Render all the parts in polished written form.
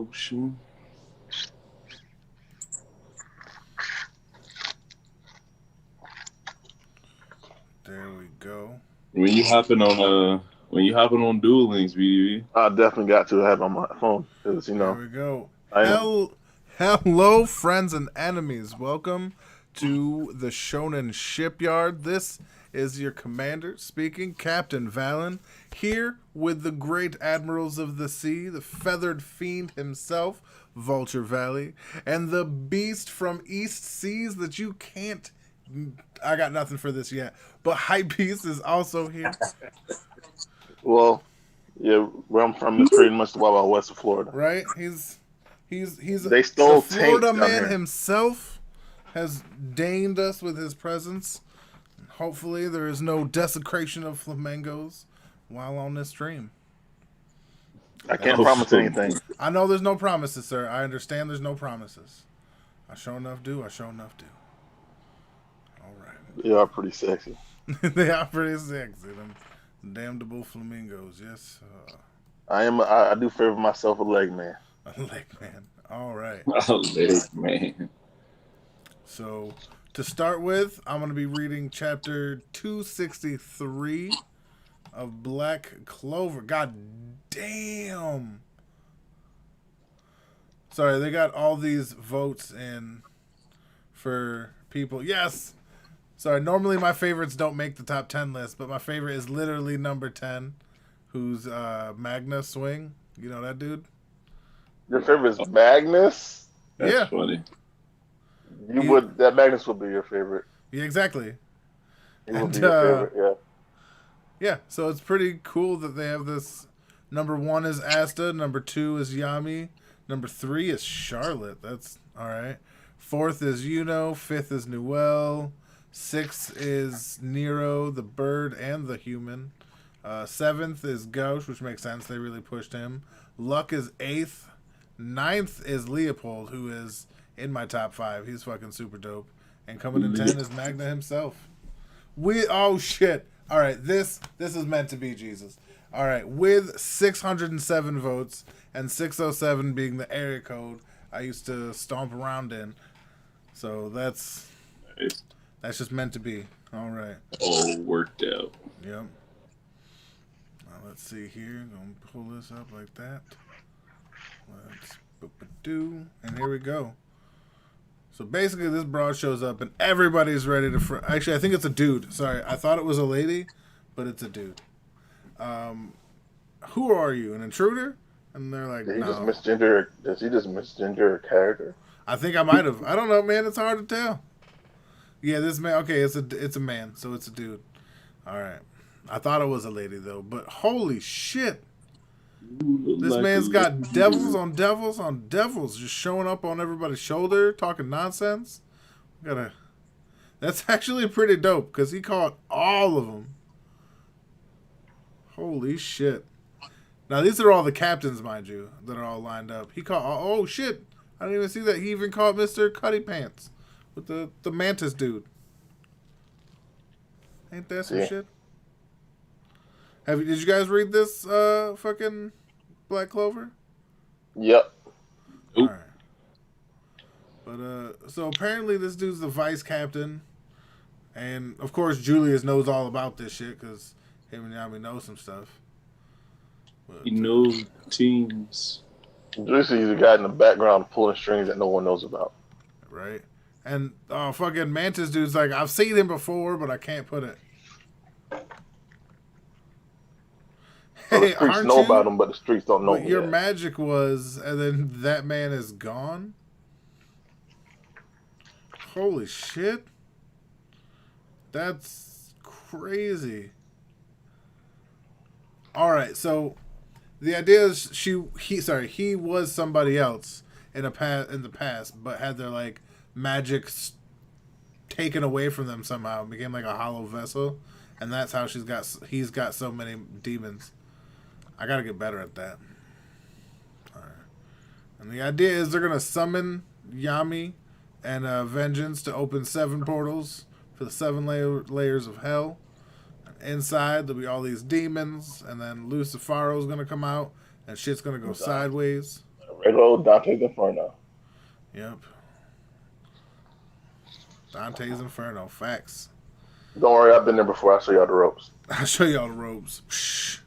Ocean. There we go. When you hopping on Duel Links, BDB. I definitely got to have it on my phone because There we go. I am. Hello, friends and enemies. Welcome to the Shounen Shipyard. This is your commander speaking, Captain Valen, here with the great admirals of the sea, the feathered fiend himself, Vulture Valley, and the beast from East Seas that you can't. I got nothing for this yet, but Hypebeast is also here. Well, yeah, where I'm from is pretty much the Wild Wild West of Florida. Right? He's They stole the Florida tanks down man here. himself has deigned us with his presence. Hopefully there is no desecration of flamingos while on this stream. I can't promise anything. I know there's no promises, sir. I understand there's no promises. I sure enough do. All right. They are pretty sexy. They are pretty sexy. Them damnable flamingos, yes. I do favor myself a leg man. A leg man. All right. A leg man. So, to start with, I'm going to be reading chapter 263 of Black Clover. God damn. Sorry, they got all these votes in for people. Yes. Sorry, normally my favorites don't make the top 10 list, but my favorite is literally number 10, who's Magna Swing. You know that dude? Your favorite is Magnus? That's funny. That Magnus would be your favorite. Yeah, exactly. He would be your favorite, yeah. Yeah, so it's pretty cool that they have this. Number 1 is Asta, number 2 is Yami, number 3 is Charlotte. That's all right. 4th is Yuno, 5th is Noelle, 6th is Nero, the bird and the human. 7th is Gauche, which makes sense. They really pushed him. Luck is 8th. 9th is Leopold, who is in my top 5. He's fucking super dope. And coming in 10 is Magna himself. Oh shit. All right, this is meant to be Jesus. All right, with 607 votes and 607 being the area code I used to stomp around in. So that's just meant to be. All right. All worked out. Yep. Now let's see here. Gonna pull this up like that. Let's boop-a-doo. And here we go. So basically this broad shows up and everybody's ready to... Actually, I think it's a dude. Sorry, I thought it was a lady, but it's a dude. Who are you? An intruder? And they're like, Did he no. just misgender a character? I think I might have. I don't know, man. It's hard to tell. Yeah, this man... Okay, it's a man, so it's a dude. All right. I thought it was a lady, though. But holy shit. This man's got devils on devils on devils just showing up on everybody's shoulder, talking nonsense. That's actually pretty dope because he caught all of them. Holy shit. Now, these are all the captains, mind you, that are all lined up. He caught... Oh, shit. I didn't even see that. He even caught Mr. Cutty Pants with the Mantis dude. Ain't that some shit? Did you guys read this fucking Black Clover? Yep. All right. But so apparently this dude's the vice captain, and of course Julius knows all about this shit because him and Yami know some stuff. But, he knows teams. Julius is the guy in the background pulling strings that no one knows about. Right. And fucking Mantis dude's like, I've seen him before, but I can't put it. The streets know about him, but the streets don't know what him your yet. magic was, and then that man is gone? Holy shit. That's crazy. Alright, so the idea is he was somebody else in the past, but had their like magic taken away from them somehow, became like a hollow vessel, and that's how he's got so many demons. I gotta get better at that. All right. And the idea is they're gonna summon Yami and Vengeance to open 7 portals for the 7 layers of hell. And inside there'll be all these demons, and then Lucifero's gonna come out, and shit's gonna go sideways. Regular old Dante's Inferno. Yep. Dante's Inferno. Facts. Don't worry, I've been there before. I'll show y'all the ropes. I'll show y'all the ropes. Psh.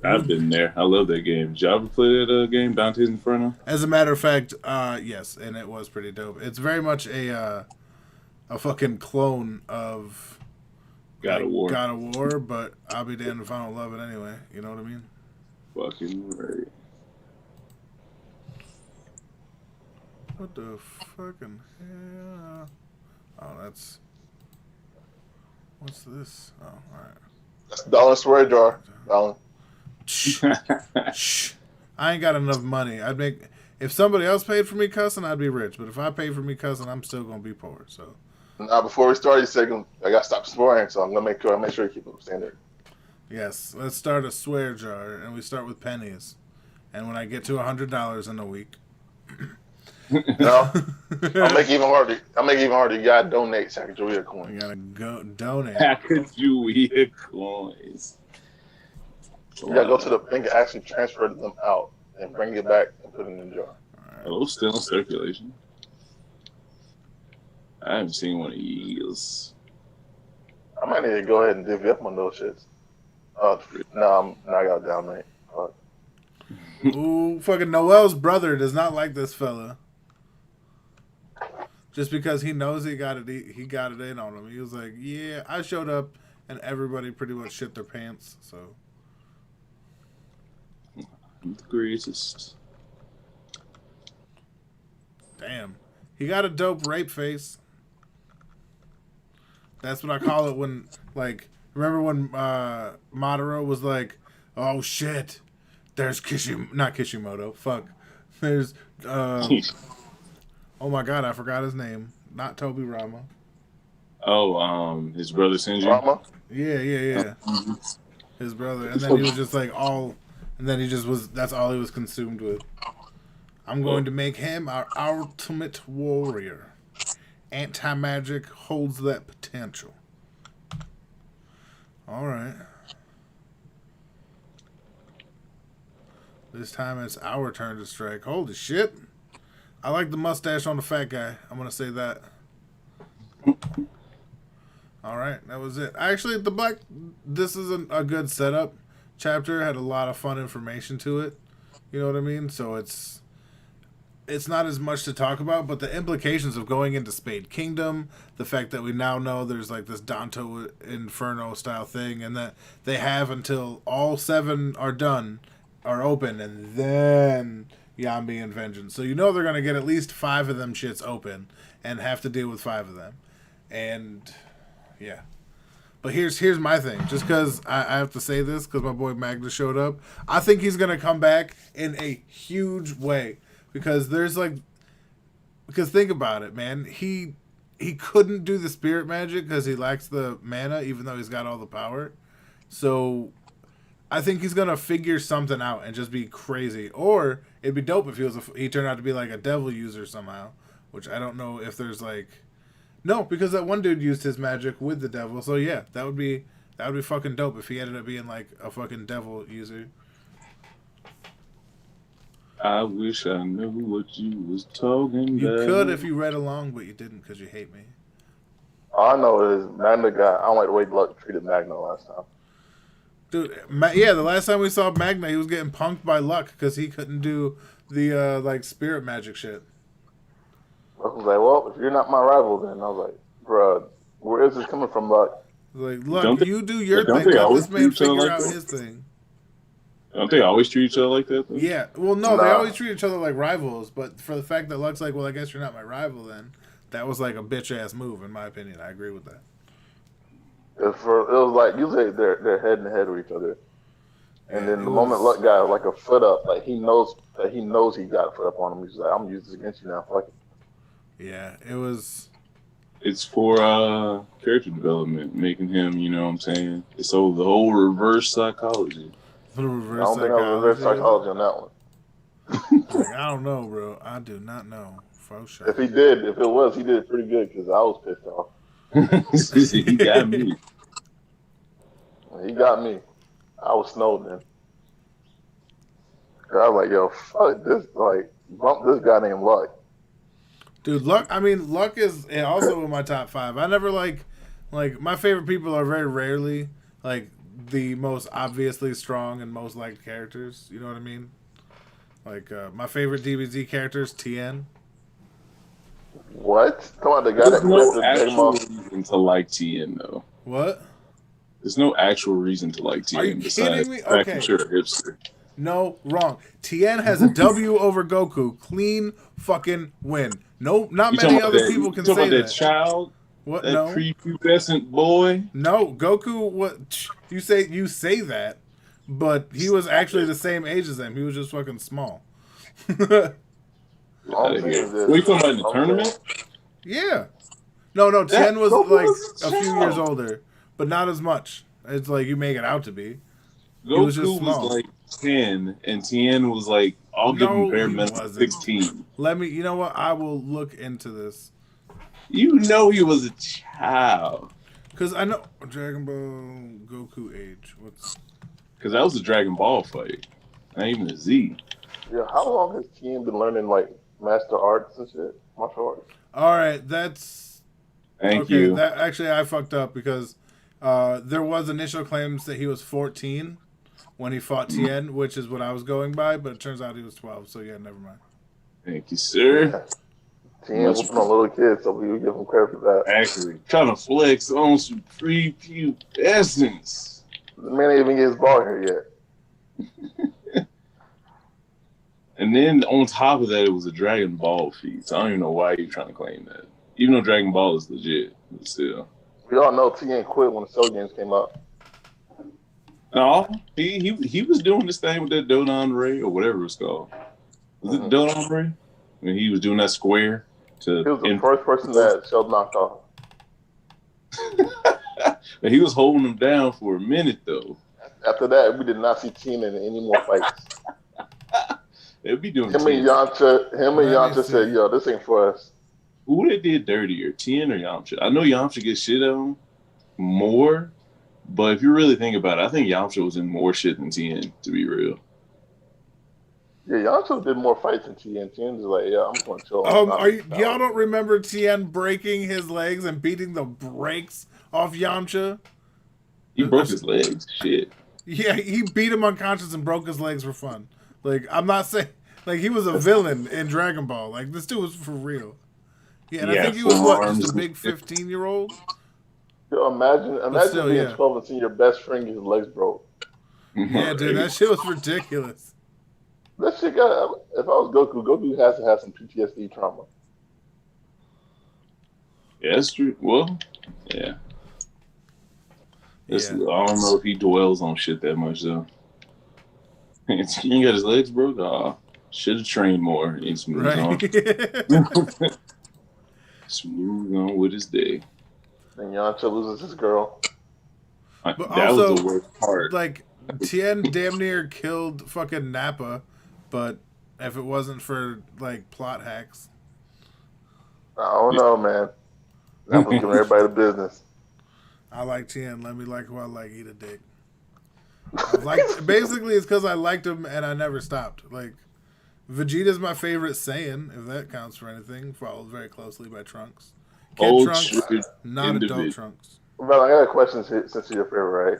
I've been there. I love that game. Did y'all ever play that game, Dante's Inferno? As a matter of fact, yes, and it was pretty dope. It's very much a fucking clone of God of War. God of War, but I'll be damned if I don't love it anyway. You know what I mean? Fucking right. What the fucking hell? Oh, that's... What's this? Oh, alright. That's $1 swear jar, Dollar. Shh. I ain't got enough money. I'd make... If somebody else paid for me cussing, I'd be rich. But if I pay for me cussing, I'm still gonna be poor. So. Now, before we start, you said I got to stop swearing, so I'm gonna make sure you keep up standard. Yes, let's start a swear jar, and we start with pennies. And when I get to $100 in a week, No, I'll make it even harder. You gotta donate Sacagawea coin. you gotta go donate. Sacagawea coins. You gotta go to the bank and actually transfer them out and bring it back and put it in the jar. Right. Oh, still in circulation. I haven't seen one of years. I might need to go ahead and divvy up on those shits. No, I gotta donate. Ooh, fucking Noel's brother does not like this fella. Just because he knows he got it in on him. He was like, yeah, I showed up and everybody pretty much shit their pants, so. I'm the greatest. Damn. He got a dope rape face. That's what I call it when, like, remember when Madara was like, oh shit, there's not Kishimoto, fuck. There's, oh my god, I forgot his name. Not Toby Rama. Oh, his brother Senju. Rama? Yeah. His brother. And then he was just like and then he just was, that's all he was consumed with. I'm going to make him our ultimate warrior. Anti-magic holds that potential. Alright. This time it's our turn to strike. Holy shit. I like the mustache on the fat guy. I'm going to say that. Alright, that was it. Actually, this is a good setup. Chapter had a lot of fun information to it. You know what I mean? So it's not as much to talk about, but the implications of going into Spade Kingdom, the fact that we now know there's like this Danto Inferno style thing, and that they have until all 7 are open, and then Yambi and Vengeance. So you know they're going to get at least 5 of them shits open and have to deal with 5 of them. And yeah. But here's my thing. Just because I have to say this, because my boy Magda showed up, I think he's going to come back in a huge way. Because think about it, man. He couldn't do the spirit magic because he lacks the mana, even though he's got all the power. So I think he's gonna figure something out and just be crazy. Or it'd be dope if he turned out to be like a devil user somehow, which I don't know if there's like. No, because that one dude used his magic with the devil. So yeah, that would be fucking dope if he ended up being like a fucking devil user. I wish I knew what you was talking You about. could if you read along, but you didn't because you hate me. All I know is Magna got. I don't like the way Luck treated Magna last time. Dude, yeah, the last time we saw Magna, he was getting punked by Luck because he couldn't do the like spirit magic shit. Luck was like, "Well, if you're not my rival, then." I was like, "Bruh, where is this coming from, Luck?" Like, Luck, you do your thing. Let this man figure out his thing. Don't they always treat each other like that, though? Yeah. Well, no, they always treat each other like rivals. But for the fact that Luck's like, well, I guess you're not my rival then, that was like a bitch-ass move, in my opinion. I agree with that. It was like, usually they're head and head with each other. And then the moment Luck got like a foot up, like he knows he got a foot up on him. He's like, I'm going to use this against you now. Fuck it. Yeah, it was... It's for character development, making him, you know what I'm saying? It's the whole reverse psychology. I don't think I was reverse psychology on that one. Like, I don't know, bro. I do not know. For sure. If he did it pretty good because I was pissed off. He got me. He got me. I was snowed then. I was like, yo, fuck this, like, bump this guy named Luck. Dude, Luck. I mean, Luck is also in my top 5. I never like my favorite people are very rarely like the most obviously strong and most liked characters. You know what I mean? Like my favorite DBZ character is Tien. What? Come on, the guy There's that no the actual reason to like Tien though. What? There's no actual reason to like Tien. Are you kidding me? The fact Okay. that you're a hipster. No, wrong. Tien has a W over Goku. Clean fucking win. No, not many other people can say about that. Child, What? that No. prepubescent boy. No, Goku. What? You say that, but he was actually the same age as him. He was just fucking small. All I'm saying is this. What are you talking about in the tournament? Yeah. No. Tien was Goku like was a few child. years older, but not as much. It's like you make it out to be. He was just Goku was small. like 10, and Tien was like, I'll give him bare he minimum wasn't. 16. Let me. You know what? I will look into this. You know he was a child. Because I know Dragon Ball Goku age. What's Because that was a Dragon Ball fight. Not even a Z. Yeah, how long has Tien been learning like master arts and shit, martial arts? all right? That's Thank okay. you. That actually I fucked up because there was initial claims that he was 14 when he fought Tien, which is what I was going by, but it turns out he was 12. So yeah, never mind. Thank you, sir. Yeah. Tien whooping on little kids, so we would give him credit for that. Actually, trying to flex on some prepubescence. The man ain't even get his ball here yet. And then on top of that, it was a Dragon Ball feat. So I don't even know why you're trying to claim that. Even though Dragon Ball is legit, but still. We all know Tien quit when the Cell games came out. No, he was doing this thing with that Dodon Ray or whatever it's called. Was it Dodon Ray? When he was doing that square to. He was the first person that Shell knocked off. And he was holding him down for a minute though. After that, we did not see Tien in any more fights. They'd be doing. Him and Yamcha said, "Yo, this ain't for us." Who they did dirtier, Tien or Yamcha? I know Yamcha gets shit on more, but if you really think about it, I think Yamcha was in more shit than Tien, to be real. Yeah, Yamcha did more fights than Tien. Tien was like, "Yeah, I'm going to chill." Y'all don't remember Tien breaking his legs and beating the brakes off Yamcha? He broke his legs. Shit. Yeah, he beat him unconscious and broke his legs for fun. Like, I'm not saying like he was a villain in Dragon Ball. Like this dude was for real. Yeah, and I think he was just a big 15-year-old. Yo, imagine still, being yeah. 12 and seeing your best friend get his legs broke. Yeah, dude, that shit was ridiculous. That shit got. If I was Goku has to have some PTSD trauma. Yeah, that's true. Well, yeah. I don't know if he dwells on shit that much though. He got his legs broke. Should have trained more. And smooth on. Smooth on with his day. And Yamcha loses his girl. But that also, was the worst part. Like, Tien damn near killed fucking Nappa, but if it wasn't for like plot hacks. I don't know, man. That was giving everybody the business. I like Tien. Let me like who I like. Eat a dick. Basically, it's because I liked him and I never stopped. Like, Vegeta's my favorite Saiyan, if that counts for anything. Followed very closely by Trunks. Kid Trunks, not adult Trunks. Well, I got a question since you're your favorite, right?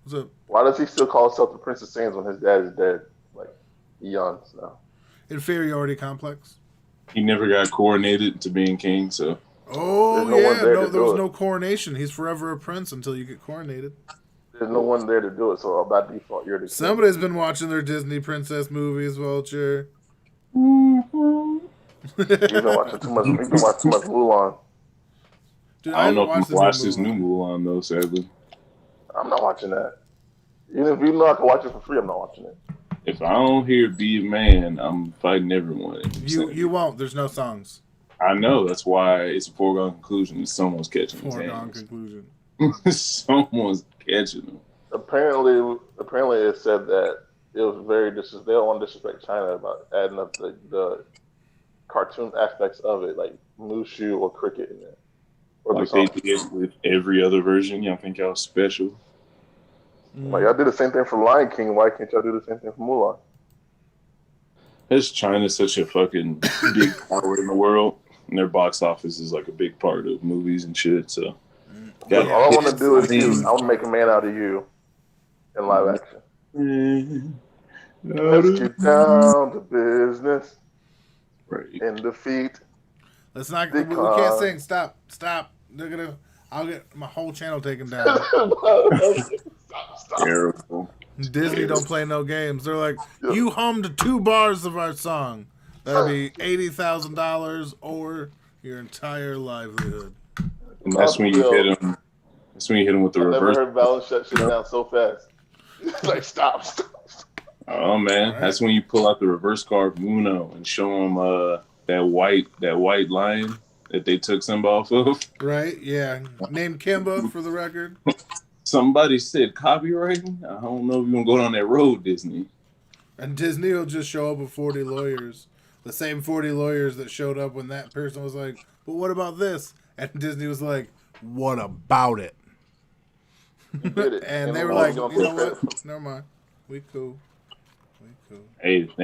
What's up? Why does he still call himself the Prince of Saiyans when his dad is dead? Like, eons now. Inferiority complex. He never got coronated to being king, so. Oh, there was no coronation. He's forever a prince until you get coronated. There's no one there to do it, so by default, you're the king. Somebody's been watching their Disney princess movies, Vulture. You've been watching too much. You've been watching too much Mulan. Dude, I don't know if you watched this movie. new Mulan though, sadly. I'm not watching that. Even if you know I can watch it for free, I'm not watching it. If I don't hear "Be a Man," I'm fighting everyone. You won't. There's no songs. I know. That's why it's a foregone conclusion. Someone's catching his Foregone hands. conclusion. Someone's catching them. Apparently, it said that it was very they don't want to disrespect China about adding up the cartoon aspects of it, like Mushu or cricket in there. Or Like they did with every other version. Y'all think y'all special? Like, y'all did the same thing for Lion King. Why can't y'all do the same thing for Mulan? Because China's such a fucking big power in the world, and their box office is like a big part of movies and shit. So, Look, Yeah. all I want to do is I mean, you. I want to make a man out of you in live action. Let's get down to business right. and defeat Let's not. the We can't con. sing. Stop. They're gonna. I'll get my whole channel taken down. Stop. Terrible. Disney don't play no games. They're like, you hummed 2 bars of our song. That'll be $80,000 or your entire livelihood. And that's when you hit them. That's when you hit them with the I reverse. never heard Valor shut shit down so fast. Like, stop. Oh man, Right. that's when you pull out the reverse card from Uno and show them that white lion that they took some off of. Right? Yeah. Name Kimba for the record. Somebody said copywriting. I don't know if you're gonna go down that road, Disney. And Disney will just show up with 40 lawyers. The same 40 lawyers that showed up when that person was like, but what about this? And Disney was like, what about it? And they were like, you know what? Never mind. We cool. Hey, but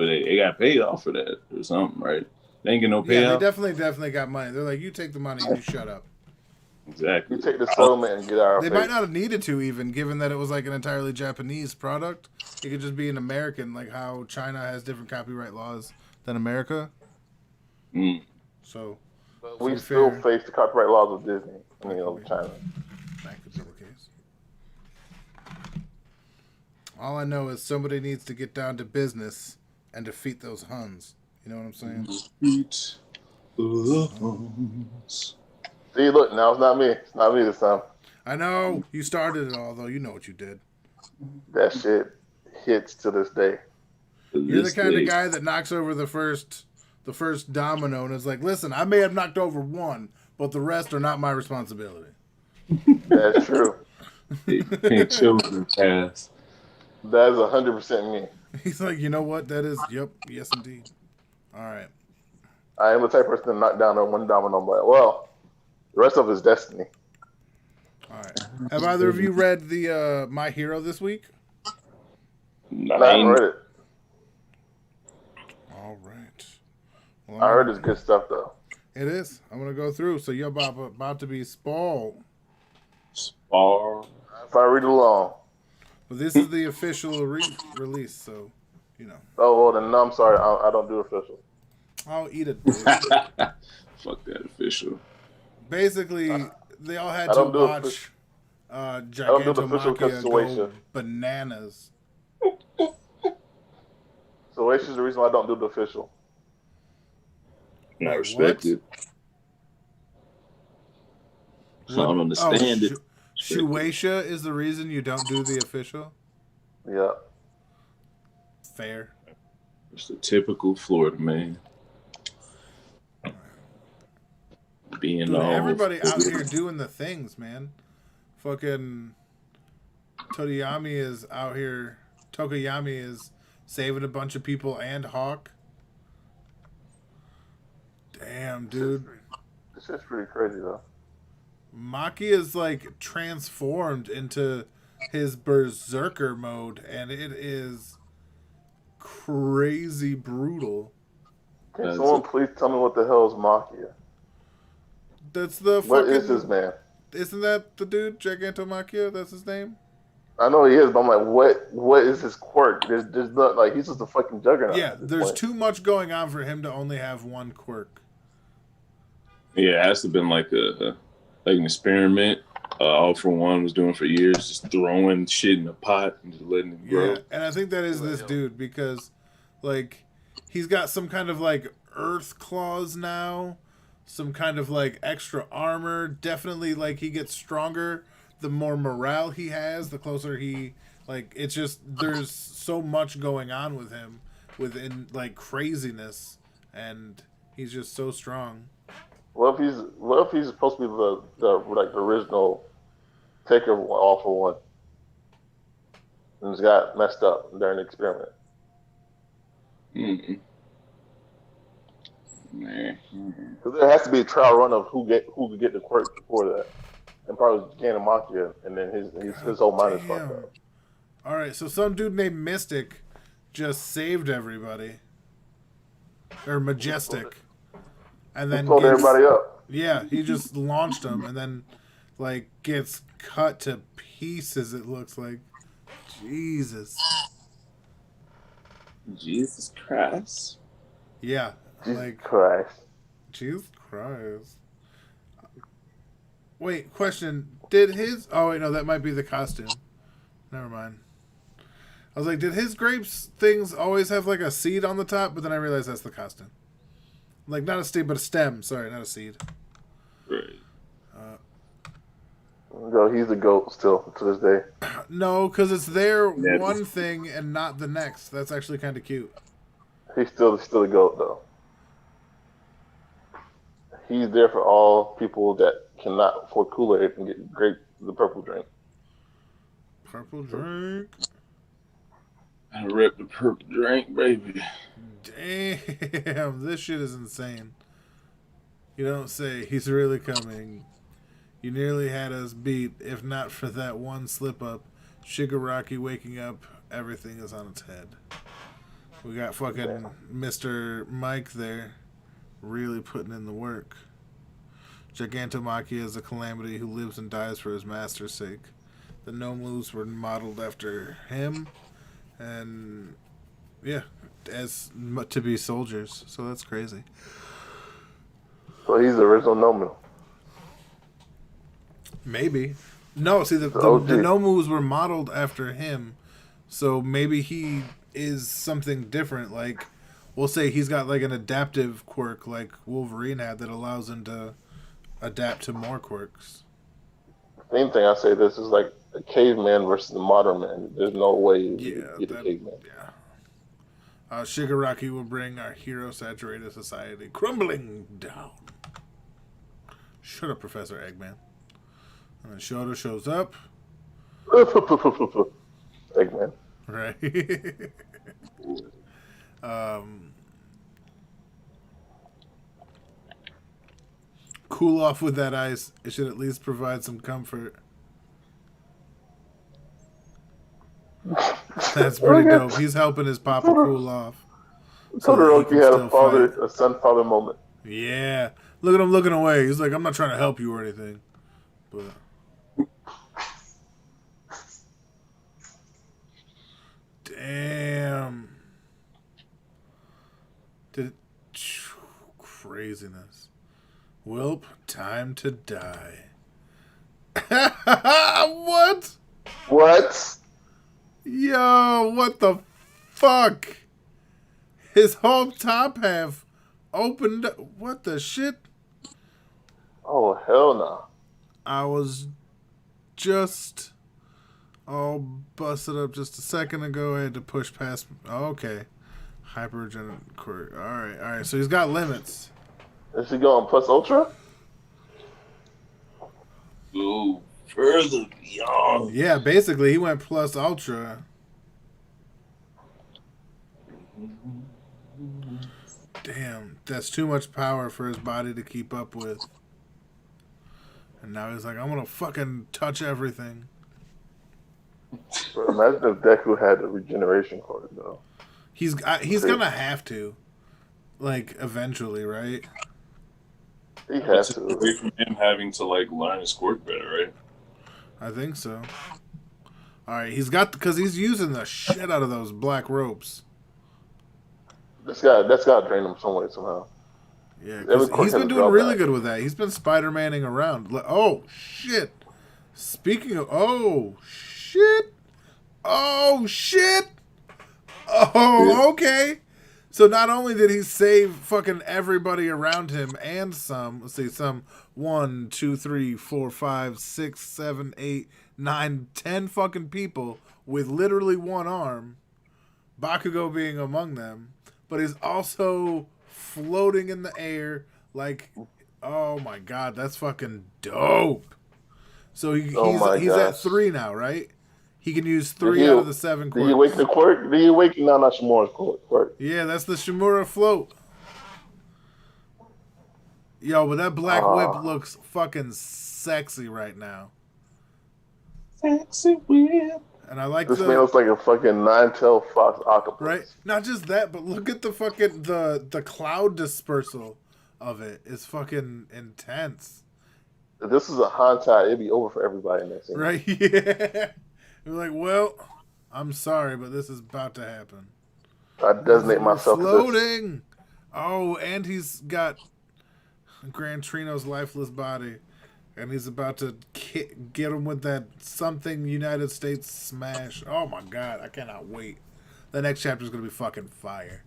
they got paid off for that or something, right? They ain't get no Yeah, payout. they definitely got money. They're like, you take the money and you shut up. Exactly. You take the settlement and get our They face. might not have needed to, even given that it was like an entirely Japanese product. It could just be an American, like how China has different copyright laws than America. Mm. So, But we still face the copyright laws of Disney. I mean, of China. that could be the case. All I know is somebody needs to get down to business and defeat those Huns. You know what I'm saying? Defeat the Huns. See, look, now it's not me. It's not me this time. I know you started it all, though. You know what you did. That shit hits to this day. You're the kind of guy that knocks over the first domino and is like, listen, I may have knocked over one, but the rest are not my responsibility. That's true. Children's pass. That is 100% me. He's like, you know what? That is, yep, yes, indeed. All right. I am the type of person to knock down one domino, but well, the rest of it is destiny. All right. Have either of you read the My Hero this week? No, I haven't read it. All right. Well, I heard it's good stuff, though. It is. I'm going to go through. So you're about to be spoiled. Spar. If I read along. But this is the official release, so, you know. Oh, well, then no, I'm sorry. I don't do official. I'll eat it, babe. Fuck that official. Basically, they all had I to don't do watch don't do the official Gigantomachia go situation. bananas. So H is the reason why I don't do the official. And I Wait, respect what? it. So I don't understand it. Shueisha is the reason you don't do the official? Yeah. Fair. It's the typical Florida man. Being Dude, all everybody out here doing the things, man. Fucking Tokoyami is out here. Tokoyami is saving a bunch of people and Hawk. Damn, dude. It's just pretty crazy, though. Maki is like transformed into his berserker mode, and it is crazy brutal. Can someone please tell me what the hell is Machia? That's the fucking... What is this man? Isn't that the dude, Gigantomachia? That's his name? I know he is, but I'm like, what is his quirk? There's not, like, he's just a fucking juggernaut. Yeah, there's too much going on for him to only have one quirk. Yeah, it has to have been like an experiment. All for One was doing for years, just throwing shit in a pot and just letting it grow. Yeah, and I think that is this dude because, like, he's got some kind of, like, earth claws now, some kind of, like, extra armor. Definitely, like, he gets stronger the more morale he has, the closer he, like, it's just, there's so much going on with him within, like, craziness, and he's just so strong. What if he's supposed to be the original taker of All for One, and just got messed up during the experiment? Mm-mm. Man. Because there has to be a trial run of who could get the quirk before that, and probably Gigantomachia, and then his whole mind is fucked up. All right, so some dude named Mystic just saved everybody. Or Majestic. And then pulled everybody up. Yeah, he just launched them and then like gets cut to pieces, it looks like. Jesus. Jesus Christ. Yeah. Jesus like Christ. Jesus Christ. Wait, question. Did his... Oh, wait, no, that might be the costume. Never mind. I was like, did his grapes things always have, like, a seed on the top? But then I realized that's the costume. Like, not a seed, but a stem. Sorry, not a seed. Right. No, he's the GOAT still to this day. No, because it's their Yeah. one thing and not the next. That's actually kind of cute. He's still the GOAT, though. He's there for all people that cannot afford Kool-Aid and get the purple drink. Purple drink. I rip the purple drink, baby. Damn, this shit is insane. You don't say. He's really coming. You nearly had us beat. If not for that one slip-up, Shigaraki waking up, everything is on its head. We got fucking Mr. Mike there, really putting in the work. Gigantomachia is a calamity who lives and dies for his master's sake. The Nomus were modeled after him, and yeah, as to be soldiers. So that's crazy. So he's the original Nomu. Maybe. No, see, the Nomus were modeled after him, so maybe he is something different. Like, we'll say he's got like an adaptive quirk like Wolverine had that allows him to adapt to more quirks. Same thing. I say this is like a caveman versus the modern man. There's no way you get a caveman. Yeah. Shigaraki will bring our hero-saturated society crumbling down. Shut up, Professor Eggman. And then Shoto shows up. Eggman. Right. Cool off with that ice. It should at least provide some comfort. That's pretty dope. He's helping his papa cool off. Todoroki had a son-father moment. Yeah. Look at him looking away. He's like, I'm not trying to help you or anything. But damn. Craziness. Welp, time to die. What? What? Yo, what the fuck? His whole top half opened up. What the shit? Oh, hell no. I was just all busted up just a second ago. I had to push past. Oh, okay. Hypergen. Alright. So he's got limits. Is he going plus ultra? Ooh, further beyond. Yeah, basically he went plus ultra. Damn, that's too much power for his body to keep up with. And now he's like, I'm gonna fucking touch everything. But imagine if Deku had the regeneration card, though. He's gonna have to, like, eventually, right? He has to. Away from him having to like learn his quirk better, right? I think so. All right, because he's using the shit out of those black ropes. That's got to drain him some way somehow. Yeah, 'cause he's been doing really good with that. He's been Spider-Manning around. Oh shit! Speaking of oh shit! Oh, okay. So not only did he save fucking everybody around him and some 1, 2, 3, 4, 5, 6, 7, 8, 9, 10 fucking people with literally one arm, Bakugo being among them, but he's also floating in the air like, oh my god, that's fucking dope. So he's at 3 now, right? He can use 3 out of the 7 quirks. Did he awaken the quirk? Did he awaken not Shimura's quirk? Yeah, that's the Shimura float. Yo, but that black whip looks fucking sexy right now. Sexy whip. And I like This man looks like a fucking nine-tailed fox octopus. Right? Not just that, but look at the fucking the cloud dispersal of it is fucking intense. If this is a hentai, it'd be over for everybody in that scene. Right? Yeah. You're like, well, I'm sorry, but this is about to happen. I designate myself floating. Oh, and he's got Gran Trino's lifeless body. And he's about to get him with that something United States smash. Oh my god, I cannot wait. The next chapter is going to be fucking fire.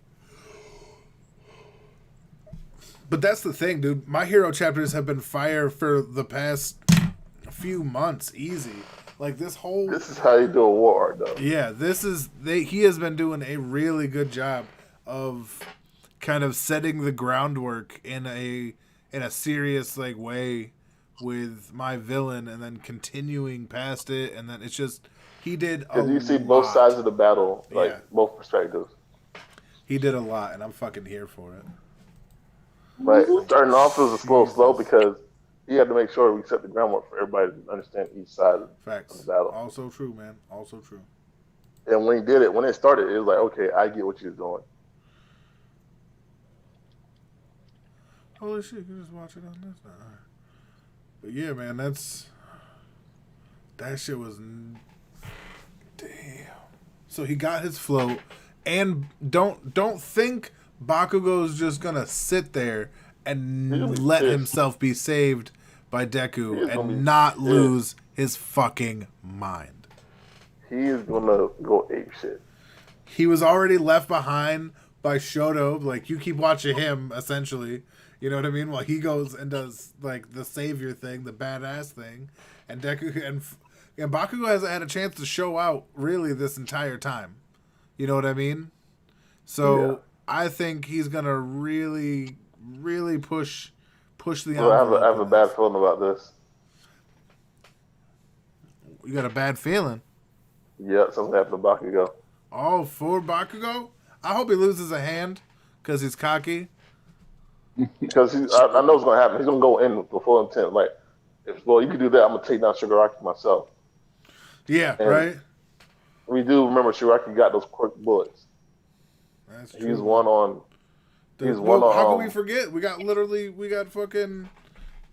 But that's the thing, dude. My hero chapters have been fire for the past few months. Easy. Like this whole... This is how you do a war, though. Yeah, he has been doing a really good job of kind of setting the groundwork in a serious like way with my villain, and then continuing past it, and then it's just he did a lot. Because you see both sides of the battle, like both perspectives. He did a lot, and I'm fucking here for it. But starting off was slow because he had to make sure we set the groundwork for everybody to understand each side of the battle. Also true, man. Also true. And when he did it, when it started, it was like, okay, I get what you're doing. Holy shit, you just watch it on this now. But yeah, man, that shit was damn. So he got his float, and don't think Bakugo's just gonna sit there and let himself be saved by Deku and not lose his fucking mind. He is gonna go ape shit. He was already left behind by Shoto. Like, you keep watching him, essentially. You know what I mean? While he goes and does like the savior thing, the badass thing, and Deku and Bakugo hasn't had a chance to show out really this entire time. You know what I mean? So I think he's gonna really, really push the envelope. I have a bad feeling about this. You got a bad feeling? Yeah, something happened to Bakugo. Oh, for Bakugo? I hope he loses a hand because he's cocky. Because I know it's gonna happen. He's gonna go in with the full intent. Like, you can do that, I'm gonna take down Shigaraki myself. Yeah, and right. We do remember Shigaraki got those quirk bullets. That's true. He's one on. How can we forget? We got fucking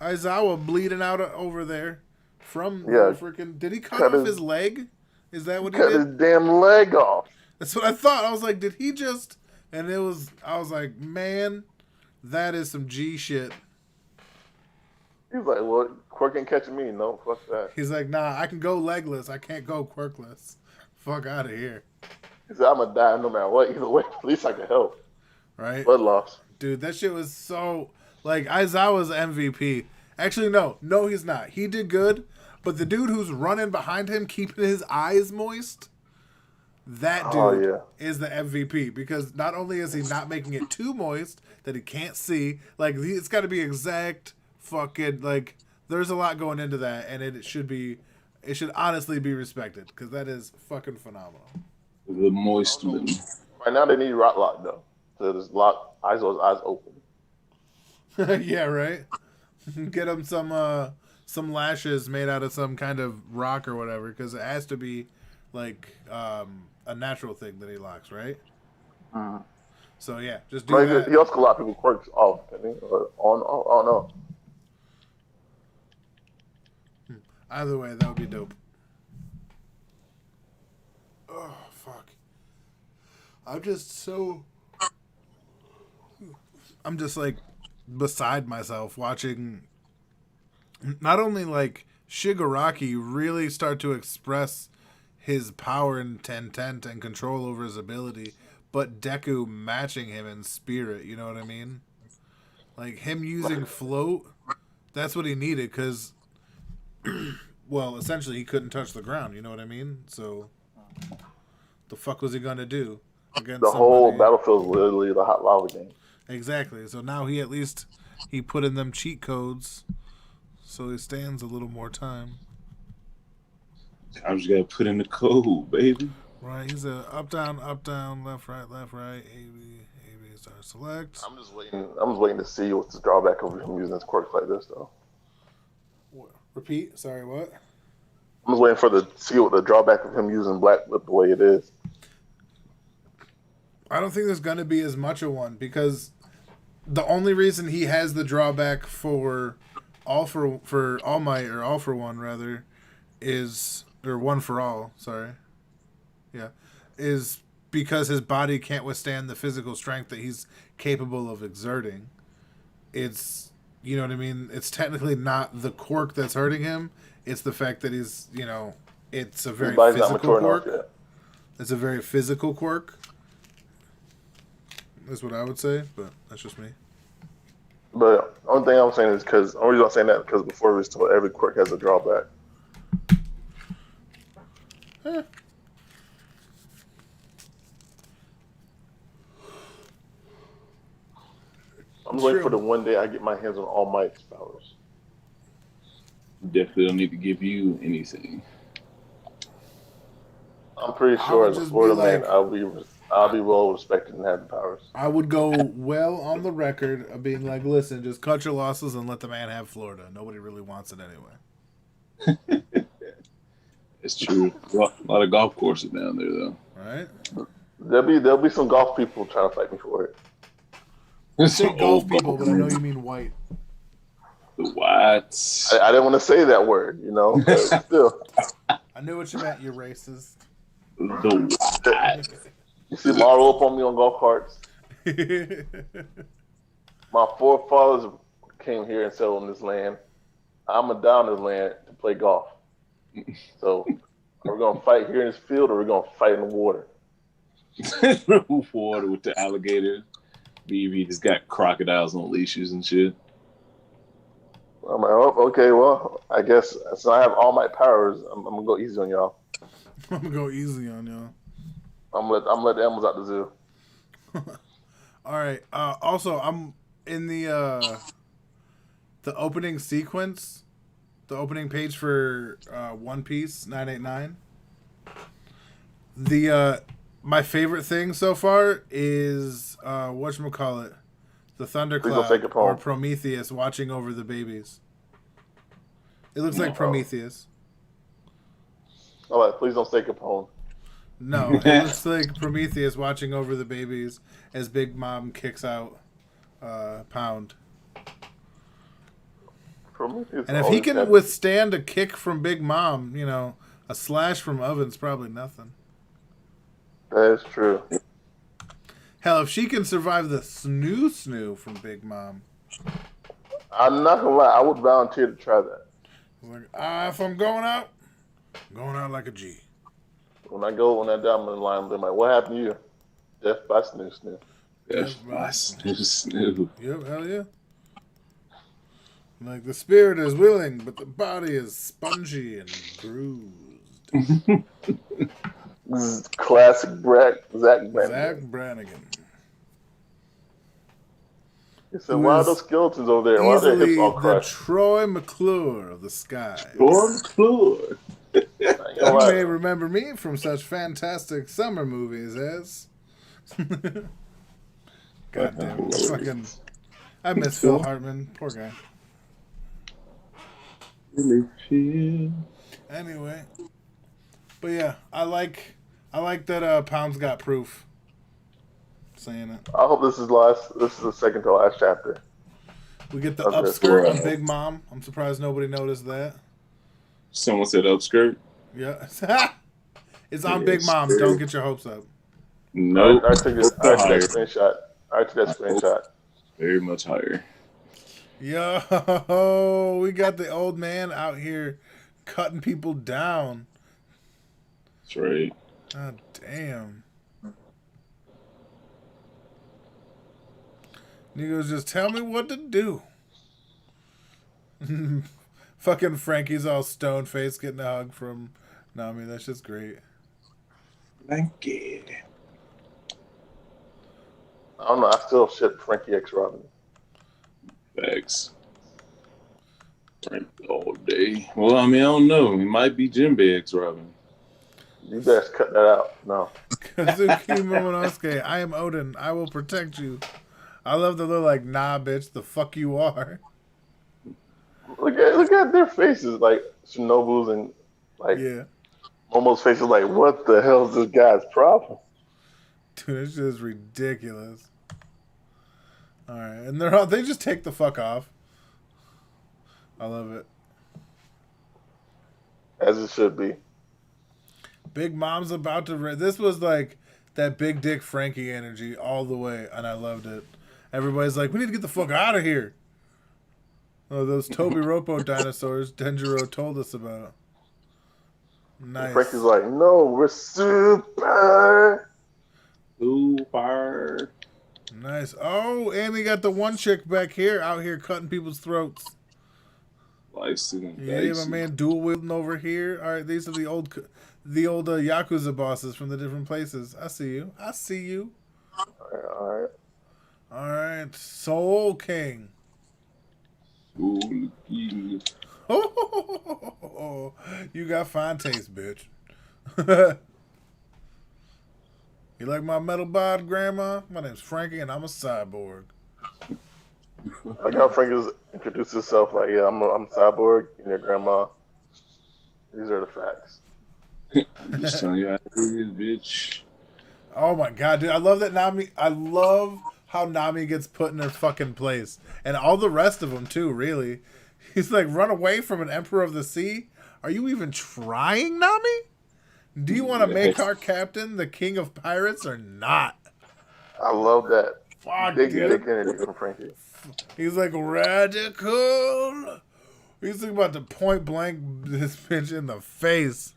Aizawa bleeding out over there from freaking. Did he cut off his leg? Is that what he did? Cut his damn leg off. That's what I thought. I was like, did he just? And I was like, man. That is some G shit. He's like, well, Quirk ain't catching me. No, fuck that. He's like, nah, I can go legless. I can't go quirkless. Fuck out of here. He said, I'm going to die no matter what. Either way, at least I can help. Right? Blood loss. Dude, that shit was so... Like, Aizawa's MVP. Actually, no, he's not. He did good, but the dude who's running behind him, keeping his eyes moist, that dude is the MVP, because not only is he not making it too moist that he can't see, like, it's got to be exact fucking, like, there's a lot going into that, and it should honestly be respected, because that is fucking phenomenal. The moist limb. Right now they need rock lock though, so just lock Aizo's eyes open. Yeah, right. Get him some lashes made out of some kind of rock or whatever, because it has to be like a natural thing that he locks, right? So yeah, just do that. He also can lock people quirks off, or on. I don't know. Either way, that would be dope. Oh fuck! I'm just like beside myself watching. Not only like Shigaraki really start to express his power and intent and control over his ability, but Deku matching him in spirit, you know what I mean? Like, him using float, that's what he needed, because, well, essentially he couldn't touch the ground, you know what I mean? So, the fuck was he gonna do against the whole battlefield is literally the hot lava game. Exactly. So now he put in them cheat codes, so he stands a little more time. I just gotta put in the code, baby. Right, he's a up down, left right, A B start select. I'm just waiting to see what's the drawback of him using his quirks like this though. Repeat. Sorry, what? I'm just waiting for the see what the drawback of him using Black Whip the way it is. I don't think there's gonna be as much of one because the only reason he has the drawback for All Might or All for One rather is or One for All. Sorry, yeah, is because his body can't withstand the physical strength that he's capable of exerting. It's you know what I mean. It's technically not the quirk that's hurting him. It's the fact that he's it's a very physical quirk. It's a very physical quirk. Is what I would say, but that's just me. But the only thing I'm saying is because the only reason I'm saying that because before we was told every quirk has a drawback. Eh. I'm waiting for the one day I get my hands on All Might's powers. Definitely don't need to give you anything. I'm pretty sure as a Florida man, I'll be well respected and have the powers. I would go well on the record of being like, listen, just cut your losses and let the man have Florida. Nobody really wants it anyway. It's true. A lot of golf courses down there, though. Right? There'll be some golf people trying to fight me for it. I say golf people, but I know you mean white. The whites. I didn't want to say that word, but still. I knew what you meant, you racist. The whites. You see Marvel up on me on golf carts. My forefathers came here and settled on this land. I'm going to die on this land to play golf. So, are we going to fight here in this field or are we going to fight in the water? Water with the alligators. BB just got crocodiles on leashes and shit. I'm like, oh, okay, well, I guess since I have all my powers, I'm going to go easy on y'all. I'm going to go easy on y'all. I'm gonna let the animals out the zoo. All right. Also, I'm in the opening sequence, the opening page for One Piece 989. The my favorite thing so far is whatchamacallit, the Thundercloud or Prometheus watching over the babies. It looks like Prometheus. All right, please don't say Capone. No, it looks like Prometheus watching over the babies as Big Mom kicks out Pound. And if he can withstand a kick from Big Mom, a slash from Oven's probably nothing. That is true. Hell, if she can survive the snoo from Big Mom. I'm not gonna lie, I would volunteer to try that. Like, if I'm going out, I'm going out like a G. When I die, I'm in line. They're like, what happened to you? Death by snoo. Death by snoo. Yep, hell yeah. Like, the spirit is willing, but the body is spongy and bruised. This is classic Zach Brannigan. Zach Brannigan. He said, why are those skeletons over there? Why are their hips all crushed? The Troy McClure of the sky. Troy McClure. You may remember me from such fantastic summer movies as... God damn. I miss Phil Hartman. Poor guy. Anyway. But yeah, I like that Pound's got proof. Saying it. I hope this is the second to last chapter. We get the upskirt of Big Mom. I'm surprised nobody noticed that. Someone said upskirt? Yeah. It's on Big Mom. Don't get your hopes up. No. I took that screenshot. Very much higher. Yo, we got the old man out here cutting people down. That's right. God damn. Niggas just tell me what to do. Fucking Frankie's all stone-faced getting a hug from Nami. That's just great. Thank you. I don't know. I still ship Frankie X Robin. Facts. Frank all day. Well, I mean, I don't know. He might be Jinbei X Robin. You best cut that out. No. Kazuki Momonosuke, I am Odin. I will protect you. I love the little nah, bitch, the fuck you are. Look at their faces, like Shinobu's and Like Yeah. Momo's face is like, what the hell is this guy's problem? Dude, it's just ridiculous. Alright. And they just take the fuck off. I love it. As it should be. Big Mom's about to... This was like that big dick Frankie energy all the way, and I loved it. Everybody's like, we need to get the fuck out of here. Oh, those Toby Ropo dinosaurs Denjiro told us about. Nice. And Frankie's like, no, we're super. Super. Nice. Oh, and we got the one chick back here, out here cutting people's throats. Yeah, my man dual wielding over here. All right, these are the old Yakuza bosses from the different places. I see you. All right. Soul King. Soul King. Oh, you got fine taste, bitch. You like my metal bod, Grandma? My name's Frankie, and I'm a cyborg. Like how Frankie introduced himself, like, yeah, I'm a cyborg, and your grandma. These are the facts. I'm just telling you how it is, bitch. Oh my god, dude. I love that Nami. I love how Nami gets put in her fucking place. And all the rest of them, too, really. He's like, run away from an Emperor of the Sea? Are you even trying, Nami? Do you want to make our captain the king of pirates or not? I love that. Fuck, Big dude. dick energy from Frankie. He's like, radical. He's thinking about to point blank this bitch in the face.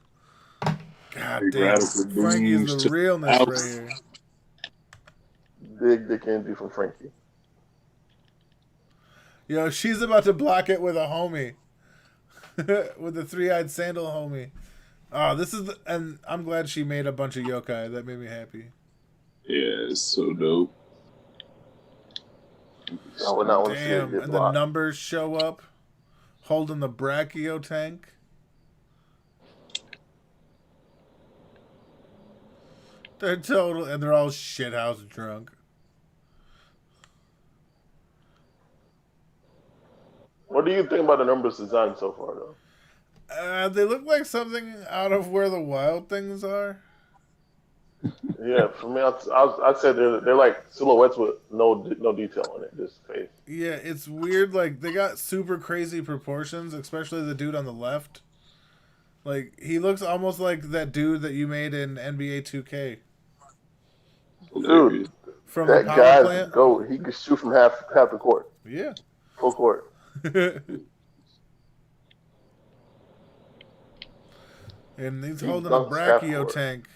God damn. Frankie's the realness right here. Big dick energy from Frankie. Yo, she's about to block it with a homie. With the three-eyed sandal homie. Oh, and I'm glad she made a bunch of yokai. That made me happy. Yeah, it's so dope. I would not want to see it Damn, get and blocked. the numbers show up, holding the brachio tank. They're all shithouse drunk. What do you think about the numbers design so far, though? They look like something out of Where the Wild Things Are. Yeah, for me, I'd say they're like silhouettes with no detail in it, just face. Yeah, it's weird. Like, they got super crazy proportions, especially the dude on the left. Like, he looks almost like that dude that you made in NBA 2K. Dude, from that the power guy's plant. Go. He could shoot from half the court. Yeah. Full court. And he's holding a brachio tank.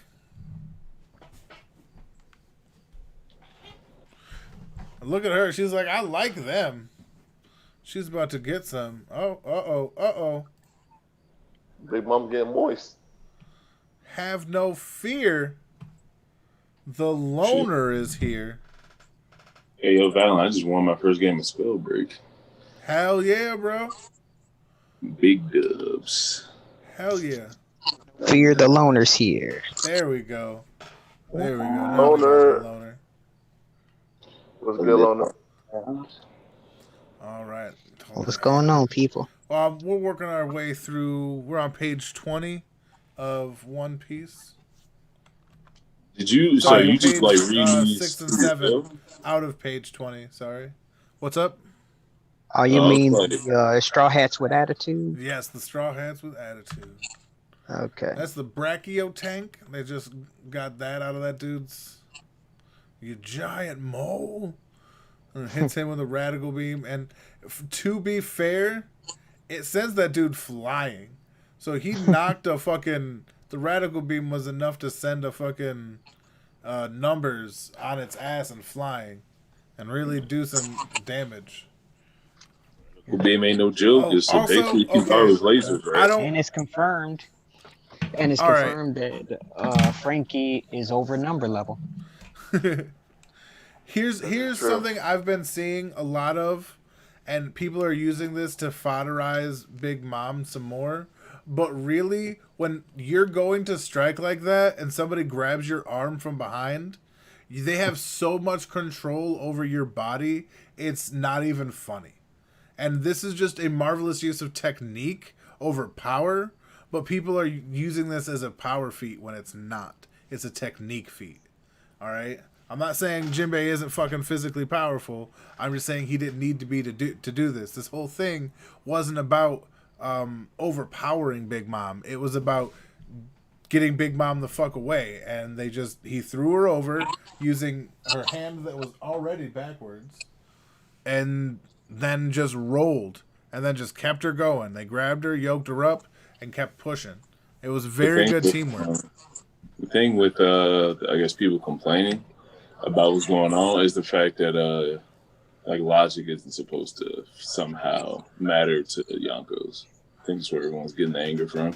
Look at her. She's like, I like them. She's about to get some. Oh, uh-oh. Big Mom getting moist. Have no fear. The loner is here. Hey, yo, Valen, I just won my first game of Spell Break. Hell yeah, bro. Big dubs. Hell yeah. Fear the loner's here. There we go. Loner. What's good, Loner? All right. What's going on, people? We're working our way through. We're on page 20 of One Piece. Did you? So you just like read 6 and 7 out of page 20. Sorry. What's up? Oh, you mean the Straw Hats with Attitude? Yes, the Straw Hats with Attitude. Okay. That's the brachio tank. They just got that out of that dude's. You giant mole. And hits him with a radical beam. And to be fair, it sends that dude flying. So he knocked a fucking. The radical beam was enough to send a fucking numbers on its ass and flying. And really do some damage. Beam ain't no joke. So basically, he fires lasers, right? And it's confirmed. And it's confirmed that Frankie is over number level. Here's something I've been seeing a lot of, and people are using this to fodderize Big Mom some more. But really, when you're going to strike like that and somebody grabs your arm from behind, they have so much control over your body, it's not even funny. And this is just a marvelous use of technique over power. but people are using this as a power feat when it's not. It's a technique feat. All right. I'm not saying Jinbei isn't fucking physically powerful. I'm just saying he didn't need to be to do this. This whole thing wasn't about overpowering Big Mom. It was about getting Big Mom the fuck away, and he threw her over using her hand that was already backwards, and then just rolled, and then just kept her going. They grabbed her, yoked her up, and kept pushing. It was very good teamwork. The thing with I guess people complaining about what's going on is the fact that like logic isn't supposed to somehow matter to the Yonkos. I think that's where everyone's getting the anger from.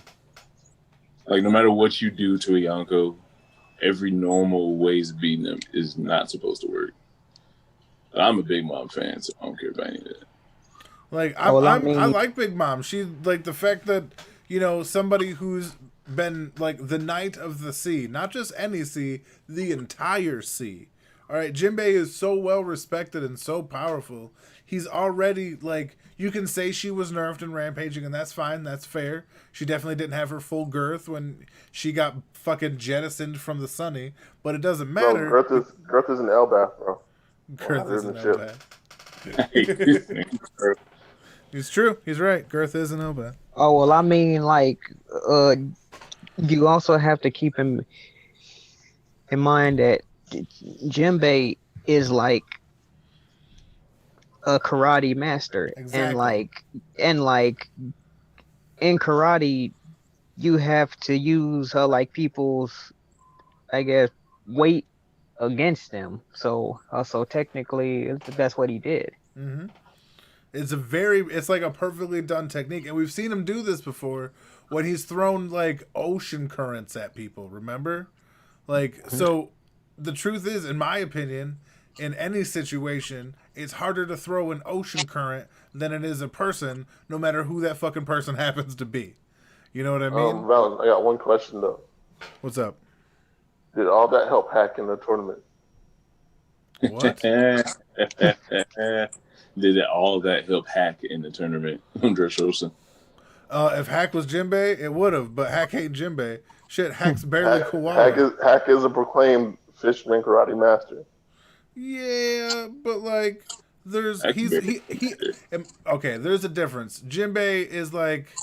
Like, no matter what you do to a Yonko, every normal ways of beating them is not supposed to work. I'm a Big Mom fan, so I don't care about any of that. Like, I like Big Mom. She, like, the fact that, you know, somebody who's been, like, the Knight of the Sea, not just any sea, the entire sea. All right, Jinbei is so well respected and so powerful. He's already, like, you can say she was nerfed and rampaging, and that's fine. That's fair. She definitely didn't have her full girth when she got fucking jettisoned from the Sunny, but it doesn't matter. Bro, girth is an Elbath, bro. Girth is an Elbath. He's true. He's right. Girth is an Elbath. Oh, well, I mean, like, you also have to keep in mind that Jinbei is like a karate master, exactly. and like in karate you have to use people's, I guess, weight against them, so technically that's what he did. Mm-hmm. It's like a perfectly done technique, and we've seen him do this before when he's thrown like ocean currents at people, remember? Like, so the truth is, in my opinion, in any situation, it's harder to throw an ocean current than it is a person, no matter who that fucking person happens to be. You know what I mean? Valens, I got one question, though. What's up? Did all that help Hack in the tournament? What? Did all that help Hack in the tournament? Dressrosa. If Hack was Jinbei, it would have, but Hack ain't Jinbei. Shit, Hack's barely Koala. Hack is a proclaimed fisherman karate master. Yeah, but like, there's okay. There's a difference. Jinbei is like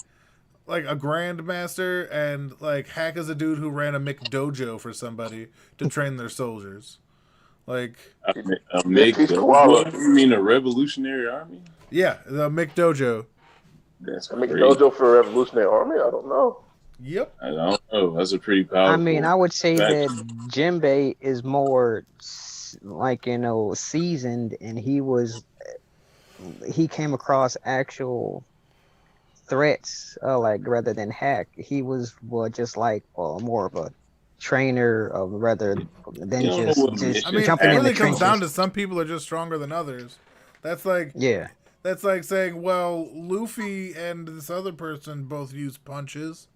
a grandmaster, and like Hack is a dude who ran a McDojo for somebody to train their soldiers. Like a McDojo? You mean a Revolutionary Army? Yeah, the McDojo. That's a McDojo for a Revolutionary Army? I don't know. Yep. I don't know. That's a pretty powerful. I mean, I would say that Jinbei is more, like, you know, seasoned, and he came across actual threats, like, rather than Hack. He was just like more of a trainer of rather than just I mean, jumping it in the really comes trenches. down to some people are just stronger than others. That's like That's like saying, well, Luffy and this other person both use punches.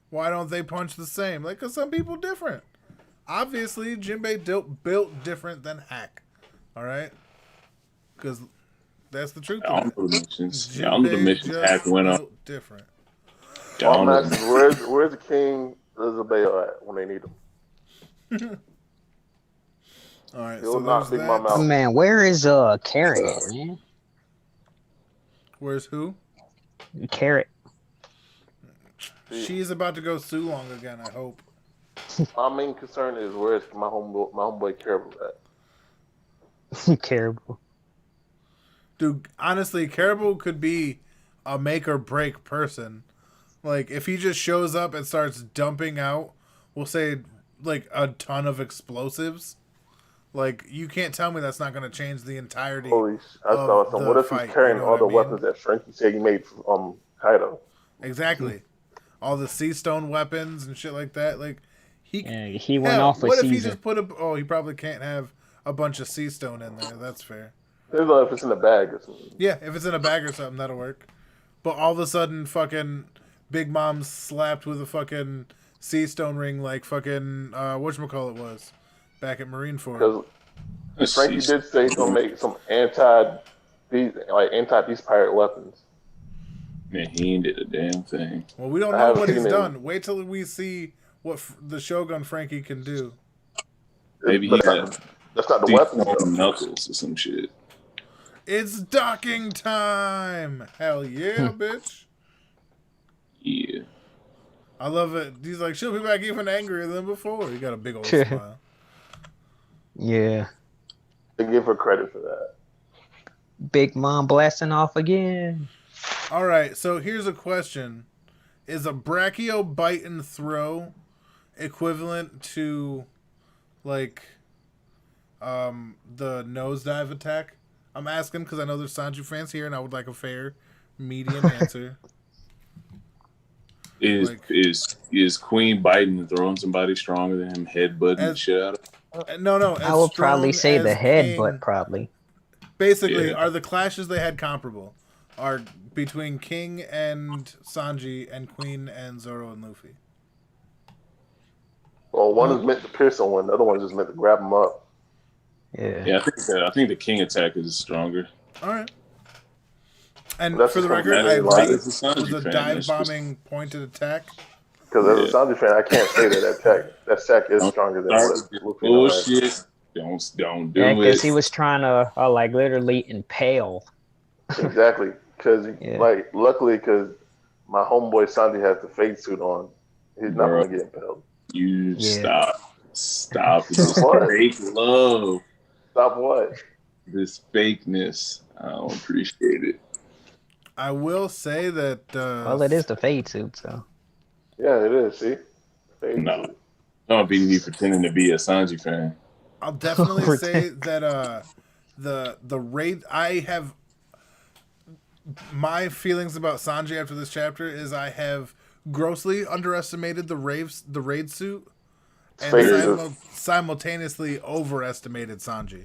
Why don't they punch the same? Like, because some people different. Obviously, Jinbei built different than Hack. All right? Because that's the truth. I don't know the missions Hack went on. Different. Where's the King Elizabeth at when they need him? All right, He'll so not there's big mom out. Man, where is Carrot at, man? Where's who? Carrot. She's about to go Sulong again, I hope. My main concern is where's my homeboy Caribou at? Caribou. Dude, honestly, Caribou could be a make or break person. Like, if he just shows up and starts dumping out, we'll say, like, a ton of explosives, like, you can't tell me that's not going to change the entirety Holy of the what if fight, he's carrying you know all the what I mean? weapons that Frankie said he made from Kaido? Exactly. All the sea stone weapons and shit like that. Like, he went off with what if Caesar. he just put he probably can't have a bunch of sea stone in there. That's fair. There's like if it's in a bag or something. Yeah, if it's in a bag or something, that'll work. But all of a sudden, fucking Big Mom's slapped with a fucking sea stone ring like fucking whatchamacallit was back at Marineford. Because Frankie did say he's gonna make some anti-beast pirate weapons. Man, he ain't did a damn thing. Well, we don't I know haven't what he's seen him. done. Wait till we see what the Shogun Frankie can do. Maybe he got That's not the weapon, though. knuckles or some shit. It's docking time! Hell yeah, bitch. Yeah. I love it. He's like, she'll be back even angrier than before. He got a big old smile. Yeah. To give her credit for that. Big Mom blasting off again. All right, so here's a question. Is a brachio bite and throw equivalent to, like, the nosedive attack? I'm asking because I know there's Sanji fans here, and I would like a fair, median answer. Is Queen biting and throwing somebody stronger than him, headbutting the shit out of him? No. I would probably say the King. headbutt, probably. Basically, are the clashes they had comparable? Are between King and Sanji and Queen and Zoro and Luffy? Well, one is meant to pierce someone, the other one is just meant to grab them up. Yeah. I think the King attack is stronger. All right. And That's for the just record, I from agree. as It was a dive bombing pointed attack. Because as a Sanji fan, I can't say that attack is stronger than what Luffy knows. Bullshit. Don't do Yeah, it. because he was trying to, like, literally impale. Exactly. Because, luckily, because my homeboy Sanji has the fade suit on, he's not going to get impaled. You stop this What? fake love. Stop what? This fakeness. I don't appreciate it. I will say that. Well, it is the fade suit, so. Yeah, it is. See? No. Don't be me pretending to be a Sanji fan. I'll definitely say that the raid. I have my feelings about Sanji after this chapter is I have grossly underestimated the raid suit and simultaneously overestimated Sanji.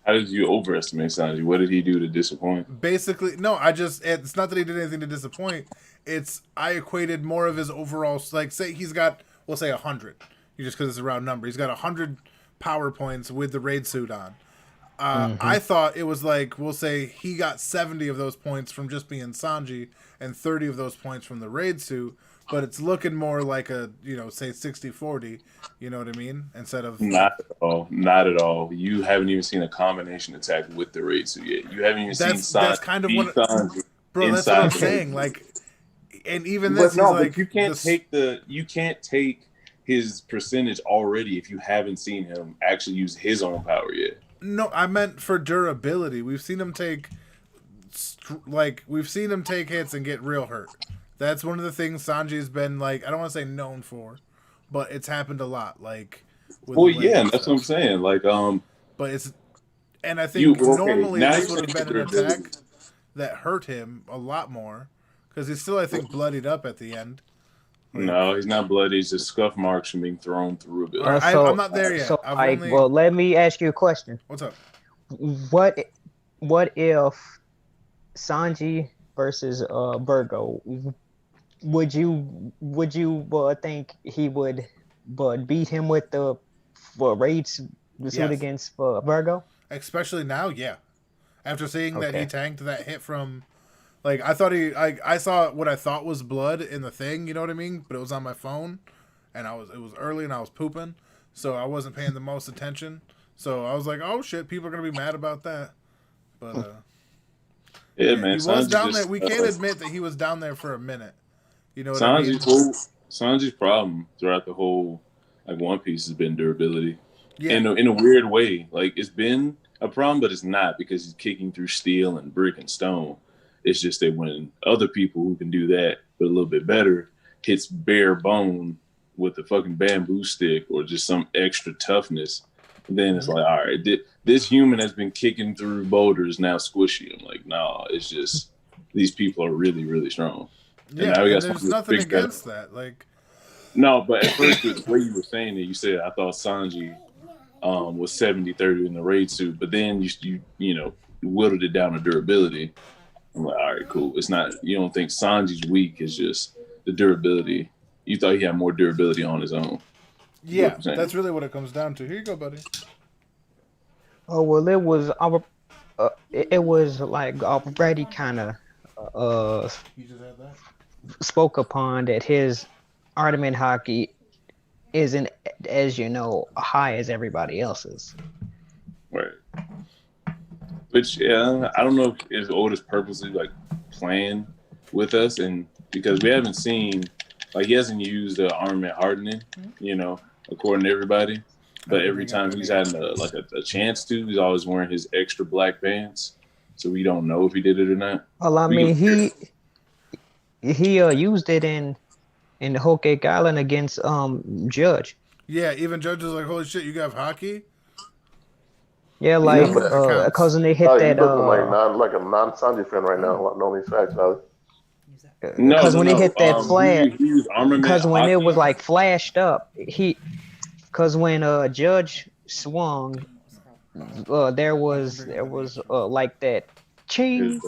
How did you overestimate Sanji? What did he do to disappoint? Basically, no. It's not that he did anything to disappoint. It's I equated more of his overall, like, say he's got, we'll say 100. Just because it's a round number. He's got 100 power points with the raid suit on. I thought it was like, we'll say he got 70 of those points from just being Sanji and 30 of those points from the raid suit. But it's looking more like a, say 60-40. You know what I mean? Instead of... Not at all. You haven't even seen a combination attack with the raid suit yet. You haven't even seen Sanji. That's kind of what... Bro, that's what I'm saying. Like, and even this, but you can't take his percentage already if you haven't seen him actually use his own power yet. No, I meant for durability. We've seen him take hits and get real hurt. That's one of the things Sanji's been, like, I don't want to say known for, but it's happened a lot. Like, that's what I'm saying. Like, but it's, and I think normally this would have been an attack that hurt him a lot more because he's still, I think, bloodied up at the end. No, he's not bloody. He's just scuff marks from being thrown through a bit. I'm not there yet. So, well, let me ask you a question. What's up? What if Sanji versus Virgo? Would you think he would beat him with the raid suit against Virgo? Especially now, yeah. After seeing that he tanked that hit from. Like, I thought I saw what I thought was blood in the thing, you know what I mean? But it was on my phone, and it was early, and I was pooping, so I wasn't paying the most attention. So I was like, oh, shit, people are going to be mad about that. But, man. He was down there. We can't admit that he was down there for a minute. You know what I mean? Sanji's problem throughout the whole, like, One Piece has been durability. Yeah. In a weird way. Like, it's been a problem, but it's not because he's kicking through steel and brick and stone. It's just that when other people who can do that, but a little bit better, hits bare bone with a fucking bamboo stick or just some extra toughness, then it's like, all right, this human has been kicking through boulders, now squishy. I'm like, nah, it's just these people are really, really strong. Yeah, and there's nothing against that. Like, no, but at first, the way you were saying it, you said, I thought Sanji was 70-30 in the raid suit, but then you whittled it down to durability. I'm like, all right, cool. It's not, you don't think Sanji's weak, it's just the durability. You thought he had more durability on his own. Yeah, that's really what it comes down to. Here you go, buddy. Oh, well, it was like already kind of You just had that. spoke upon that his Artemin hockey isn't, as you know, high as everybody else's. Right. Which yeah, I don't know if Otis purposely like playing with us, and because we haven't seen like he hasn't used the armament hardening, according to everybody. But every time he's had a chance to, he's always wearing his extra black pants, so we don't know if he did it or not. Well, I mean, he used it in the Whole Cake Island against Judge. Yeah, even Judge was like, "Holy shit, you got hockey." Yeah, like because when they hit that you looking like a non-Sanji fan right now. Like, no facts, Alex. Because when he hit that flash, because when hockey. it was like flashed up, because when Judge swung, there was like that ching,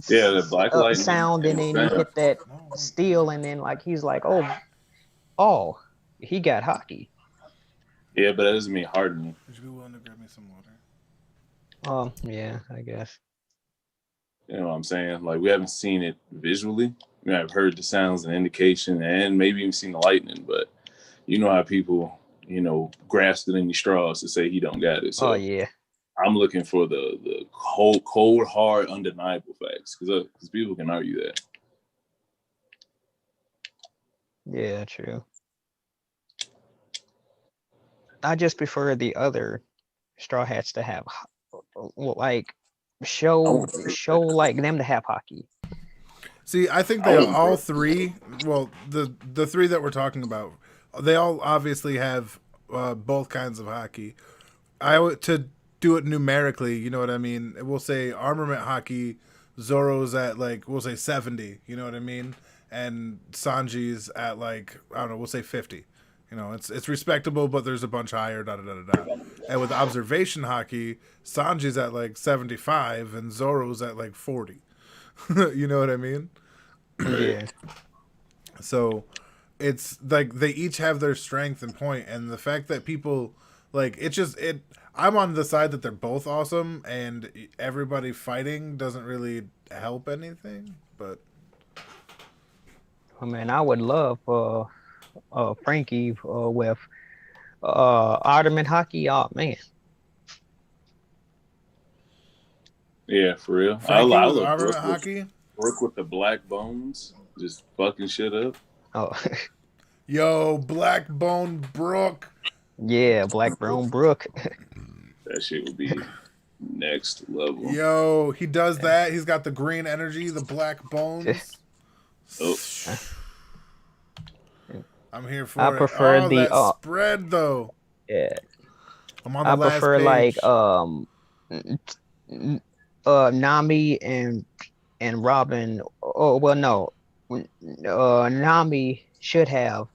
the black light sound, and then he hit that steel, and then like he's like, oh, he got hockey. Yeah, but that doesn't mean hardening. Would you be willing to grab me some water? Yeah, I guess. You know what I'm saying? Like we haven't seen it visually. I've heard the sounds and indication, and maybe even seen the lightning. But you know how people, grasped it in the straws to say he don't got it. So yeah. I'm looking for the cold, hard, undeniable facts because people can argue that. Yeah, true. I just prefer the other Straw Hats to have like show like them to have hockey. See, I think they all three. Well, the three that we're talking about, they all obviously have both kinds of hockey. To do it numerically, you know what I mean? We'll say armament hockey, Zoro's at like we'll say 70, you know what I mean? And Sanji's at like I don't know, we'll say 50. It's respectable, but there's a bunch higher, da da da da da. And with observation hockey, Sanji's at like 75 and Zoro's at like 40. You know what I mean? Yeah. So it's like they each have their strength and point, and the fact that people like I'm on the side that they're both awesome, and everybody fighting doesn't really help anything. But I mean, I would love Frankie with Ottoman hockey. Oh man. Yeah, for real. Frankie I with love armament hockey. Brooke with the black bones, just fucking shit up. Oh. Yo, Black Bone Brook. Yeah, Black Bone Brook. That shit would be next level. Yo, he does that. He's got the green energy, the black bones. Oh. I'm here for I prefer that spread though. Yeah. I'm on the last prefer page. Like Nami and Robin. Oh well, no. Nami should have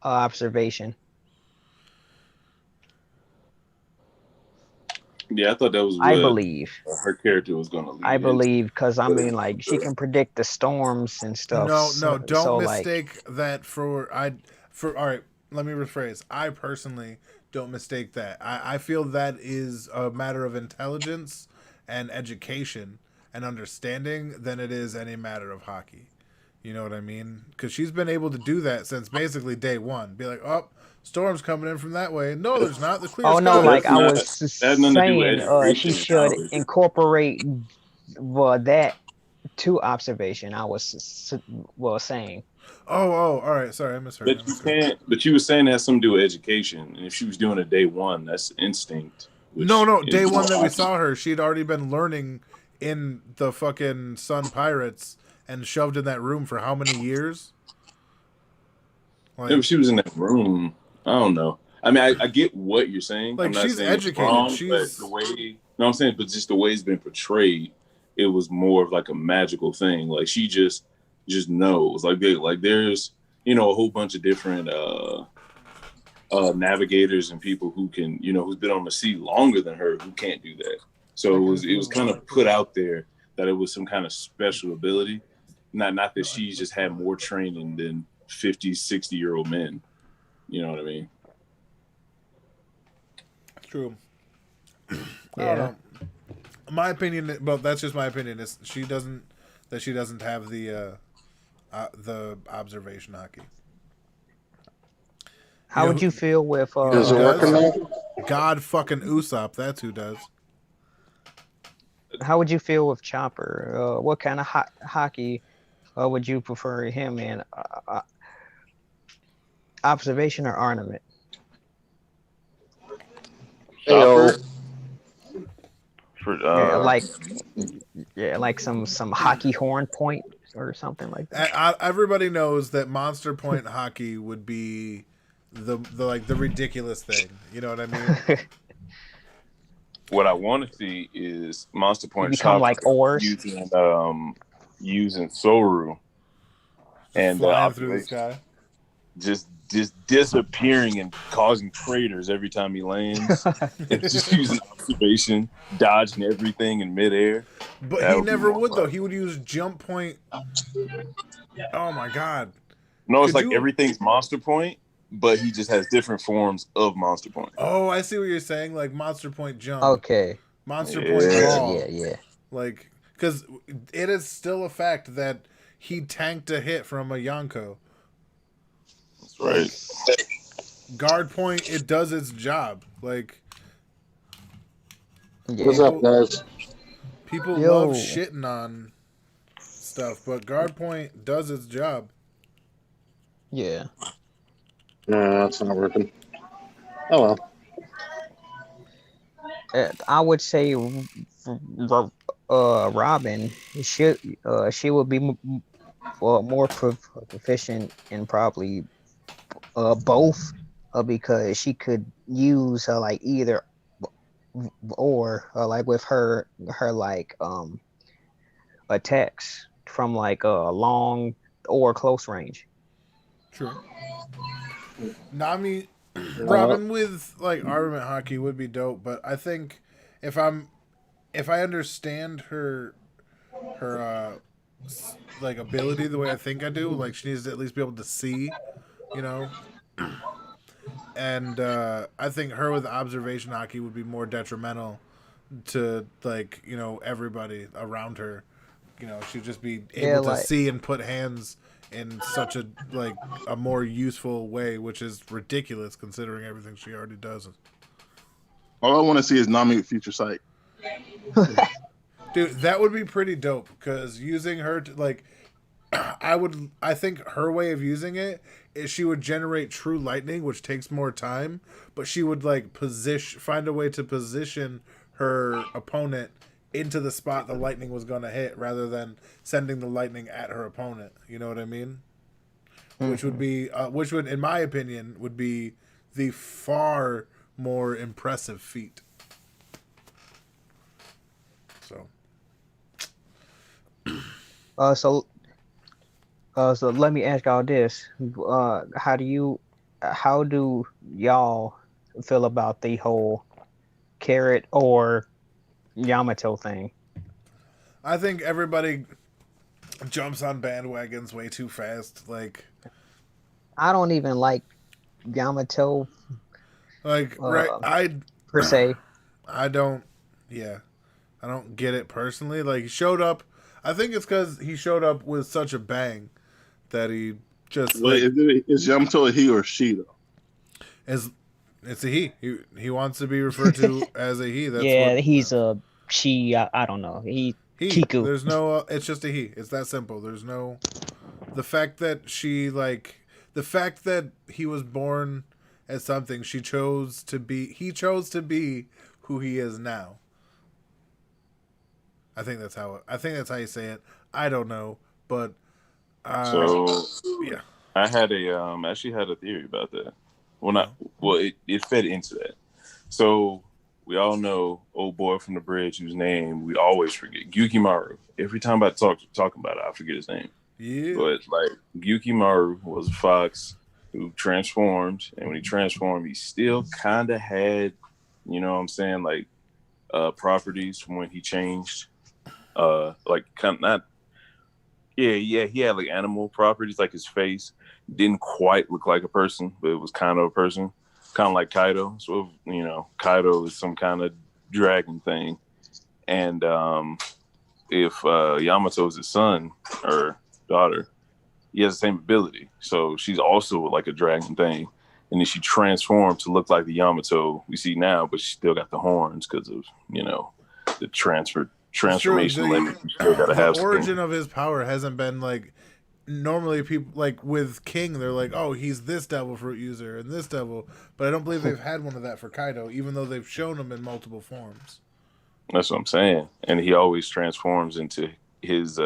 observation. Yeah, I thought that was what I believe her character was going to lead. I believe because I mean, like she can predict the storms and stuff. No, don't mistake that for. All right, let me rephrase. I personally don't mistake that. I feel that is a matter of intelligence and education and understanding than it is any matter of hockey. You know what I mean? Because she's been able to do that since basically day one. Be like, oh, storm's coming in from that way. No, there's not. The clear sky. No, like I was saying, she should incorporate that to observation. I was saying. Oh, all right. Sorry, I misheard. But you were saying it has something to do with education, and if she was doing it day one, that's instinct. No, day one that we saw her, she'd already been learning in the fucking Sun Pirates and shoved in that room for how many years? Like, if she was in that room, I don't know. I mean, I get what you're saying. Like, I'm not she's saying educated. Wrong, but the way, I'm saying, but just the way it's been portrayed, it was more of like a magical thing. Like she just knows. Like there's a whole bunch of different navigators and people who can who's been on the sea longer than her who can't do that. So it was kind of put out there that it was some kind of special ability. Not that she's just had more training than 50, 60-year-old men. You know what I mean? True. Yeah. My opinion, but that's just my opinion. Is she doesn't that she doesn't have the observation hockey. How would you feel with You know Does who it work in does? there? God fucking Usopp, that's who does. how would you feel with Chopper? What kind of hockey would you prefer him in? Observation or ornament? Ayo. Chopper for Like some hockey horn point or something like that. Everybody knows that Monster Point hockey would be the like the ridiculous thing. You know what I mean? what I want to see is Monster You Point become Chopper like oars. using Soru and Flying through the observation, sky. just disappearing and causing craters every time he lands. It's just using observation, dodging everything in midair. But That he would be never more would fun. though. He would use jump point. Oh my god. No, it's Could like you- everything's Monster Point, but he just has different forms of Monster Point. Oh, I see what you're saying. Like Monster Point jump. Okay. Monster Yeah. Point Yeah, ball. yeah. Like, because it is still a fact that he tanked a hit from a Yonko. That's right. Guard point, it does its job. Like, What's up, guys? people Yo. love shitting on stuff, but guard point does its job. Yeah. No, that's not working. Oh well. I would say Robin she would be more proficient in probably both because she could use like either or like with her like attacks from like long or close range. True. Nami, Robin with like armament hockey would be dope, but I think if I understand her like ability the way I think I do, like she needs to at least be able to see, you know. And I think her with observation hockey would be more detrimental to like, you know, everybody around her. You know, she'd just be able to like see and put hands in such a like a more useful way, which is ridiculous considering everything she already does. All I want to see is Nami with future sight. Dude, that would be pretty dope because using her to like, I think her way of using it is she would generate true lightning, which takes more time, but she would like find a way to position her opponent into the spot the lightning was going to hit rather than sending the lightning at her opponent. You know what I mean? Mm-hmm. Which would, in my opinion, would be the far more impressive feat. So. So let me ask y'all this: how do y'all feel about the whole Carrot or Yamato thing? I think everybody jumps on bandwagons way too fast. Like, I don't even like Yamato. Like, per se. I don't get it personally. Like, he showed up. I think it's because he showed up with such a bang that he just. Wait, is Yamato a he or she though? It's a he. He wants to be referred to as a he. That's he's a she. I don't know. He Kiku. There's no. It's just a he. It's that simple. There's no. The fact that he was born as something he chose to be who he is now. I think that's how you say it. I don't know, but yeah. I had actually had a theory about that. It fed into that. So we all know old boy from the bridge whose name we always forget, Gyukimaru. Every time I talk about it, I forget his name. Yeah. But like Gyukimaru was a fox who transformed, and when he transformed, he still kind of had, you know what I'm saying, like properties from when he changed. Like kind of not. Yeah, he had like animal properties, like his face didn't quite look like a person, but it was kind of a person, kind of like Kaido. So, you know, Kaido is some kind of dragon thing. And if Yamato's his son or daughter, he has the same ability. So she's also like a dragon thing. And then she transformed to look like the Yamato we see now, but she still got the horns because of, the transformation. The, You still gotta have the origin of his power hasn't been like, normally people, like with King, they're like, oh, he's this devil fruit user and this devil. But I don't believe they've had one of that for Kaido, even though they've shown him in multiple forms. That's what I'm saying. And he always transforms into his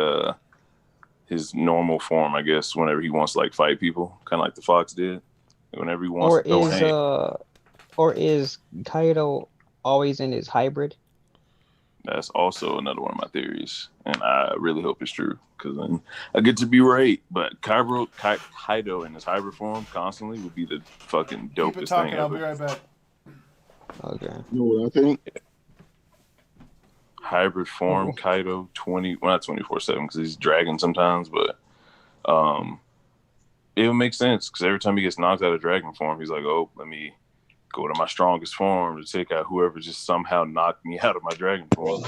normal form, I guess, whenever he wants to like fight people, kind of like the Fox did. Whenever he wants to go hang. Or is Kaido always in his hybrid? That's also another one of my theories, and I really hope it's true because then I get to be right. But Kaido in his hybrid form constantly would be the fucking dopest thing ever. I'll be right back. Okay. You know what I think? Hybrid form, Kaido not 24/7 because he's dragon sometimes, but it would make sense because every time he gets knocked out of dragon form, he's like, "Oh, let me go to my strongest form to take out whoever just somehow knocked me out of my dragon form."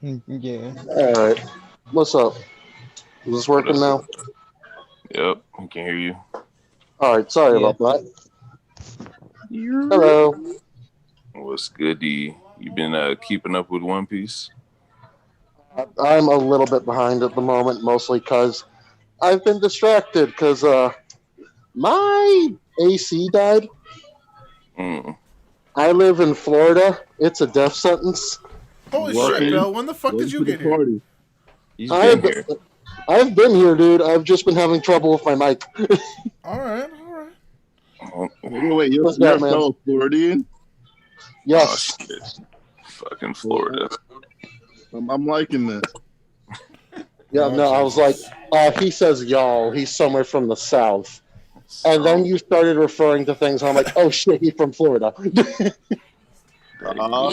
Yeah. All right. What's up? Is this working now? Yep, I can hear you. All right. Sorry about that. Hello. What's good, D? You been keeping up with One Piece? I'm a little bit behind at the moment, mostly because I've been distracted because my AC died. I live in Florida. It's a death sentence. Holy shit, Bill. When the fuck did you get here? I've been here. I've been here, dude. I've just been having trouble with my mic. All right. Wait, you're a fellow Floridian? Yes. Oh, shit. Fucking Florida. I'm liking this. Yeah, no, I was like, he says y'all. He's somewhere from the South. And then you started referring to things, and I'm like, oh shit, he's from Florida.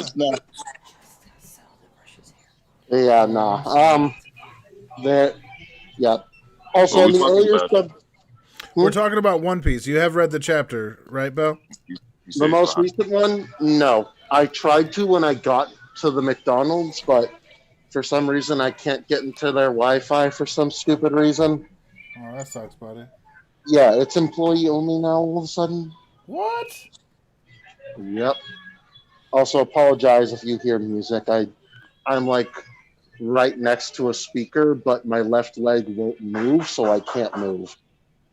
Snap. Yeah, nah. There. Yeah. Also, on the earlier stuff. We're talking about One Piece. You have read the chapter, right, Bill? The most recent one? No. I tried to when I got to the McDonald's, but for some reason I can't get into their Wi-Fi for some stupid reason. Oh, that sucks, buddy. Yeah, it's employee only now all of a sudden. What? Yep. Also, apologize if you hear music. I'm like right next to a speaker, but my left leg won't move, so I can't move.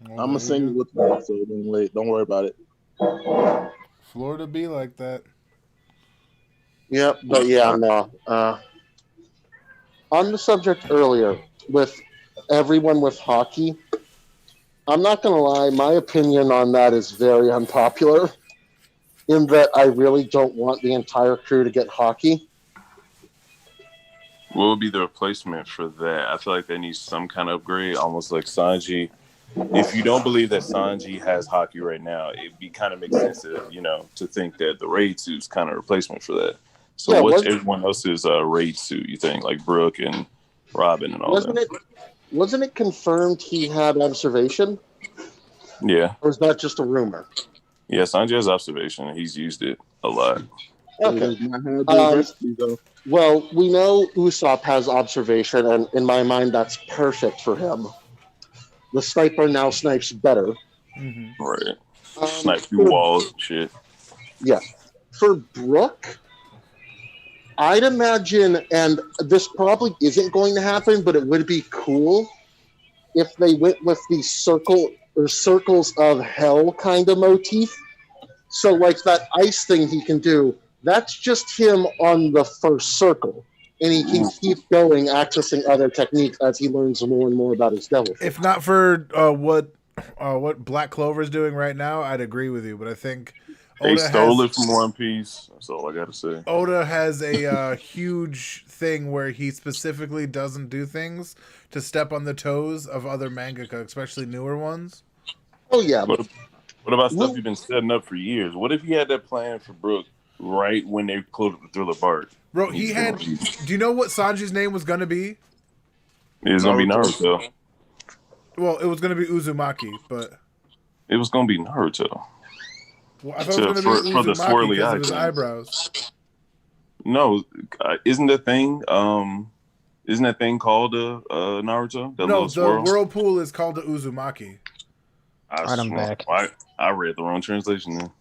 I'm gonna sing with you, so don't worry about it. Florida be like that. Yep, but yeah, no. On the subject earlier, with everyone with hockey, I'm not going to lie, my opinion on that is very unpopular, in that I really don't want the entire crew to get hockey. What would be the replacement for that? I feel like they need some kind of upgrade, almost like Sanji. If you don't believe that Sanji has hockey right now, it kind of makes sense to think that the raid suit's kind of replacement for that. So yeah, what's everyone else's raid suit, you think? Like Brooke and Robin and all that? Wasn't it confirmed he had observation? Yeah. Or is that just a rumor? Yeah, Sanji has observation. He's used it a lot. Okay. Well, we know Usopp has observation, and in my mind, that's perfect for him. The sniper now snipes better. Mm-hmm. Right. Snipe through walls and shit. Yeah. For Brooke, I'd imagine, and this probably isn't going to happen, but it would be cool if they went with the circles of hell kind of motif. So, like that ice thing he can do, that's just him on the first circle. And he can keep going, accessing other techniques as he learns more and more about his devil. If not for what Black Clover is doing right now, I'd agree with you. But I think They stole it from One Piece. That's all I got to say. Oda has a huge thing where he specifically doesn't do things to step on the toes of other mangaka, especially newer ones. Oh, yeah. What about stuff you've been setting up for years? What if he had that plan for Brooke right when they closed the Thriller Bark? Bro, he had... Do you know what Sanji's name was going to be? It was going to be Naruto. Well, it was going to be Uzumaki, but... It was going to be Naruto. Well, I thought it was going to be Uzumaki because of his eyebrows. No, isn't the thing Isn't that thing called Naruto? That No, little the swirl? whirlpool is called the Uzumaki. Right, I'm back. I read the wrong translation then.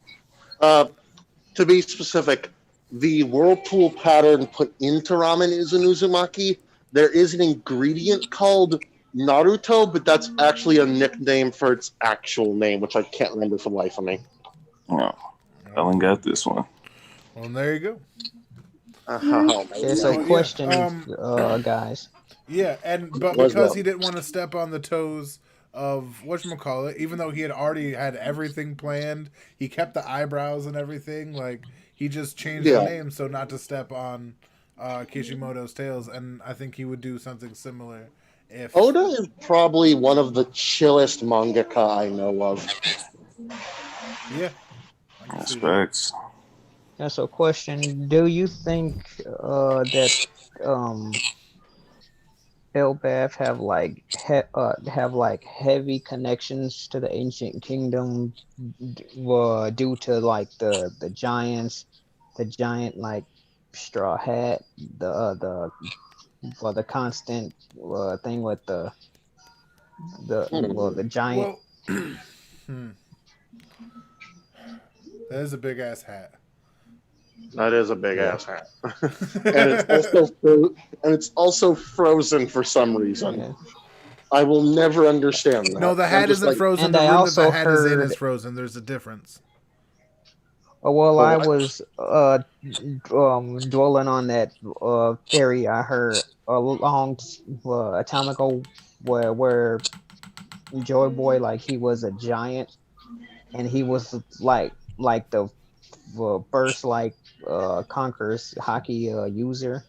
To be specific, the whirlpool pattern put into ramen is an uzumaki. There is an ingredient called Naruto, but that's actually a nickname for its actual name, which I can't remember for the life of me. Oh, Ellen got this one. Well, there you go. Okay, so yeah, questions, guys. Yeah, but because he didn't want to step on the toes of whatchamacallit, even though he had already had everything planned, he kept the eyebrows and everything. Like, he just changed the name so not to step on Kishimoto's tails, and I think he would do something similar. If Oda is probably one of the chillest mangaka I know of. Yeah. That's facts. Yeah, so question, do you think that Elbaf have like heavy connections to the ancient kingdom due to like the giants, the giant like straw hat, the constant thing with the giant. Well, that is a big ass hat. That is a big ass hat, and it's also frozen for some reason. Yeah. I will never understand that. No, the hat isn't frozen. And the I room also that the hat is in heard- is frozen. There's a difference. Well, I was dwelling on that theory I heard a long time ago, where Joy Boy, like, he was a giant, and he was like the first like Conqueror's hockey user,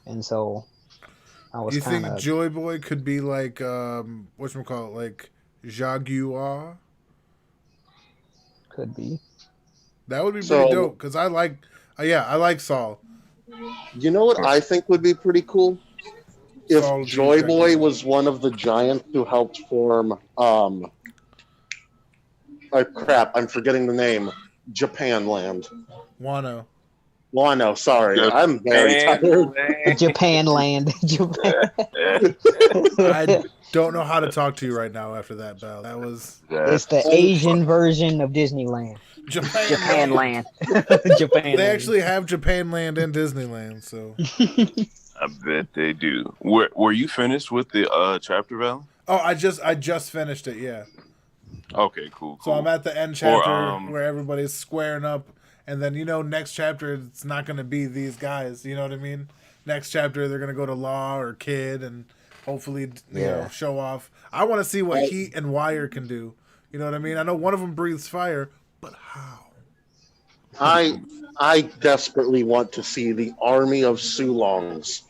and so I was You kind think of Joy Boy could be like whatchamacallit, like Jaguar? could be. That would be pretty dope because I like Saul. You know what I think would be pretty cool? If Saul Joy G. Boy was one of the giants who helped form crap, I'm forgetting the name. Japan Land. Wano. Sorry. I'm very tired. Japan Land. Japan. I don't know how to talk to you right now after that, Bell. That was It's the Asian version of Disneyland. Japan Land. Japan. They actually have Japan Land in Disneyland, so I bet they do. Were you finished with the chapter, Val? Oh, I just finished it, yeah. Okay, cool. So I'm at the end chapter where everybody's squaring up, and then next chapter it's not going to be these guys. You know what I mean? Next chapter they're going to go to Law or Kid and hopefully show off. I want to see what Heat and Wire can do. You know what I mean? I know one of them breathes fire, but how? I desperately want to see the army of Sulongs.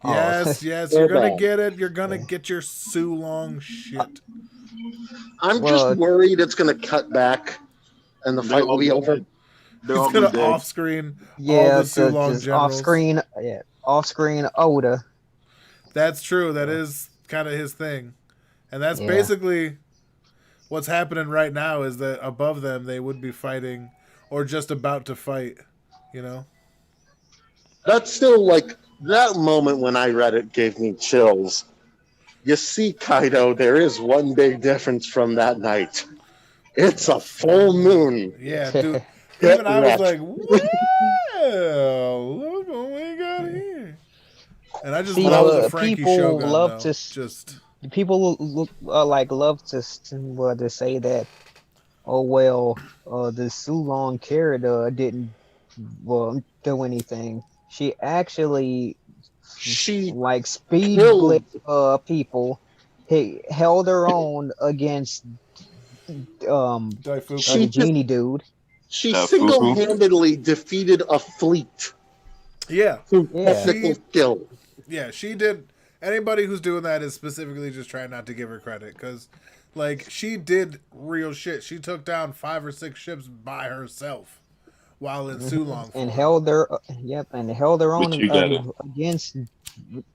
Yes, you're gonna get it. You're gonna get your Sulong shit. I'm just worried it's gonna cut back, and the fight will be over. It's gonna off screen. all the Sulong generals. Off screen Oda. That's true. That is kind of his thing, and that's basically what's happening right now. Is that above them they would be fighting or just about to fight. That's still like that moment when I read it gave me chills. You see, Kaido, there is one big difference from that night. It's a full moon. Yeah, dude. Even I was like, well, look what we got here. And I just love the Frankie Shogun. People love to say that. Oh well, the Sulong character didn't do anything. She actually like speed blitz people. He held her own against the genie dude. She single-handedly defeated a fleet. Yeah. Technical skill. Yeah, she did. Anybody who's doing that is specifically just trying not to give her credit because, like, she did real shit. She took down 5 or 6 ships by herself while in Sulong and held her own against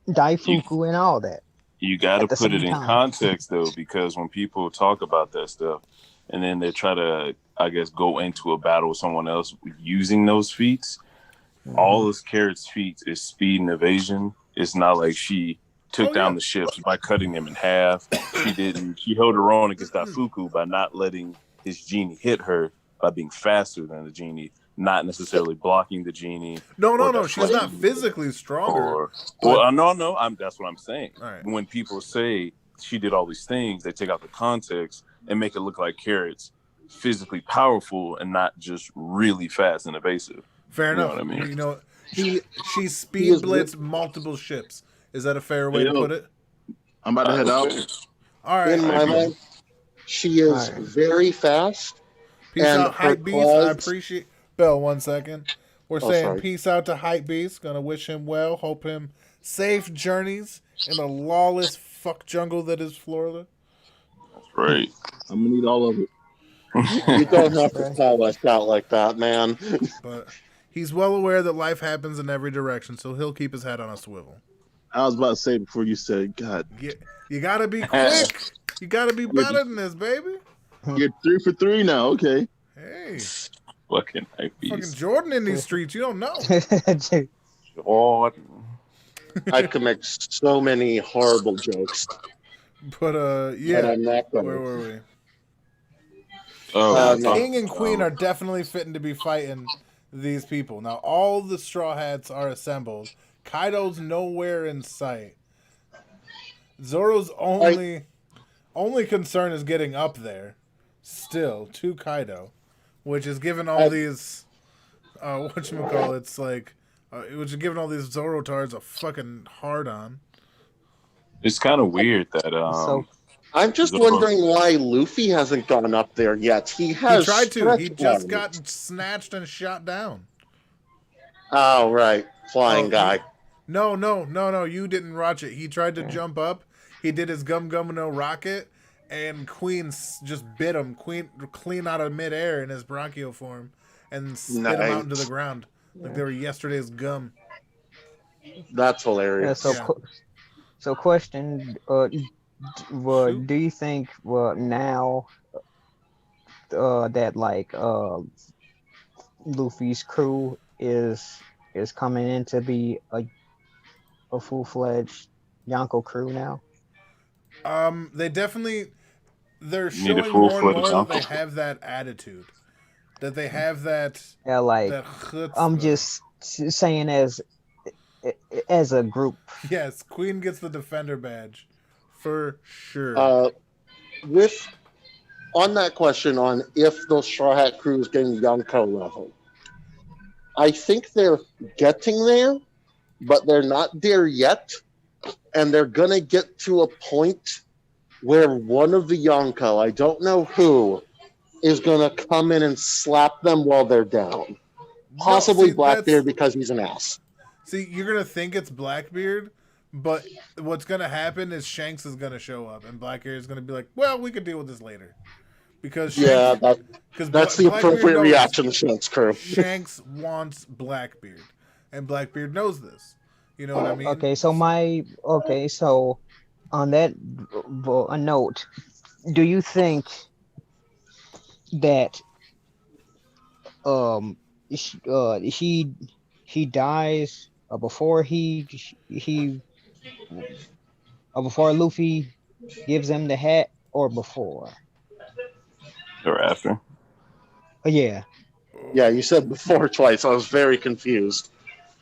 Daifuku and all that. You got to put it in context though, because when people talk about that stuff and then they try to, I guess, go into a battle with someone else using those feats, all this Carrot's feats is speed and evasion, It's not like she took down the ships by cutting them in half. She didn't. She held her own against Daifuku by not letting his genie hit her by being faster than the genie, not necessarily blocking the genie. No. She's not physically stronger. No. That's what I'm saying. Right. When people say she did all these things, they take out the context and make it look like Carrot's physically powerful and not just really fast and evasive. Fair enough. Know what I mean? You know, she speed blitzed multiple ships. Is that a fair way to put it? I'm about to head out. All right. In my mind, she is very fast. Peace out, Hype Beast. I appreciate. Bill, 1 second. We're saying peace out to Hype Beast. Gonna wish him well. Hope him safe journeys in the lawless fuck jungle that is Florida. That's right. I'm gonna need all of it. You don't have to call us out like that, man. But he's well aware that life happens in every direction, so he'll keep his head on a swivel. I was about to say before you said, God. You gotta be quick. You gotta be better than this, baby. You're 3 for 3 now. Okay. Hey. Fucking Hype Beast. Fucking Jordan in these streets. You don't know. Jordan. I could make so many horrible jokes. But yeah. But I'm not gonna. Where were we? King and Queen are definitely fitting to be fighting these people. Now, all the Straw Hats are assembled. Kaido's nowhere in sight. Zoro's only concern is getting up there, still, to Kaido, which is given all these, whatchamacallits, like, which is giving all these Zorotards a fucking hard-on. It's kind of weird that, I'm just wondering why Luffy hasn't gone up there yet. He has. He tried to. He just got snatched and shot down. Oh, right. Flying guy. No. You didn't watch it. He tried to jump up. He did his Gum Gum No rocket, and Queen just bit him. Queen clean out of midair in his bronchial form and spit him out into the ground like they were yesterday's gum. That's hilarious. So question. Do you think now that like Luffy's crew is coming in to be a full-fledged Yonko crew now? They're showing more and more that they have that attitude, that they have that. Yeah, like that chutzpah. I'm just saying as a group. Yes, Queen gets the Defender badge. For sure. On that question on if the Straw Hat crew is getting Yonko level, I think they're getting there, but they're not there yet, and they're gonna get to a point where one of the Yonko, I don't know who, is gonna come in and slap them while they're down. Possibly Blackbeard because he's an ass. See, you're gonna think it's Blackbeard. But what's going to happen is Shanks is going to show up, and Blackbeard is going to be like, well, we could deal with this later. Because Shanks, that's the appropriate reaction to Shanks' crew. Shanks wants Blackbeard, and Blackbeard knows this. You know what I mean? Okay, so on that a note, do you think that he dies before before Luffy gives him the hat, or before? Or after? Yeah. Yeah, you said before twice. I was very confused.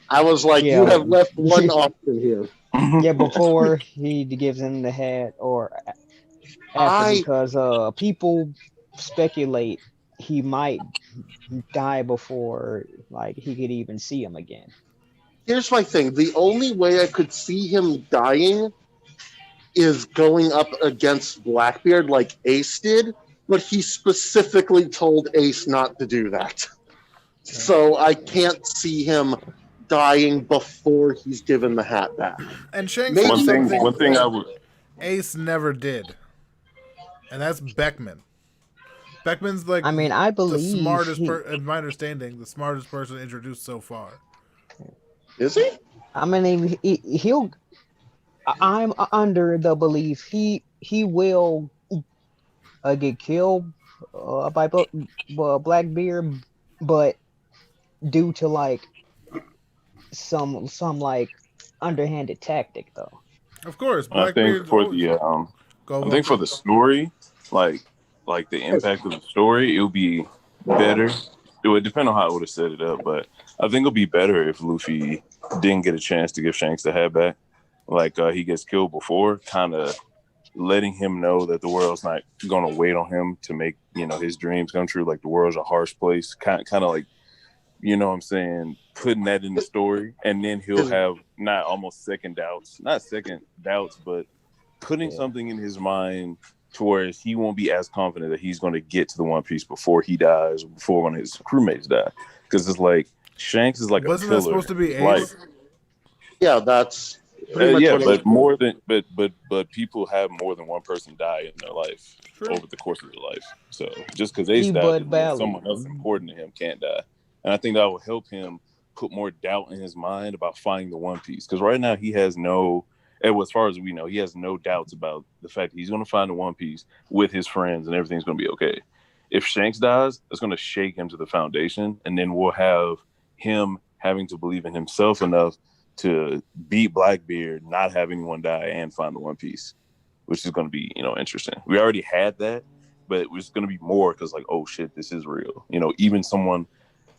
I was like, you have left one option here. Yeah, before he gives him the hat, or after, because people speculate he might die before like he could even see him again. Here's my thing. The only way I could see him dying is going up against Blackbeard like Ace did, but he specifically told Ace not to do that. So I can't see him dying before he's given the hat back. And Shanks one thing I would Ace never did. And that's Beckman. Beckman's like I believe the smartest in my understanding, the smartest person introduced so far. Is he? He'll. I'm under the belief he will get killed by Blackbeard, but due to like some like underhanded tactic, though. Of course, I think Blackbeard's for always the go I think for the story, like the impact of the story, it'll be better. It would depend on how I would have set it up, but I think it'll be better if Luffy didn't get a chance to give Shanks the hat back. Like he gets killed before, kind of letting him know that the world's not going to wait on him to make his dreams come true. Like the world's a harsh place, kind of like what I'm saying, putting that in the story, and then he'll have not second doubts, but putting something in his mind to where he won't be as confident that he's going to get to the One Piece before he dies, or before one of his crewmates die. Because it's like Shanks is like wasn't a that pillar. supposed to be Ace? Yeah, that's pretty much what but more than but people have more than one person die in their life over the course of their life. So just because Ace died, someone else important to him can't die. And I think that will help him put more doubt in his mind about finding the One Piece. Because right now he has as far as we know, he has no doubts about the fact that he's going to find the One Piece with his friends and everything's going to be okay. If Shanks dies, it's going to shake him to the foundation. And then we'll have him having to believe in himself enough to beat Blackbeard, not have anyone die, and find the One Piece, which is going to be, interesting. We already had that, but it was going to be more because, like, oh shit, this is real. Even someone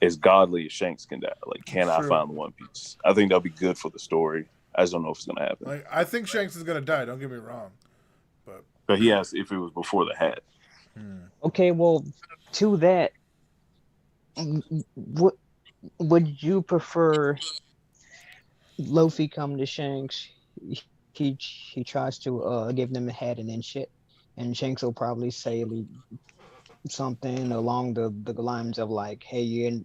as godly as Shanks can die. Like, can I find the One Piece? I think that'll be good for the story. I just don't know if it's going to happen. Like, I think Shanks is going to die. Don't get me wrong, but he asked if it was before the hat. Okay, well, to that, would you prefer Luffy come to Shanks? He tries to give them a hat and then shit, and Shanks will probably say something along the lines of like, hey,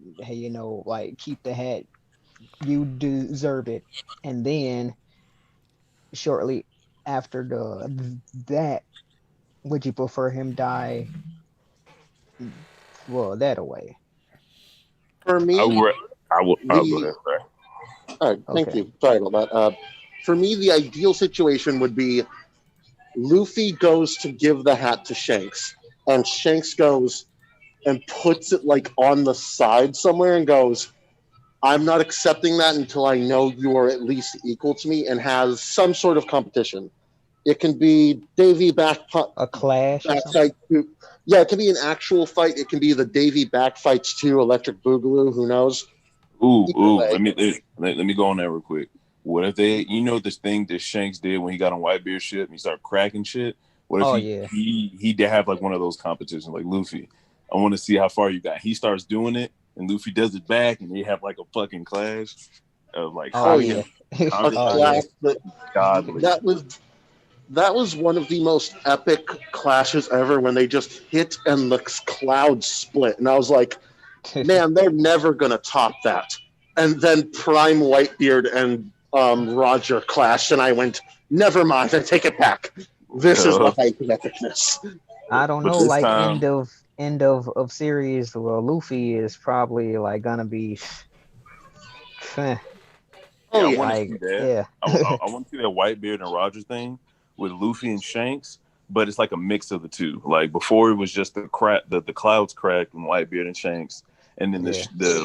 like, keep the hat, you deserve it. And then shortly after that, would you prefer him die that away? For me, I will go ahead. All right, thank you. Sorry about that. For me, the ideal situation would be Luffy goes to give the hat to Shanks, and Shanks goes and puts it like on the side somewhere and goes, I'm not accepting that until I know you are at least equal to me, and has some sort of competition. It can be Davy a clash or fight. Yeah, it can be an actual fight. It can be the Davy back fights to Electric Boogaloo. Who knows? Ooh. Let me go on that real quick. What if they, this thing that Shanks did when he got on Whitebeard's ship and he started cracking shit? What if he did have like one of those competitions, like Luffy? I want to see how far you got. He starts doing it, and Luffy does it back, and they have like a fucking clash of like, a clash that was one of the most epic clashes ever, when they just hit and the clouds split, and I was like, man, they're never gonna top that. And then Prime Whitebeard and Roger clashed, and I went, never mind, I take it back. This is the height of epicness. I don't know, like end of series, well, Luffy is probably like gonna be. I want to see that. I want to see that Whitebeard and Roger thing with Luffy and Shanks, but it's like a mix of the two. Like before, it was just the clouds cracked and Whitebeard and Shanks, and then the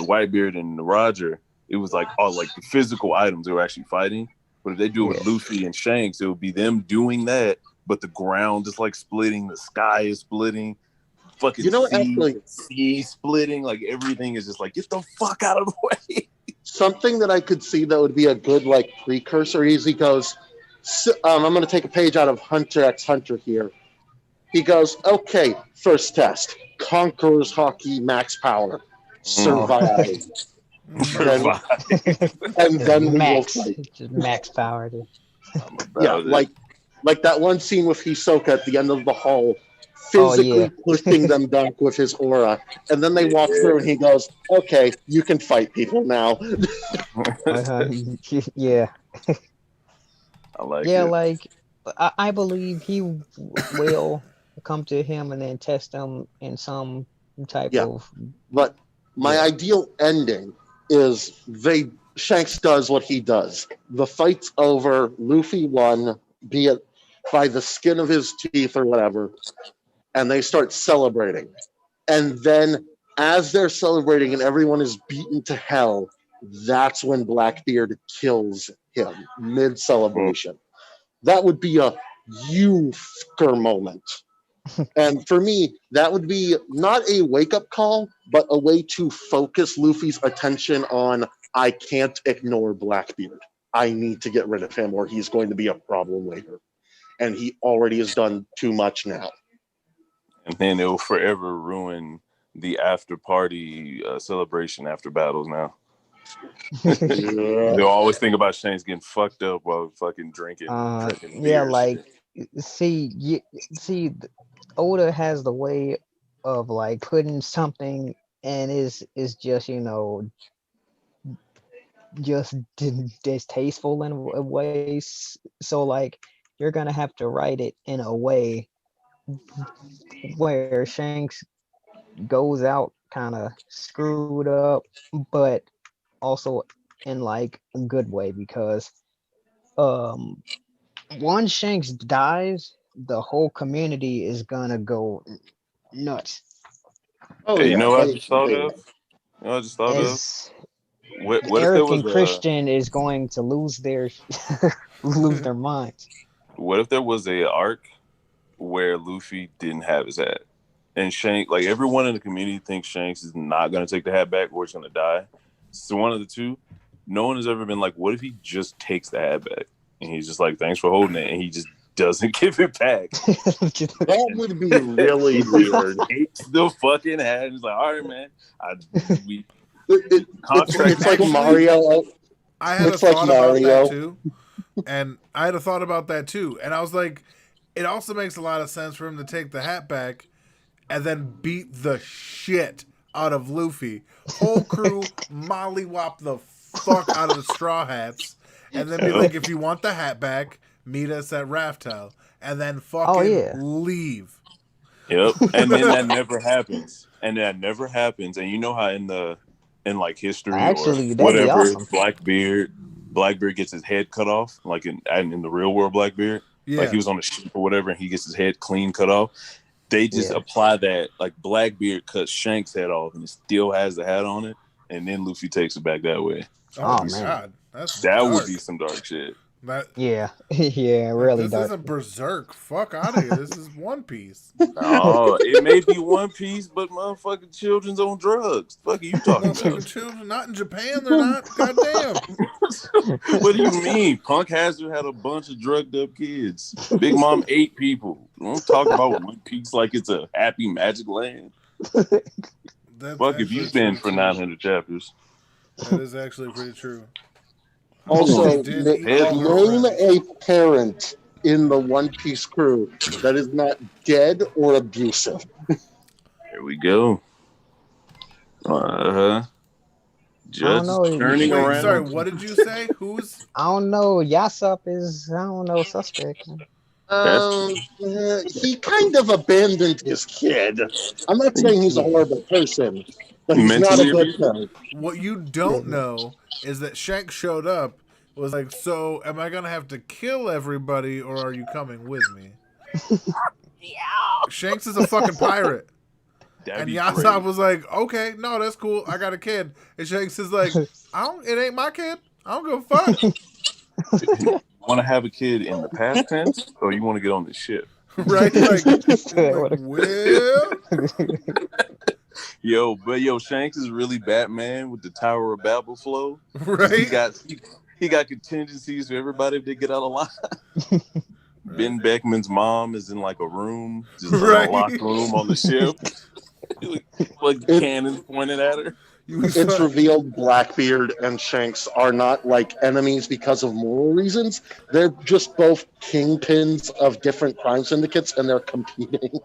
Whitebeard and the Roger, it was like all like the physical items they were actually fighting. But if they do it with Luffy and Shanks, it would be them doing that, but the ground is like splitting, the sky is splitting, fucking sea splitting, like everything is just like, get the fuck out of the way. Something that I could see that would be a good like precursor is he goes, I'm going to take a page out of Hunter x Hunter here. He goes, okay, first test, Conqueror's Hockey max power, survive. And then max power. Like that one scene with Hisoka at the end of the hall, physically pushing them back with his aura, and then they walk through, and he goes, "Okay, you can fight people now." Yeah. I like it. Like I believe he will come to him and then test him in some type of. But my ideal ending is Shanks does what he does. The fight's over. Luffy won, be it by the skin of his teeth or whatever, and they start celebrating. And then as they're celebrating and everyone is beaten to hell, that's when Blackbeard kills him mid-celebration. That would be a euphor moment. And for me, that would be not a wake-up call, but a way to focus Luffy's attention on, I can't ignore Blackbeard. I need to get rid of him or he's going to be a problem later. And he already has done too much now. And then it will forever ruin the after party celebration after battles now. They'll always think about Shanks getting fucked up while fucking drinking yeah, beer. like see, Oda has the way of like putting something and is just just distasteful in ways. So like you're gonna have to write it in a way where Shanks goes out kind of screwed up, but also in like a good way because once Shanks dies, the whole community is gonna go nuts. Oh, Hey, yeah. you know what I just thought of? You know what I just thought of? What if there Eric was and Christian is going to lose their minds. What if there was a arc where Luffy didn't have his hat, and Shanks, like everyone in the community thinks Shanks is not gonna take the hat back or he's gonna die. So one of the two. No one has ever been like, what if he just takes the hat back? And he's just like, thanks for holding it. And he just doesn't give it back. That would be really weird. Takes the fucking hat and he's like, all right, man. It's like Mario. I had a thought about that too. And I had a thought about that too. And I was like, it also makes a lot of sense for him to take the hat back and then beat the shit out of Luffy. Whole crew mollywop the fuck out of the Straw Hats, and then be like, if you want the hat back, meet us at Raftel, and then fucking leave. Yep. And then that never happens. And you know how in like history actually, or whatever, awesome. Blackbeard gets his head cut off, like in the real world Blackbeard. Yeah. Like he was on a ship or whatever and he gets his head clean cut off. They just apply that, like Blackbeard cuts Shanks' head off and it still has the hat on it, and then Luffy takes it back that way. Oh man, God. That dark. Would be some dark shit. Yeah, really this dark. This isn't Berserk. Fuck out of here. This is One Piece. Oh, it may be One Piece, but motherfucking children's on drugs. Fuck are you talking about? Children, not in Japan, they're not. Goddamn. What do you mean? Punk Hazard had a bunch of drugged up kids. Big Mom 8 people. Don't talk about One Piece like it's a happy magic land. Fuck if you've been for 900 chapters. That is actually pretty true. Also, name a parent in the One Piece crew that is not dead or abusive. Here we go. Just turning around. Sorry, what did you say? Who's? I don't know. Yasop is, I don't know, suspect. He kind of abandoned his kid. I'm not saying he's a horrible person, but he's not a good parent. What you don't know is that Shanks showed up, was like, so am I going to have to kill everybody or are you coming with me? Shanks is a fucking pirate. And Yasop was like, okay, no, that's cool. I got a kid. And Shanks is like, it ain't my kid. I don't give a fuck. You want to have a kid in the past tense or you want to get on the ship? Right? Like, well... Yo, Shanks is really Batman with the Tower of Babel flow. Right. He got contingencies for everybody if they get out of line. Ben Beckman's mom is in like a room, just in a locked room on the ship. Like cannons pointed at her. It's revealed Blackbeard and Shanks are not like enemies because of moral reasons. They're just both kingpins of different crime syndicates and they're competing.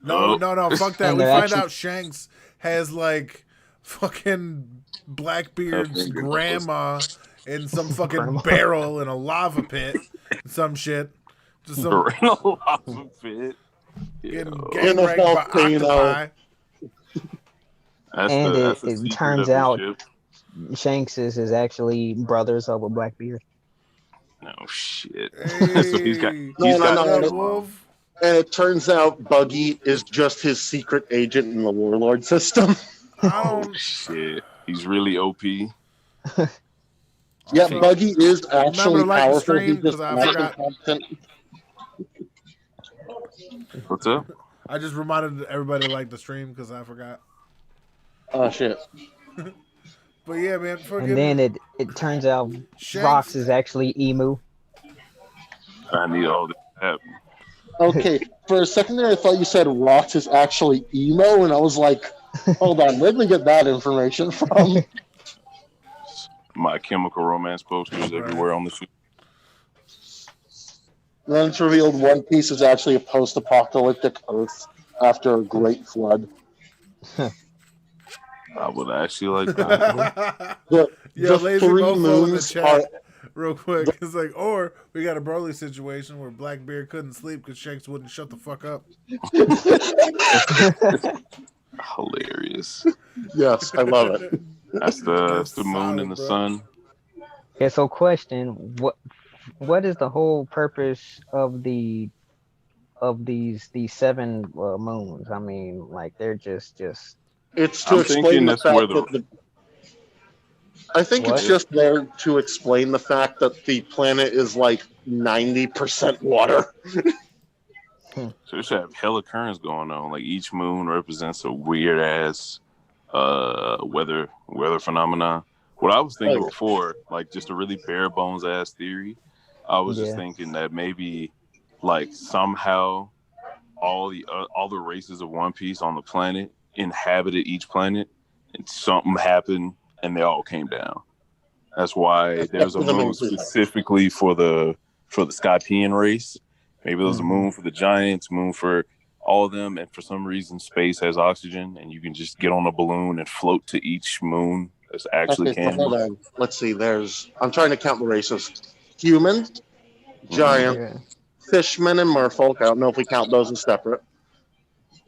No, fuck that. We find out Shanks has like fucking Blackbeard's grandma in some fucking barrel in a lava pit, some shit. Just some lava pit. Getting gang raped by octopi. It turns out Shanks is actually brothers of a Blackbeard. No shit. Hey, so he's got Wolf. And it turns out Buggy is just his secret agent in the Warlord system. Oh shit. He's really OP. Yeah, Buggy is actually Remember to like the powerful. stream, He's just 'cause I not forgot. incompetent. What's up? I just reminded everybody to like the stream because I forgot. Oh shit. But yeah, man, And then it turns out Shanks. Rox is actually Emu. I need all this to happen. Okay, for a second there, I thought you said Rox is actually emo, and I was like, hold on, where did we get that information from? My Chemical Romance posters everywhere on the feed. Then it's revealed One Piece is actually a post-apocalyptic Earth after a great flood. I would actually like that. Yo, The lazy three mofo in the moons chat, are real quick. It's like, or we got a Broly situation where Blackbeard couldn't sleep because Shanks wouldn't shut the fuck up. Hilarious. Yes, I love it. That's the moon solid, and the bro. sun. Okay, so question: what is the whole purpose of these 7 moons? I mean, like they're just. It's to I'm explain thinking the that's where fact that I think What? it's just there to explain the fact that the planet is like 90% water. So you should have hella currents going on. Like each moon represents a weird ass weather phenomenon. What I was thinking before, like just a really bare bones ass theory, I was just thinking that maybe like somehow all the races of One Piece on the planet inhabited each planet, and something happened and they all came down. That's why there's a moon specifically for the Skypean race. Maybe there's a moon for the Giants, moon for all of them, and for some reason space has oxygen and you can just get on a balloon and float to each moon that's actually Okay, so hold on. Let's see. I'm trying to count the races: human, giant, fishmen, and merfolk. I don't know if we count those as separate.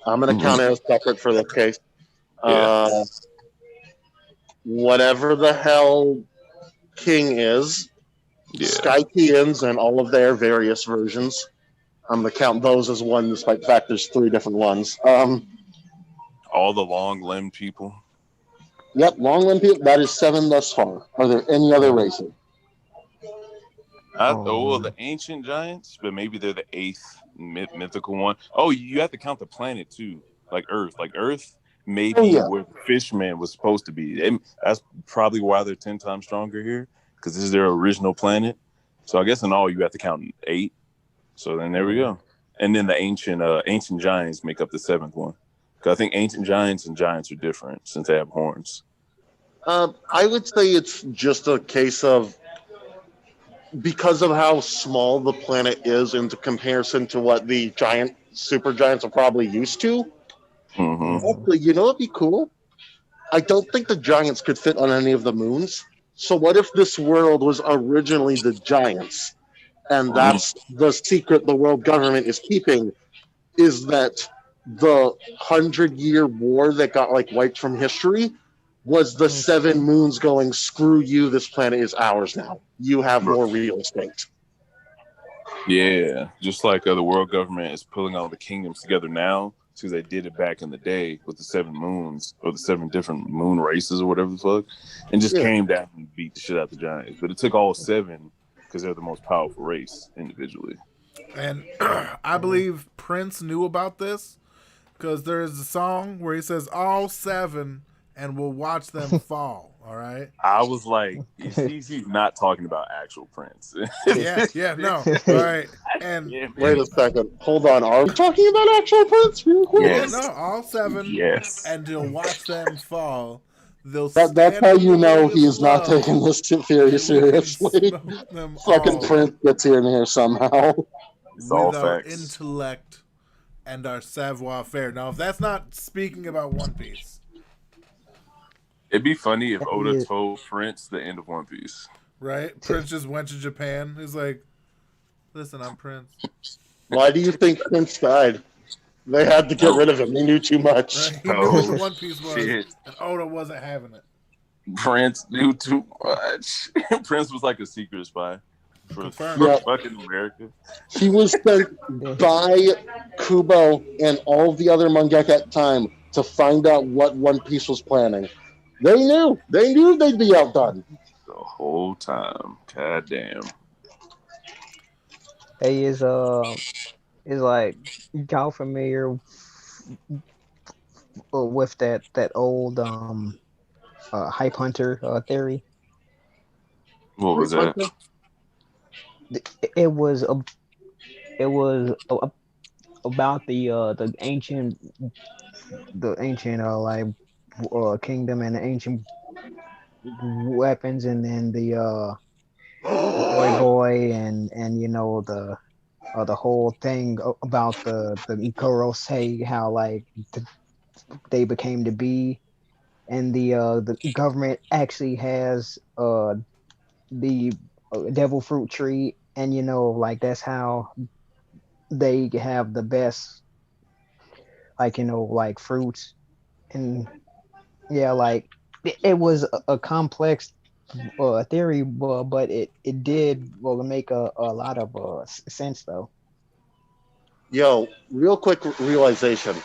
I'm going to count it as separate for this case. Whatever the hell King is, Skypeans and all of their various versions. I'm going to count those as one, despite the fact there's 3 different ones. All the long-limbed people. Yep, long-limbed people. That is 7 thus far. Are there any other races? The ancient giants, but maybe they're the 8th mythical one. Oh, you have to count the planet too, like Earth. Like Earth may be where the Fishman was supposed to be. That's probably why they're 10 times stronger here, because this is their original planet. So I guess in all you have to count 8. So then there we go. And then the ancient giants make up the 7th one. Because I think ancient giants and giants are different since they have horns. I would say it's just a case of, because of how small the planet is in comparison to what the super giants are probably used to. Hopefully, you know what'd be cool? I don't think the giants could fit on any of the moons. So what if this world was originally the giants? And that's the secret the world government is keeping, is that the 100-year war that got wiped from history was the 7 moons going, screw you, this planet is ours now. You have more real estate. Yeah, just like the world government is pulling all the kingdoms together now, because they did it back in the day with the 7 moons, or the 7 different moon races or whatever the fuck, and just came down and beat the shit out the giants. But it took all 7 because they're the most powerful race individually. And I believe Prince knew about this, because there is a song where he says all 7 and we'll watch them fall. All right. I was like, he's not talking about actual Prince. No. All right. And wait a second. Hold on. Are we talking about actual Prince? Yes. No, all 7. Yes. And to watch them fall. That's how you know he is not taking this very seriously. Fucking Prince gets here and here somehow. With our intellect and our savoir faire. Now, if that's not speaking about One Piece. It'd be funny if Oda told Prince the end of One Piece. Right? Prince just went to Japan. He's like, listen, I'm Prince. Why do you think Prince died? They had to get rid of him. He knew too much. Right? He knew what One Piece was, and Oda wasn't having it. Prince knew too much. Prince was like a secret spy for fucking America. He was sent by Kubo and all the other mangaka at the time to find out what One Piece was planning. They knew they'd be outdone. whole time. God damn. Hey, is like y'all familiar with that old hype hunter theory? What was that? It was about the ancient like kingdom and the ancient weapons, and then the Joy Boy and the whole thing about the Ikorosei, how like they became to be, and the government actually has the devil fruit tree, and like that's how they have the best, like like fruits. And yeah, like it was a complex theory, but it did well make a lot of sense though. Yo, real quick realization.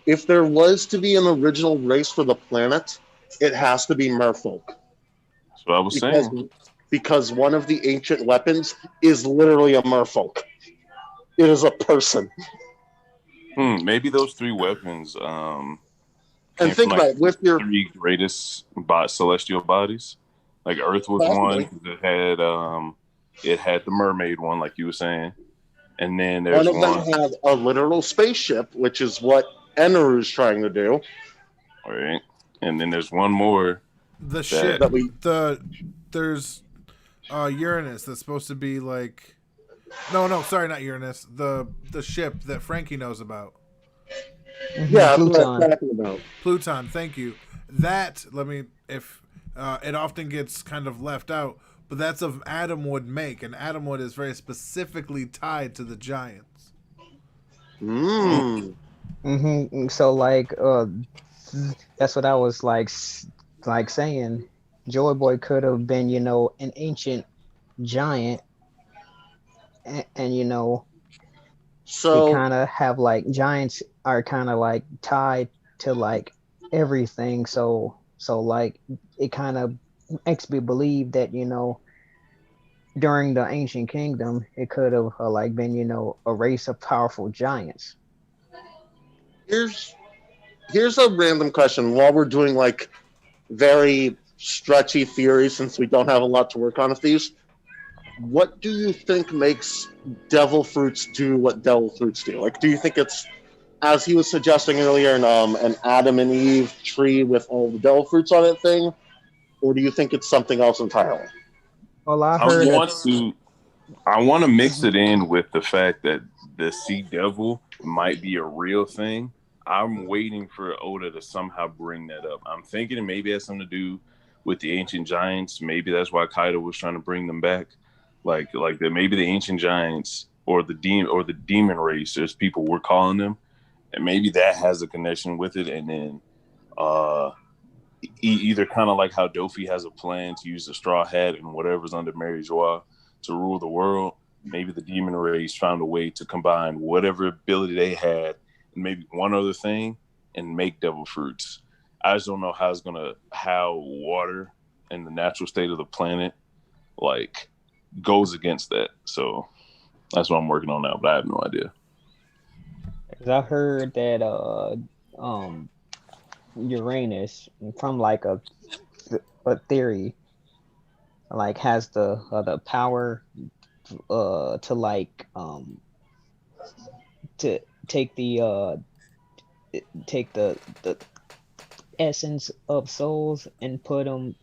If there was to be an original race for the planet, it has to be merfolk. That's what I was Because, saying. because one of the ancient weapons is literally a merfolk. It is a person. Maybe those three weapons And came think from about like it, with your three greatest celestial bodies. Like Earth was one possibly 'cause it had the mermaid one, like you were saying, and then one there's of them one, had a literal spaceship, which is what Eneru's trying to do. right? And then there's one more The that ship. That we There's Uranus that's supposed to be like. No, sorry, not Uranus. The ship that Frankie knows about. yeah, that's what I'm Pluton. talking about. Pluton, thank you. That if it often gets kind of left out, but that's of Adamwood make, and Adamwood is very specifically tied to the giants. So like that's what I was like saying. Joy Boy could have been an ancient giant, and it So kind of have like giants are kind of like tied to like everything, so like it kind of makes me believe that during the ancient kingdom it could have like been a race of powerful giants. here's here's a random question. While we're doing like very stretchy theories, since we don't have a lot to work on with these, what do you think makes devil fruits do what devil fruits do? Like, do you think it's, as he was suggesting earlier, an Adam and Eve tree with all the devil fruits on it thing, or do you think it's something else entirely? Well, I I heard want to I want to mix it in with the fact that the sea devil might be a real thing. I'm waiting for Oda to somehow bring that up. I'm thinking it maybe has something to do with the ancient giants. Maybe that's why Kaido was trying to bring them back. Like that maybe the ancient giants or the demon race, there's people we're calling them, and maybe that has a connection with it. And then either kind of like how Dofi has a plan to use the straw hat and whatever's under Mary Joie to rule the world. Maybe the demon race found a way to combine whatever ability they had and maybe one other thing and make devil fruits. I just don't know how water and the natural state of the planet like goes against that. So that's what I'm working on now, but I have no idea. 'cause I heard that um Uranus, from like a theory, like has the power to like to take the essence of souls and put them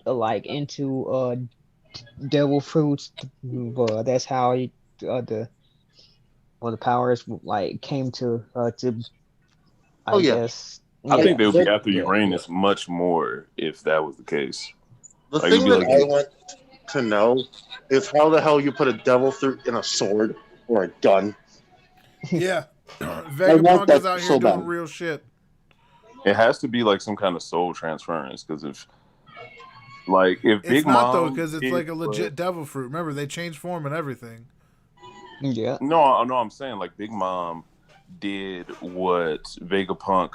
like into devil fruits. That's how the powers like came to, Oh I yeah, guess. I think Yeah, they would be after yeah. Uranus much more if that was the case. the Like, it'd thing be that like, I want to know is how the hell you put a devil fruit in a sword or a gun. Yeah, I want Vegapunk is that out here so doing bad. real shit. it has to be like some kind of soul transference because if It's Big not though, Mom because it's did like a what legit devil fruit. Remember, they change form and everything. Yeah. no, no, I'm saying like Big Mom did what Vegapunk,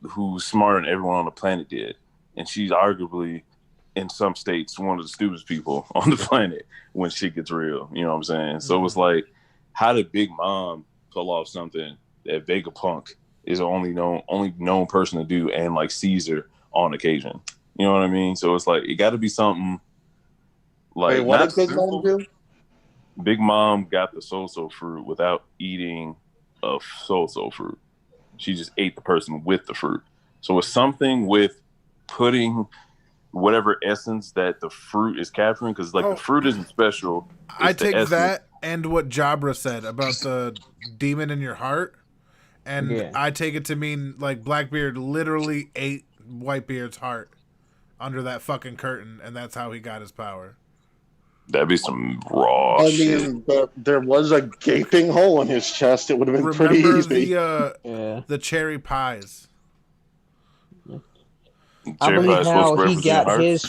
who's smarter than everyone on the planet, did, and she's arguably in some states, one of the stupidest people on the planet when shit gets real. You know what I'm saying? So it's like, how did Big Mom pull off something that Vegapunk is the only known person to do, and like Caesar on occasion? You know what I mean? So it's like, it got to be something like, Wait, what not did Big Mom simple. do? Big Mom got the so-so fruit without eating a so-so fruit. She just ate the person with the fruit. So it's something with putting whatever essence that the fruit is capturing, because like the fruit isn't special. I take essence. that and what Jabra said about the demon in your heart, and Yeah. I take it to mean like Blackbeard literally ate Whitebeard's heart under that fucking curtain, and that's how he got his power. That'd be some raw shit. I mean, there was a gaping hole in his chest. It would have been pretty easy. The cherry pies. I believe how he got his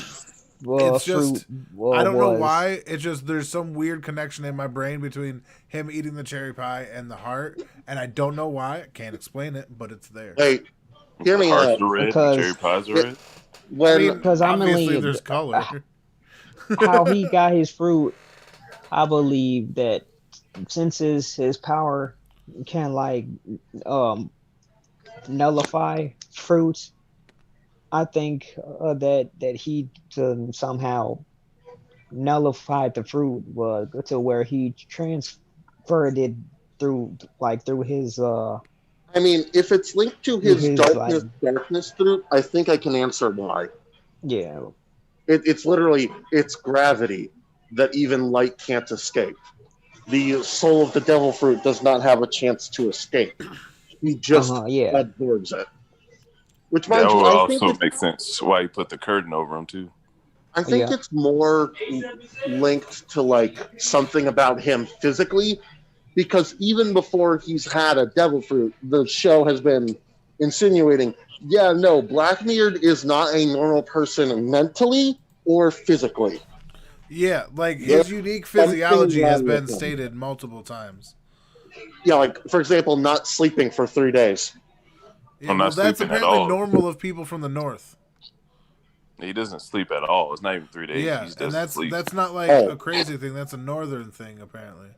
it's just, fruit. I don't know why. It's just there's some weird connection in my brain between him eating the cherry pie and the heart, and I don't know why. I can't explain it, but it's there. Hey, hear me out. Cherry pies are red. Because obviously there's color. How he got his fruit, I believe that since his power can like nullify fruits, I think that he somehow nullified the fruit to where he transferred it through his. I mean, if it's linked to his darkness fruit, I think I can answer why. Yeah. It's literally, it's gravity that even light can't escape. The soul of the devil fruit does not have a chance to escape. He just absorbs it. Which that would also make sense why he put the curtain over him too. I think it's more linked to like something about him physically, because even before he's had a devil fruit, the show has been insinuating, Blackbeard is not a normal person mentally or physically. Yeah, like his unique physiology has been stated multiple times. Yeah, like for example, not sleeping for 3 days. Yeah, well, that's apparently normal of people from the north. He doesn't sleep at all. It's not even 3 days. Yeah, and that's not like a crazy thing. That's a northern thing, apparently.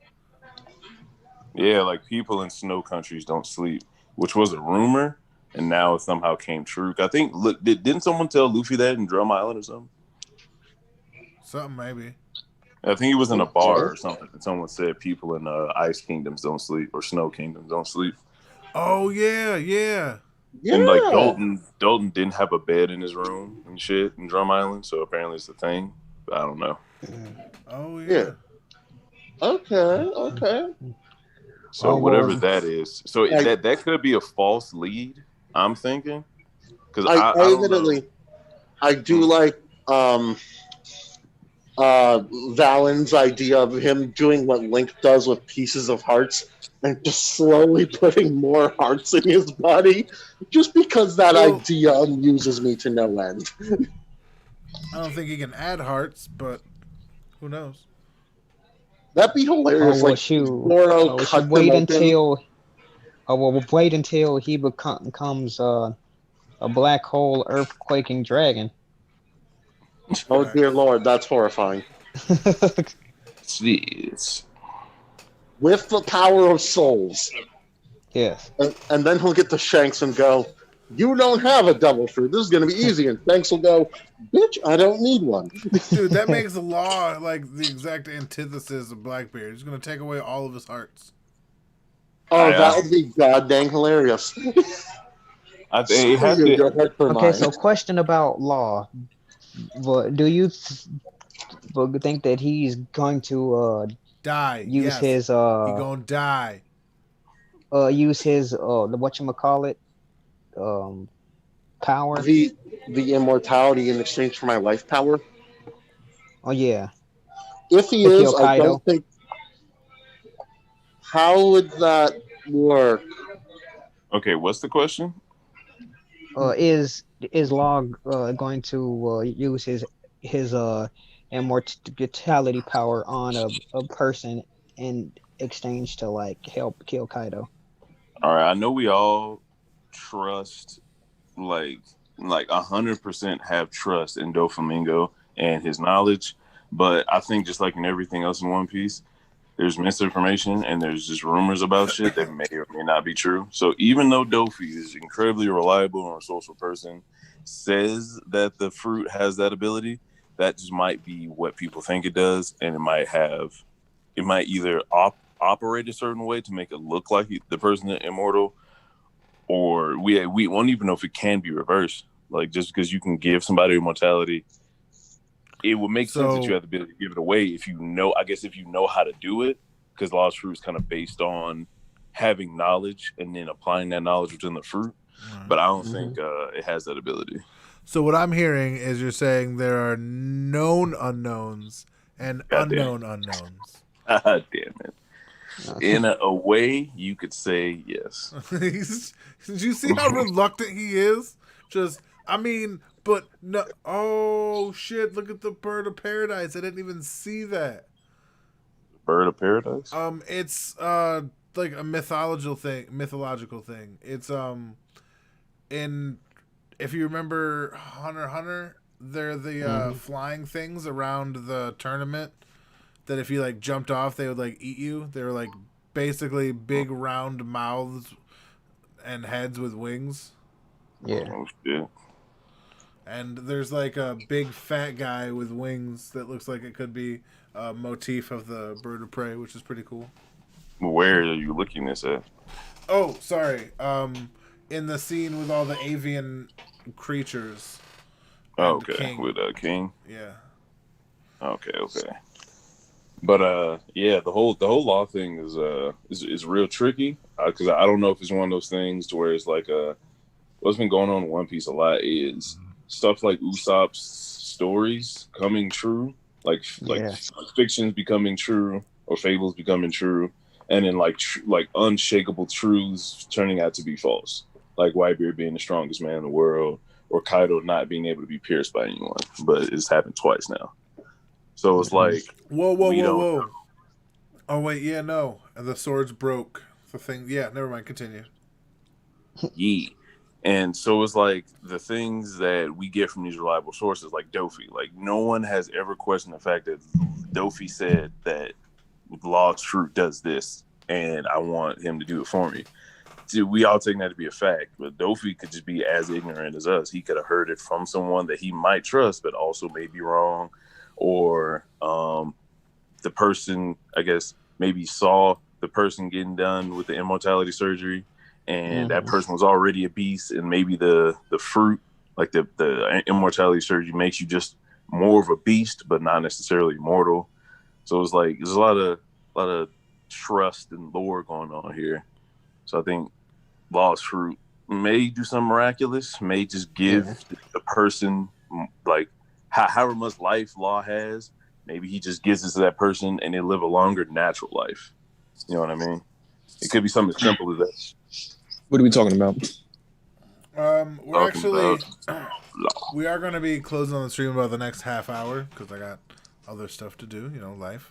Yeah, like people in snow countries don't sleep, which was a rumor, and now it somehow came true. I think, didn't someone tell Luffy that in Drum Island or something? Something maybe. I think he was in a bar or something, and someone said people in Ice Kingdoms don't sleep, or Snow Kingdoms don't sleep. Oh yeah. And like Dalton didn't have a bed in his room and shit in Drum Island, so apparently it's a thing. But I don't know. Oh yeah. Okay. So whatever that is, so that could be a false lead. I'm thinking, because I do like Valen's idea of him doing what Link does with pieces of hearts and just slowly putting more hearts in his body, just because that idea amuses me to no end. I don't think he can add hearts, but who knows? That'd be hilarious. Wait until he becomes a black hole earthquaking dragon. Oh dear Lord, that's horrifying. Jeez. With the power of souls. Yes. And then he'll get to Shanks and go, "You don't have a devil fruit. This is going to be easy." And Shanks will go, "Bitch, I don't need one." Dude, that makes the law like the exact antithesis of Blackbeard. He's going to take away all of his hearts. Oh, that would be goddamn hilarious. I think okay, so question about law. Do you think that he's going to die? Use his he gonna die. Use his whatchamacallit power. The immortality in exchange for my life power. Oh yeah. If he is, I don't think. How would that work? Okay, what's the question? Is Log going to use his immortality power on a person in exchange to like help kill Kaido? All right, I know we all trust like 100% have trust in Doflamingo and his knowledge. But I think just like in everything else in One Piece, there's misinformation and there's just rumors about shit that may or may not be true. So even though Dofi is incredibly reliable and resourceful person, says that the fruit has that ability, that just might be what people think it does, and it might either operate a certain way to make it look like the person is immortal, or we won't even know if it can be reversed. Like, just because you can give somebody immortality, it would make sense that you have the ability to give it away if you know. I guess if you know how to do it, because Lost Fruit is kind of based on having knowledge and then applying that knowledge within the fruit. But I don't think it has that ability. So what I'm hearing is you're saying there are known unknowns and unknown unknowns. God damn it. In a way, you could say yes. Did you see how reluctant he is? But no. Oh shit! Look at the bird of paradise. I didn't even see that. Bird of paradise. It's like a mythological thing. It's in, if you remember Hunter x Hunter, they're the flying things around the tournament that if you like jumped off, they would like eat you. They were like basically big round mouths and heads with wings. Yeah. Oh shit. And there's like a big fat guy with wings that looks like it could be a motif of the bird of prey, which is pretty cool. Where are you looking this at? Oh, sorry. In the scene with all the avian creatures. Oh, okay. King. With King. Yeah. Okay. But yeah, the whole law thing is real tricky because I don't know if it's one of those things to where it's like what's been going on in One Piece a lot is stuff like Usopp's stories coming true, like fictions becoming true or fables becoming true, and then like unshakable truths turning out to be false, like Whitebeard being the strongest man in the world, or Kaido not being able to be pierced by anyone. But it's happened twice now, so it's like whoa. Oh wait, yeah, no, and the swords broke the thing. Yeah, never mind. Continue. Yeah. And so it's like the things that we get from these reliable sources, like Dofi. Like no one has ever questioned the fact that Dofi said that Lost Fruit does this, and I want him to do it for me. See, we all take that to be a fact, but Dofi could just be as ignorant as us. He could have heard it from someone that he might trust, but also may be wrong, or the person, I guess, maybe saw the person getting done with the immortality surgery. And that person was already a beast, and maybe the fruit, like the immortality surgery, makes you just more of a beast, but not necessarily immortal. So it's like there's a lot of trust and lore going on here. So I think Lost Fruit may do something miraculous, may just give the person like however much life Law has. Maybe he just gives it to that person, and they live a longer natural life. You know what I mean? It could be something as simple as that. What are we talking about? We are going to be closing on the stream about the next half hour because I got other stuff to do, life.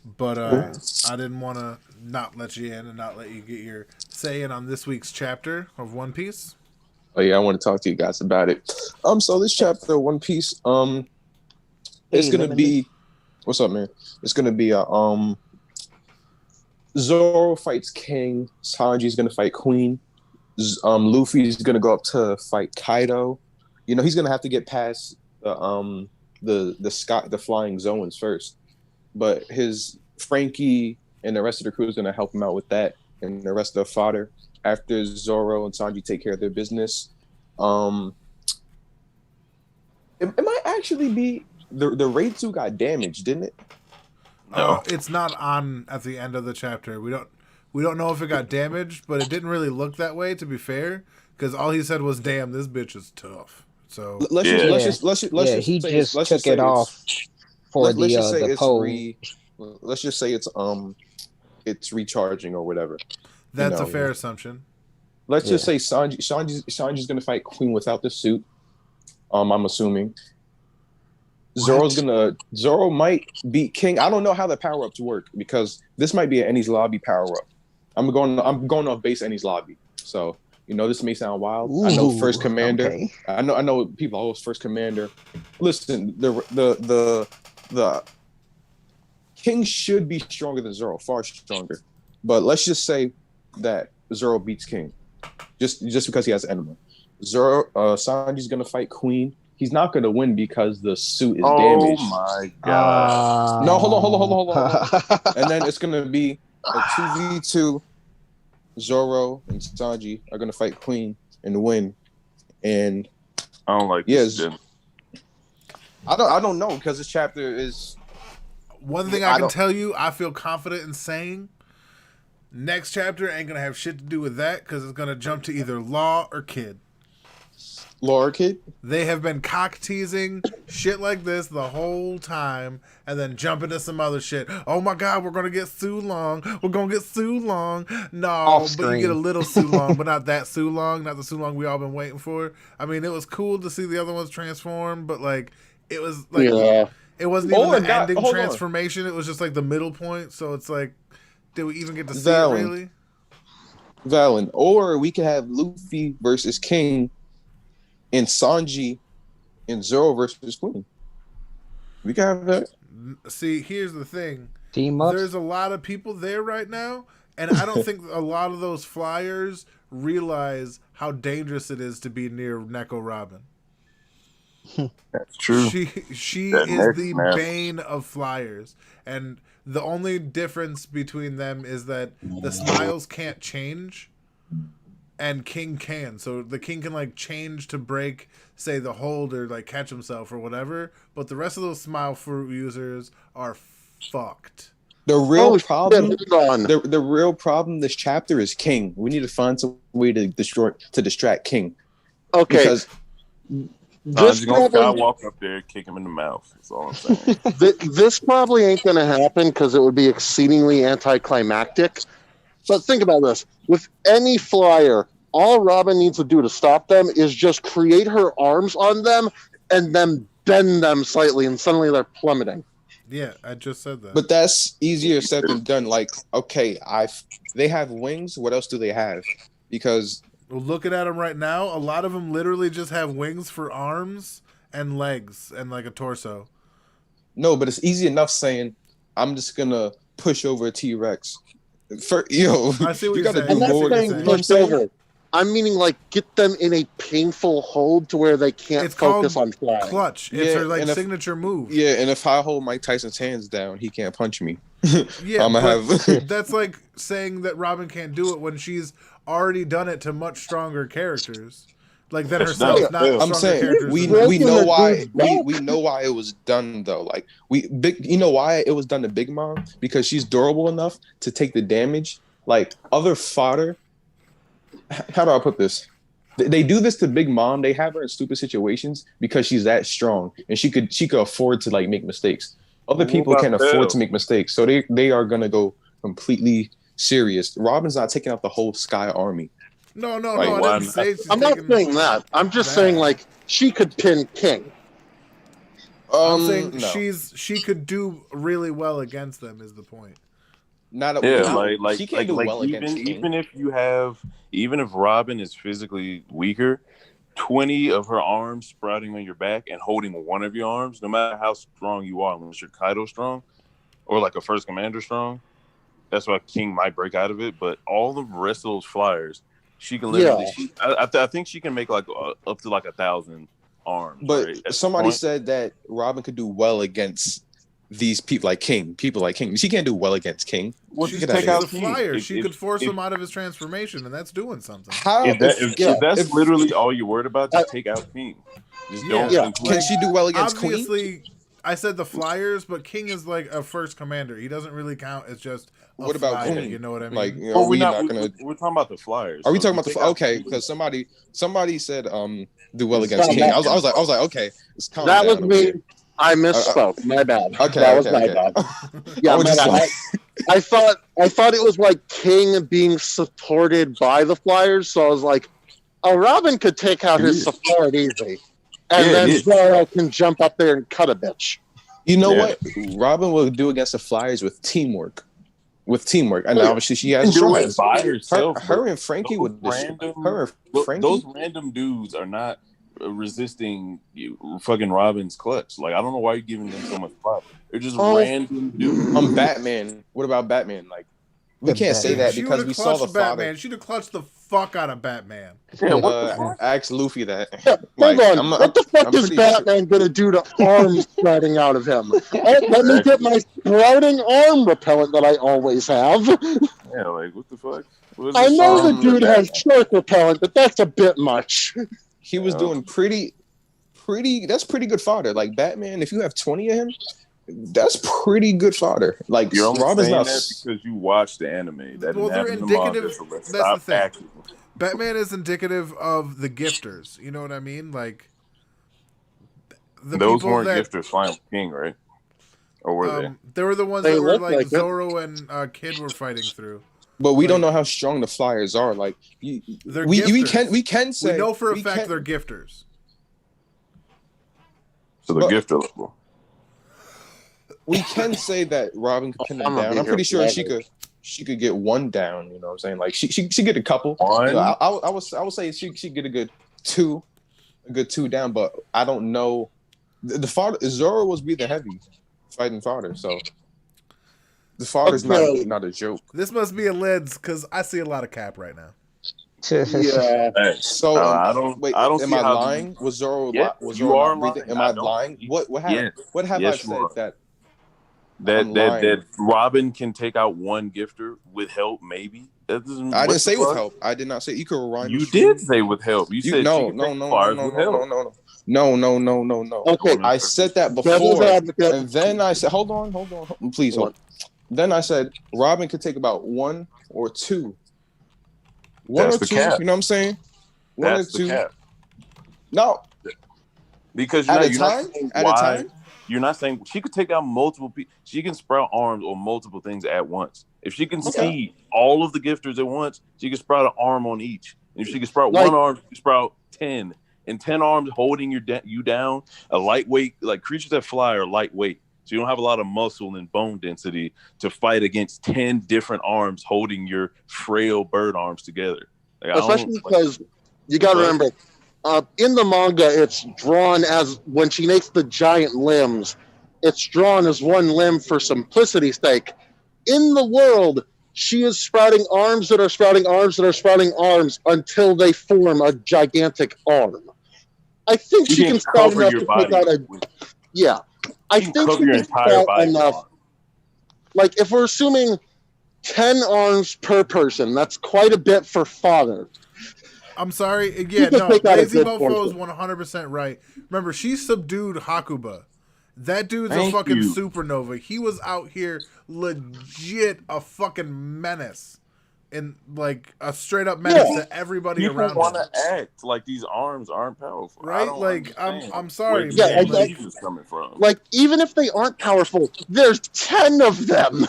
But I didn't want to not let you in and not let you get your say in on this week's chapter of One Piece. Oh yeah, I want to talk to you guys about it. So this chapter of One Piece, it's gonna be. What's up, man? It's gonna be a Zoro fights King. Sanji's gonna fight Queen. Luffy's gonna go up to fight Kaido. He's gonna have to get past the flying Zoans first. But his Frankie and the rest of the crew is gonna help him out with that, and the rest of the fodder. After Zoro and Sanji take care of their business, it might actually be the Reitsu got damaged, didn't it? No, it's not on at the end of the chapter. We don't know if it got damaged, but it didn't really look that way, to be fair, because all he said was, "Damn, this bitch is tough." So he just took it off for the pole. Let's just say it's recharging or whatever. That's a fair assumption. Let's just say Sanji's gonna fight Queen without the suit. I'm assuming. Zoro might beat King. I don't know how the power ups work because this might be an Enies Lobby power up. I'm going off base Enies Lobby. So You know, this may sound wild. I know First Commander. Okay. I know people always First Commander. Listen, the King should be stronger than Zoro, far stronger. But let's just say that Zoro beats King, just because he has enema. Sanji's gonna fight Queen. He's not gonna win because the suit is damaged. Oh my god! No, hold on. And then it's gonna be a 2v2. Zoro and Sanji are gonna fight Queen and win. And I don't like this. I don't know because this chapter is. One thing I can tell you, I feel confident in saying, next chapter ain't gonna have shit to do with that because it's gonna jump to either Law or Kid. Law or Kid? They have been cock teasing shit like this the whole time, and then jump into some other shit. Oh my god, we're gonna get Sue Long. We're gonna get Sue Long. No, but you get a little Sue Long, but not that Sue Long, not the Sue Long we all been waiting for. I mean, it was cool to see the other ones transform, but like it was like it wasn't even the ending transformation. It was just like the middle point. So it's like, did we even get to see it really? Valen. Or we could have Luffy versus King. And Sanji and Zoro versus Queen. We can have that. See, here's the thing. Team up. There's a lot of people there right now, and I don't think a lot of those flyers realize how dangerous it is to be near Neko Robin. That's true. She is the bane of flyers, and the only difference between them is that the smiles can't change. And King can. So the King can like change to break, say, the hold or like catch himself or whatever. But the rest of those smile fruit users are fucked. The real the real problem this chapter is King. We need to find some way to distract King. Okay. Because just gonna skywalk up there, kick him in the mouth. That's all I'm saying. This probably ain't gonna happen because it would be exceedingly anticlimactic. But think about this. With any flyer, all Robin needs to do to stop them is just create her arms on them and then bend them slightly, and suddenly they're plummeting. Yeah, I just said that. But that's easier said than done. Like, okay, they have wings. What else do they have? Because looking at them right now, a lot of them literally just have wings for arms and legs and like a torso. No, but it's easy enough saying, I'm just gonna push over a T-Rex. I see what you you're gotta saying. do more. You know what I'm saying? I'm meaning like get them in a painful hold to where they can't focus on flying. Clutch. It's her like signature move. Yeah, and if I hold Mike Tyson's hands down, he can't punch me. Yeah, I'm gonna have. That's like saying that Robin can't do it when she's already done it to much stronger characters. Like that herself. I'm saying we know why we know why it was done though. Like you know why it was done to Big Mom, because she's durable enough to take the damage. Like other fodder. How do I put this? They do this to Big Mom. They have her in stupid situations because she's that strong and she could afford to like make mistakes. Other people can't afford to make mistakes, so they are gonna go completely serious. Robin's not taking out the whole Sky Army. No. I didn't say I'm not saying that. I'm just saying like she could pin King. I'm saying she could do really well against them. Is the point? She can't do well against King. Even if Robin is physically weaker, 20 of her arms sprouting on your back and holding one of your arms, no matter how strong you are, unless you're Kaido strong or like a First Commander strong, that's why King might break out of it. But all the rest of those flyers, she can literally. Yeah. I think she can make like up to like 1,000 arms. But right, somebody said that Robin could do well against these people like King. She can't do well against King. She could take out the flyer. She could force him out of his transformation, and that's doing something. If that's literally all you're worried about, just take out King. Can she do well against Queen? Obviously, I said the flyers, but King is like a first commander. He doesn't really count as just what about flyer, Queen? You know what I mean? Like, we're talking about the flyers. Are we talking about the okay? Because somebody said do well against King. I was like okay, that was me. I misspoke. My bad. Okay, that was my bad. Yeah, my bad. I thought it was like King being supported by the flyers, so I was like, "Oh, Robin could take out his support easy, and then Zoro can jump up there and cut a bitch." You know what Robin will do against the flyers with teamwork. with teamwork, and obviously she has do strong it hands. by herself. Her and Frankie would Those random dudes are not resisting fucking Robin's clutch. Like, I don't know why you're giving them so much problem. They're just random dudes. Batman. What about Batman? Like, we can't say that because we saw the Batman. She'd have clutched the fuck out of Batman. Yeah, what the fuck? Ask Luffy that. Hold on. What the fuck is Batman gonna do to arms sprouting out of him? Let me get my sprouting arm repellent that I always have. Yeah, like, what the fuck? I know the dude has shark repellent, but that's a bit much. He was doing pretty. That's pretty good fodder. Like Batman, if you have 20 of him, that's pretty good fodder. Like you're only Robin's saying not that because you watched the anime. That they're indicative. That's the thing. Acting. Batman is indicative of the gifters. You know what I mean? Like those weren't gifters flying King, right? Or were they? They were the ones that were like Zoro and Kid were fighting through. But we don't know how strong the Flyers are. Like we can say we know for a fact they're gifters. So the gifter level. We can say that Robin can pin them down. I'm pretty sure she could get one down. You know what I'm saying? Like she get a couple. You know, I would say she get a good two down. But I don't know. The fodder Zoro was be the heavy fighting fodder. So the fodder's not a joke. This must be a lids because I see a lot of cap right now. Yeah. So I don't. Am I lying? Was Zoro? Yeah, was you Zoro are not breathing? lying. Am I lying? What happened? Yes. What have I said that Robin can take out one gifter with help? Maybe that doesn't. I didn't say with help. I did not say you could rewind. You did say with help. You said no. Okay, I said that before, and then I said, hold on, please hold. Then I said Robin could take about one or two. One or two, cap. You know what I'm saying? One That's or two. The cap. No, because at a time. You're not saying she could take out multiple people. She can sprout arms on multiple things at once. If she can see all of the gifters at once, she can sprout an arm on each. And if she can sprout one arm, she can sprout 10. And 10 arms holding you down. A lightweight, like creatures that fly are lightweight. So you don't have a lot of muscle and bone density to fight against 10 different arms holding your frail bird arms together. Like, especially because you got to remember, in the manga, it's drawn as when she makes the giant limbs, it's drawn as one limb for simplicity's sake. In the world, she is sprouting arms that are sprouting arms that are sprouting arms until they form a gigantic arm. I think she can sprout enough to take out a. Yeah. I think she can sprout enough. Like, if we're assuming 10 arms per person, that's quite a bit for fodder. I'm sorry. Yeah, no, Lazy Mofo is 100% right. Remember, she subdued Hakuba. That dude's a fucking supernova. He was out here legit a fucking menace. And, like, a straight-up menace to everybody around him. People want to act like these arms aren't powerful. Right? Like, I'm sorry. Yeah, coming from. Like, even if they aren't powerful, there's 10 of them.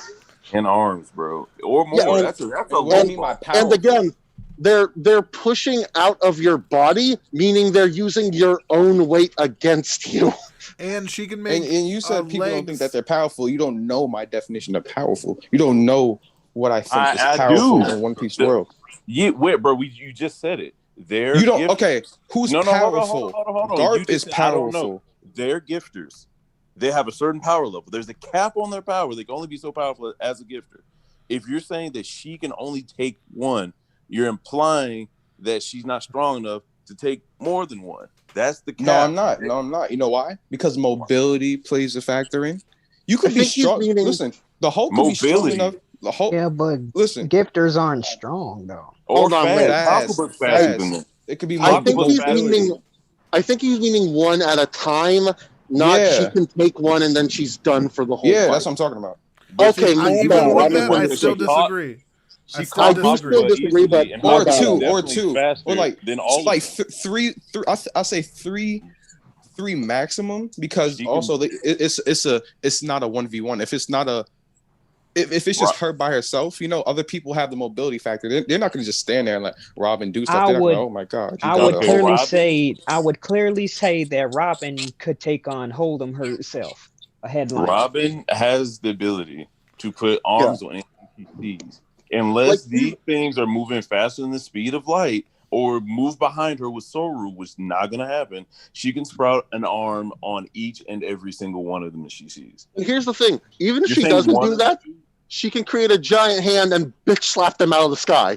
10 arms, bro. Or more. Yeah, that's a lot. And again, they're pushing out of your body, meaning they're using your own weight against you. And she can make. And you said people don't think that they're powerful. You don't know my definition of powerful. You don't know what I think is powerful in One Piece world. Yeah, wait, bro. You just said it. You don't. Okay, who's powerful? Hold on. Garp is powerful. They're gifters. They have a certain power level. There's a cap on their power. They can only be so powerful as a gifter. If you're saying that she can only take one, you're implying that she's not strong enough to take more than one. That's the cap. No, I'm not. You know why? Because mobility plays a factor in. You could be strong. Listen, the Hulk could be strong enough. The Hulk. Yeah, but listen, gifters aren't strong though. Hold on, fast. It could be. I think he's meaning one at a time. Not she can take one and then she's done for the whole. Yeah, that's what I'm talking about. Okay, I still disagree. I still disagree, but or two, or like then all like three. I say three maximum because also it's not a 1v1. If it's not a if it's just her by herself, you know, other people have the mobility factor. They're not going to just stand there and let Robin do stuff. Oh my god! I would clearly say that Robin could take on Hold'em herself. A headline. Robin has the ability to put arms on anything she sees. Unless these things are moving faster than the speed of light or move behind her with Soru, which is not going to happen, she can sprout an arm on each and every single one of them that she sees. And here's the thing. Even if she doesn't do that, she can create a giant hand and bitch slap them out of the sky.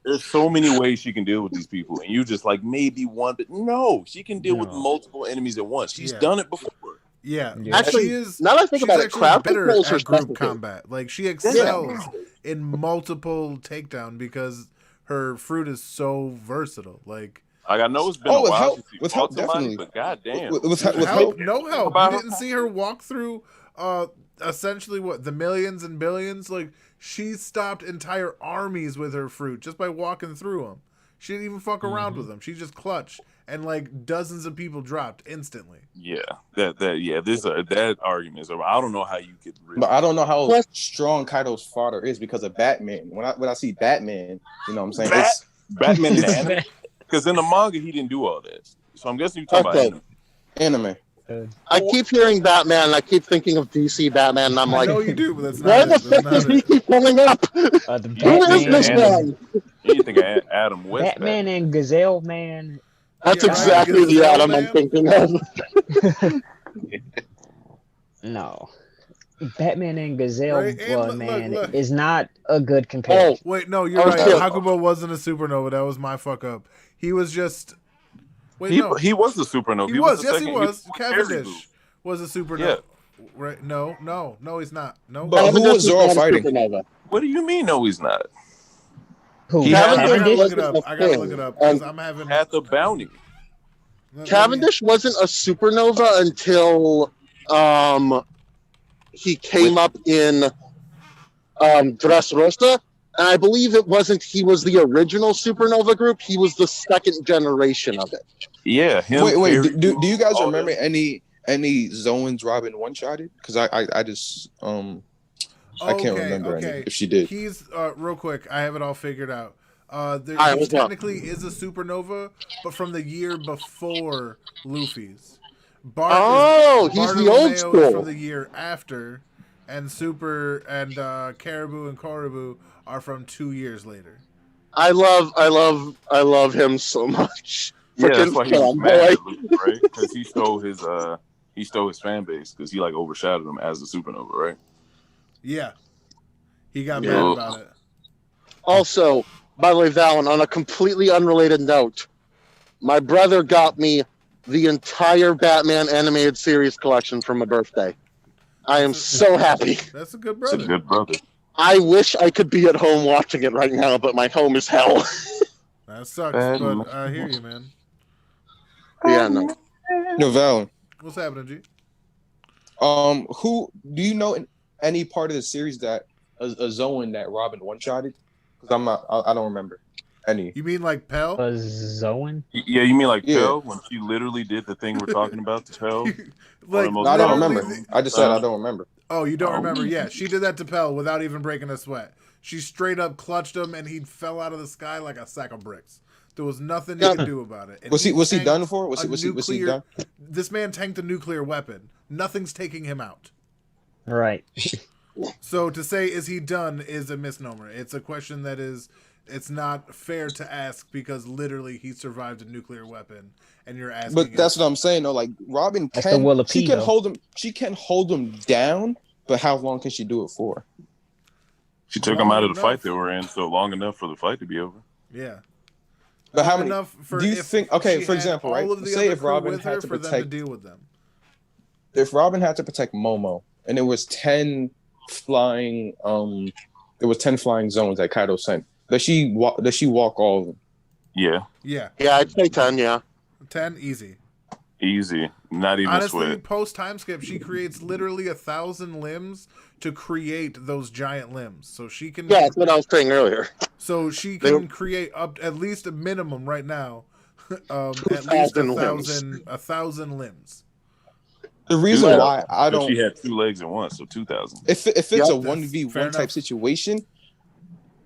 There's so many ways she can deal with these people. And you just like maybe one, but no, she can deal with multiple enemies at once. She's done it before. Yeah. Actually, she is, now that I think about it, crowd better controls her at group specialty. combat. Like she excels in multiple takedown because her fruit is so versatile. Like I know it's been a while with help, definitely. But goddamn, with help, no help. You didn't see her walk through essentially the millions and billions. Like she stopped entire armies with her fruit just by walking through them. She didn't even fuck around with them. She just clutched, and like dozens of people dropped instantly. Yeah, that argument is over. I don't know how you could. But I don't know how strong Kaido's father is because of Batman. When I see Batman, you know what I'm saying? Batman in the anime, because in the manga he didn't do all that. So I'm guessing you're talking about anime. I keep hearing Batman, and I keep thinking of DC Batman, and I'm like, I know you do, but that's why not the fuck does he keep coming up? Who is this man? You think of Adam West? Batman and Gazelle Man. That's exactly the Adam I'm thinking of. No. Batman and Gazelle Man is not a good comparison. Oh, wait, no, you're right. Hakubo wasn't a supernova. That was my fuck up. He was just... Wait, he was the supernova. He was. Yes, he was. Cavendish was a supernova. Yeah. Right? No, he's not. No. But who was Zoro fighting? Supernova. What do you mean? No, he's not. Who? I gotta look it up. Because I'm having at the bounty. Cavendish wasn't a supernova until he came up in Dressrosa. And I believe it wasn't he was the original supernova group. He was the second generation of it. Yeah. Wait. Do you guys remember any Zoans Robin one-shotted? Because I just I can't remember if she did. He's real quick. I have it all figured out. He technically is a supernova, but from the year before Luffy's. He's the old school. From the year after, and Super and Caribou and Koribu are from 2 years later. I love him so much. Yeah, that's why he was mad at Luffy, right? Because he stole his fan base because he like overshadowed him as a supernova, right? Yeah, he got mad about it. Also, by the way, Valen, on a completely unrelated note, my brother got me the entire Batman animated series collection for my birthday. I am so happy. That's a good brother. That's a good brother. I wish I could be at home watching it right now, but my home is hell. That sucks, but I hear you, man. Yeah, no. No, Valen. What's happening, G? Who do you know in any part of the series that a Zoan that Robin one-shotted? Because I don't remember any. You mean like Pell? A Zoan? Yeah, you mean like Pell when she literally did the thing we're talking about to Pell? I don't remember. I just said I don't remember. Oh, you don't remember? Yeah, she did that to Pell without even breaking a sweat. She straight up clutched him, and he fell out of the sky like a sack of bricks. There was nothing you could do about it. And was he done for? Was he done? This man tanked a nuclear weapon. Nothing's taking him out. Right. So to say is he done is a misnomer. It's a question that it's not fair to ask because literally he survived a nuclear weapon, and you're asking. But that's what I'm saying. though. Like Robin she can hold him. She can hold him down, but how long can she do it for? She took him out of the fight they were in, so long enough for the fight to be over. Yeah. But how many? Do you think? Okay, for example, right? Say if Robin had to protect, deal with them. If Robin had to protect Momo, and there was 10 flying, there was 10 flying zones that Kaido sent. Does she walk all of them? Yeah. Yeah. Yeah, I'd say 10. Yeah. 10 easy. Easy. Not even honestly, sweat. Post time skip, she creates literally 1,000 limbs to create those giant limbs. So she can. Yeah, that's what I was saying earlier. So she can create up at least a minimum right now, at least 1,000 limbs. The reason why I don't. She had 2 legs at once, so 2,000. If it's a 1v1 type situation,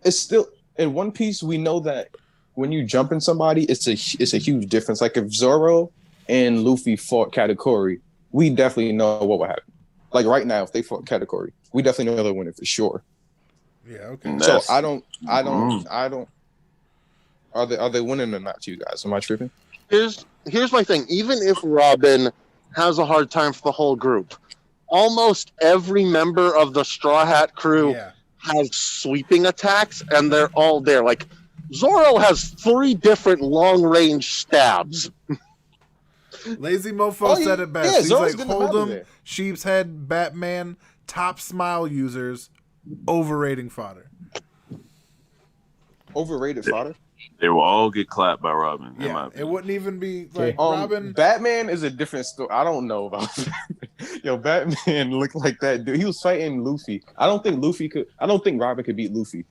it's still in One Piece. We know that when you jump in somebody, it's a huge difference. Like if Zoro and Luffy fought Katakuri, we definitely know what would happen. Like right now, if they fought Katakuri, we definitely know they're winning for sure. Yeah, okay. So I don't. Are they winning or not? To you guys, am I tripping? Here's my thing. Even if Robin has a hard time for the whole group, almost every member of the Straw Hat crew has sweeping attacks, and they're all there. Like Zoro has 3 different long-range stabs. Lazy Mofo said it best. Yeah, He's Zoro's like, gonna Hold'em, there. Sheep's Head, Batman, top smile users, overrating fodder. Overrated fodder. They will all get clapped by Robin. Yeah, it wouldn't even be like Robin. Batman is a different story. I don't know about Yo, Batman looked like that dude. He was fighting Luffy. I don't think Robin could beat Luffy.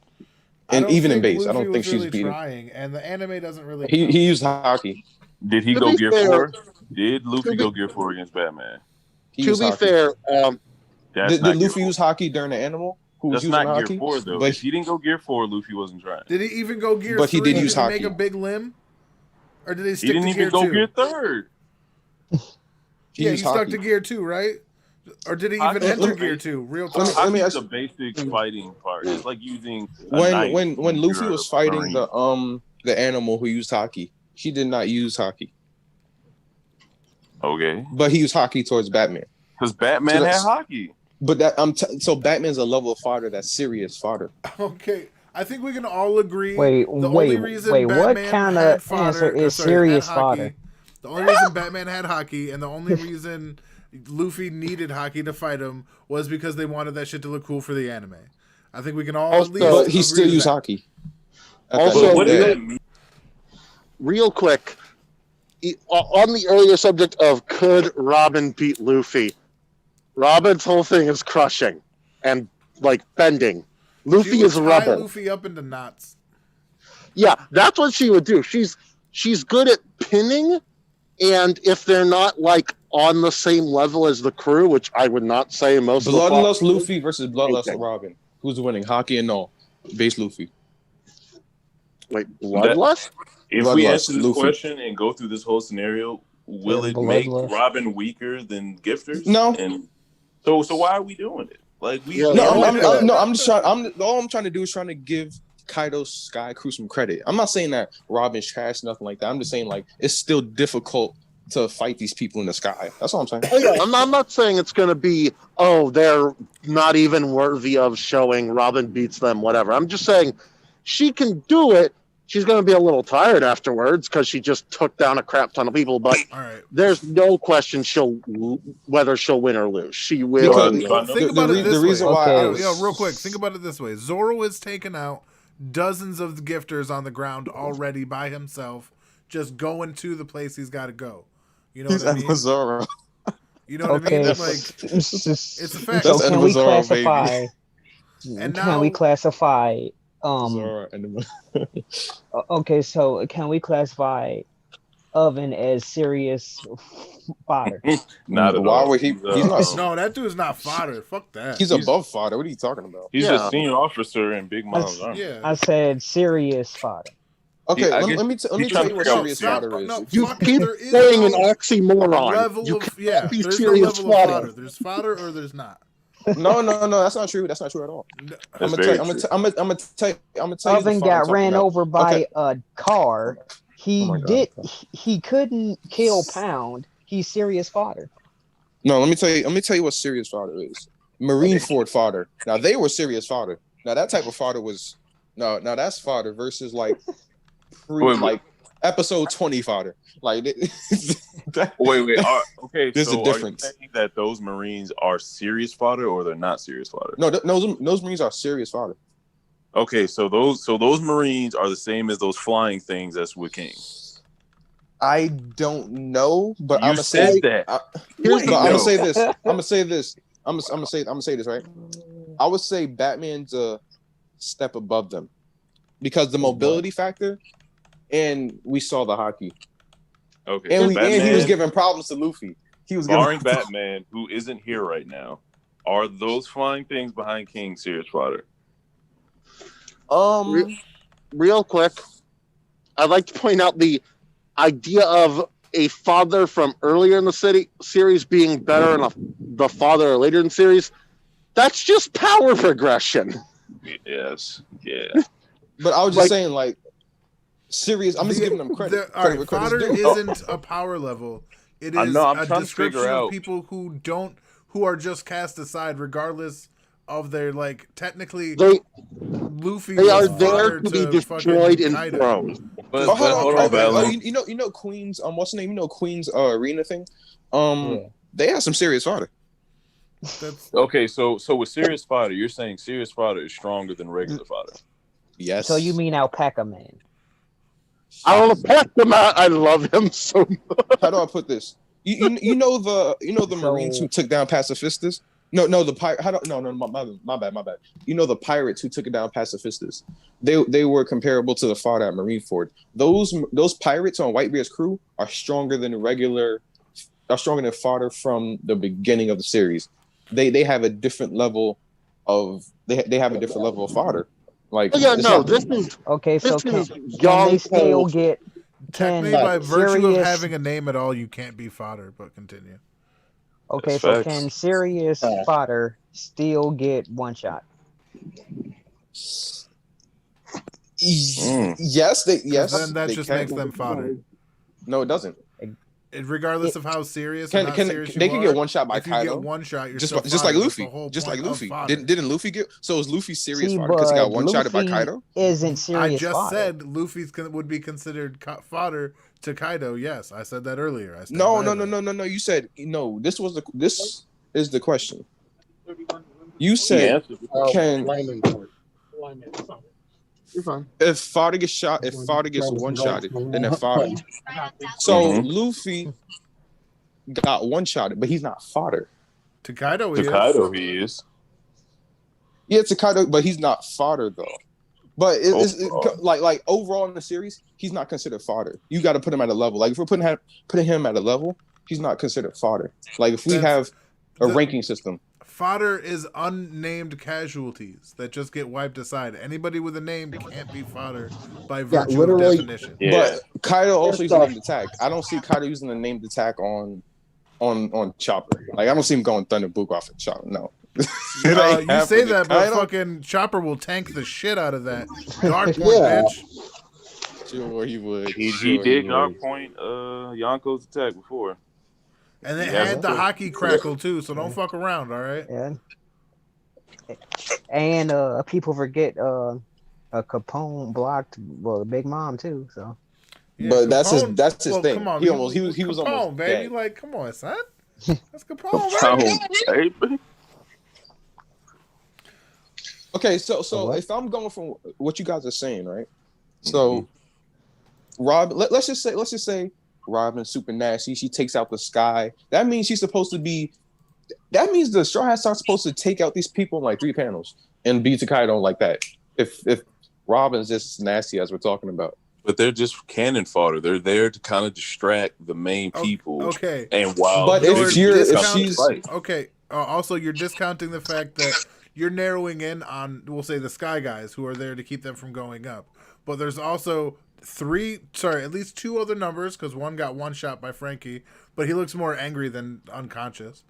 And even in base, Luffy I don't think was really she's beating. trying, and the anime doesn't really. He used hockey. Did he go Gear 4? Did Luffy go Gear 4 against Batman? To be fair, did Luffy use hockey during the animal? That's not Gear 4 though. But if he didn't go Gear 4, Luffy wasn't trying. Did he even go Gear 3? But he did use hockey. Make a big limb, or did he stick He didn't to even Gear go 2? Gear 3rd. He stuck to Gear 2, right? Or did he even enter Gear 2? Real talk. Let me ask the basic fighting part. It's like using when Luffy was fighting the animal who used hockey. He did not use hockey. Okay, but he used hockey towards Batman because Batman had hockey. But that so Batman's a level of fodder that's serious fodder. Okay, I think we can all agree. Wait, what kind of answer is serious fodder? The only reason Batman had hockey and the only reason Luffy needed hockey to fight him was because they wanted that shit to look cool for the anime. I think we can all at least. But he still used hockey. Also, real quick, on the earlier subject of could Robin beat Luffy, Robin's whole thing is crushing and like bending. Luffy is rubber. Luffy up into knots. Yeah, that's what she would do. She's good at pinning, and if they're not like on the same level as the crew, which I would not say most of the Bloodlust Luffy versus Bloodlust Robin. Who's winning? Hockey and all. Base Luffy. Wait, Bloodlust? If we answer this question and go through this whole scenario, will it make Robin weaker than Gifters? No. And so why are we doing it? Like I'm just trying. All I'm trying to do is trying to give Kaido's Sky Crew some credit. I'm not saying that Robin's trash, nothing like that. I'm just saying like it's still difficult to fight these people in the sky. That's all I'm saying. Oh, yeah, I'm not saying it's going to be, they're not even worthy of showing Robin beats them, whatever. I'm just saying she can do it. She's going to be a little tired afterwards because she just took down a crap ton of people, but there's no question whether she'll win or lose. She will. Think about it this way. Real quick, think about it this way. Zoro has taken out dozens of gifters on the ground already by himself, just going to the place he's got to go. You know what I mean? Zoro. You know what I mean? Like, it's a fact. So can we classify? And now, can we classify? Okay, so can we classify Oven as serious fodder? Not at all. Why would he? He's not. No, that dude's not fodder. Fuck that. He's above fodder. What are you talking about? He's a senior officer in Big Mom's Army. Yeah. I said serious fodder. Okay, let me tell you what serious fodder is. You keep saying an oxymoron. There's no level of fodder. There's fodder or there's not. No, that's not true. That's not true at all. I'm gonna tell you. Oven got ran over by a car. He he couldn't kill Pound. He's serious fodder. No, let me tell you what serious fodder is. Marineford fodder. Now they were serious fodder. Now that type of fodder was now that's fodder versus like episode 20 fodder. Like wait. Okay, there's a difference. Are you saying that those Marines are serious fodder or they're not serious fodder? No, those Marines are serious fodder. Okay, so those Marines are the same as those flying things that's with King. I don't know, but I'm gonna say that. I'm gonna say this. I'm gonna say this. I'm gonna say this, right? I would say Batman's a step above them because the mobility factor, and we saw the hockey. Okay, and he was giving problems to Luffy. He was barring Batman, who isn't here right now. Are those flying things behind King serious fodder? Real quick, I'd like to point out the idea of a father from earlier in the series being better than the father later in the series. That's just power progression. Yes. Yeah. But I was just saying, like, serious. I'm just giving them credit. All right, Credit where fodder credit's due. isn't a power level. It I is know, I'm a trying to figure description of out. people who are just cast aside, regardless of their like. Technically, They Luffy they are was there fodder to be to destroyed fucking and Kaido. thrown. But Oh, hold hold on. on, Okay. Valen. You know Queen's what's the name? You know Queen's arena thing. They have some serious fodder. That's Okay, so with serious fodder, you're saying serious fodder is stronger than regular fodder. Yes. So you mean Alpaca Man? I don't know, pass them out. I love him so much. How do I put this? You know the Marines who took down Pacifistas? No, the pirate. How do no my bad. You know the pirates who took it down Pacifistas. They were comparable to the fodder at Marineford. Those pirates on Whitebeard's crew are stronger than fodder from the beginning of the series. They have a different level of they have a different level of fodder. Like Yeah, it's no, not- this is Okay, so this can is they young still Colt. get technically can by virtue of serious having a name at all, you can't be fodder. But continue. okay, That's so facts. can serious fodder still get one shot? Yes, Then that they just can. makes them fodder. No, it doesn't. Regardless of how serious or Can not can serious they you can are, get one shot by if you get Kaido? one shot, you're Just still like fodder. That's Luffy, the whole just like point of Luffy. fodder. Didn't Luffy get? So is Luffy serious See, fodder because he got but one shot by Luffy Kaido? isn't I serious just fodder. said Luffy's would be considered fodder to Kaido. Yes, I said that earlier. I stand No. by that. You said no. This is the question. You He said answered. can You're fine. if fodder gets shot, if fodder gets one shotted, then they're fodder. So Mhm. Luffy got one shotted, but he's not fodder. To Kaido, he To is. Kaido, he is. Yeah, it's a Kaido, but he's not fodder though. But it's Overall. like overall in the series, he's not considered fodder. You got to put him at a level. Like if we're putting him at a level, he's not considered fodder. Like if we have a ranking system, Fodder is unnamed casualties that just get wiped aside. Anybody with a name can't be fodder by virtue of literally. definition. Yeah. but Kaido also First uses a off- named attack. I don't see Kaido using a named attack on Chopper. Like I don't see him going Thunder Book off at Chopper. No. It ain't You say happening. that, but Kaido- fucking Chopper will tank the shit out of that. Dark point, Yeah. bitch. Sure he would. He Sure did would. guard point Yonko's attack before. And it Yeah, had the that's hockey crackle too, so don't fuck around, all right? Yeah. And people forget Capone blocked Big Mom too. So But that's his well, thing. Come on, He was Capone, almost baby. dead. Like, come on, son. That's Capone, baby. Hey, Okay, so what? if I'm going from what you guys are saying, right? So Rob, let's just say Robin's super nasty. She takes out the sky. That means she's supposed to be. That means the Straw Hats aren't supposed to take out these people in like 3 panels and beat Kaido like that. If Robin's just nasty as we're talking about. But they're just cannon fodder. They're there to kind of distract the main people. Okay. And while But if she's okay. Also, you're discounting the fact that you're narrowing in on, we'll say, the Sky Guys who are there to keep them from going up. But there's also at least 2 other numbers, because one got one shot by Frankie, but he looks more angry than unconscious.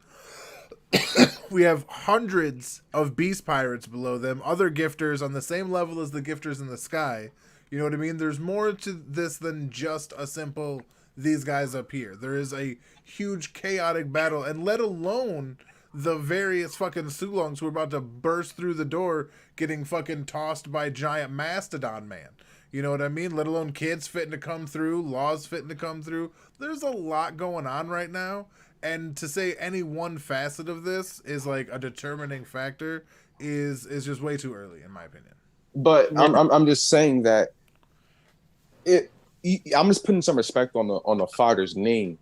We have hundreds of beast pirates below them, other gifters on the same level as the gifters in the sky. You know what I mean? There's more to this than just a simple these guys up here. There is a huge chaotic battle, and let alone the various fucking Sulongs who are about to burst through the door getting fucking tossed by giant Mastodon Man. You know what I mean? Let alone kids fitting to come through, laws fitting to come through. There's a lot going on right now. And to say any one facet of this is like a determining factor is just way too early, in my opinion. But I'm just saying that I'm just putting some respect on the fodder's name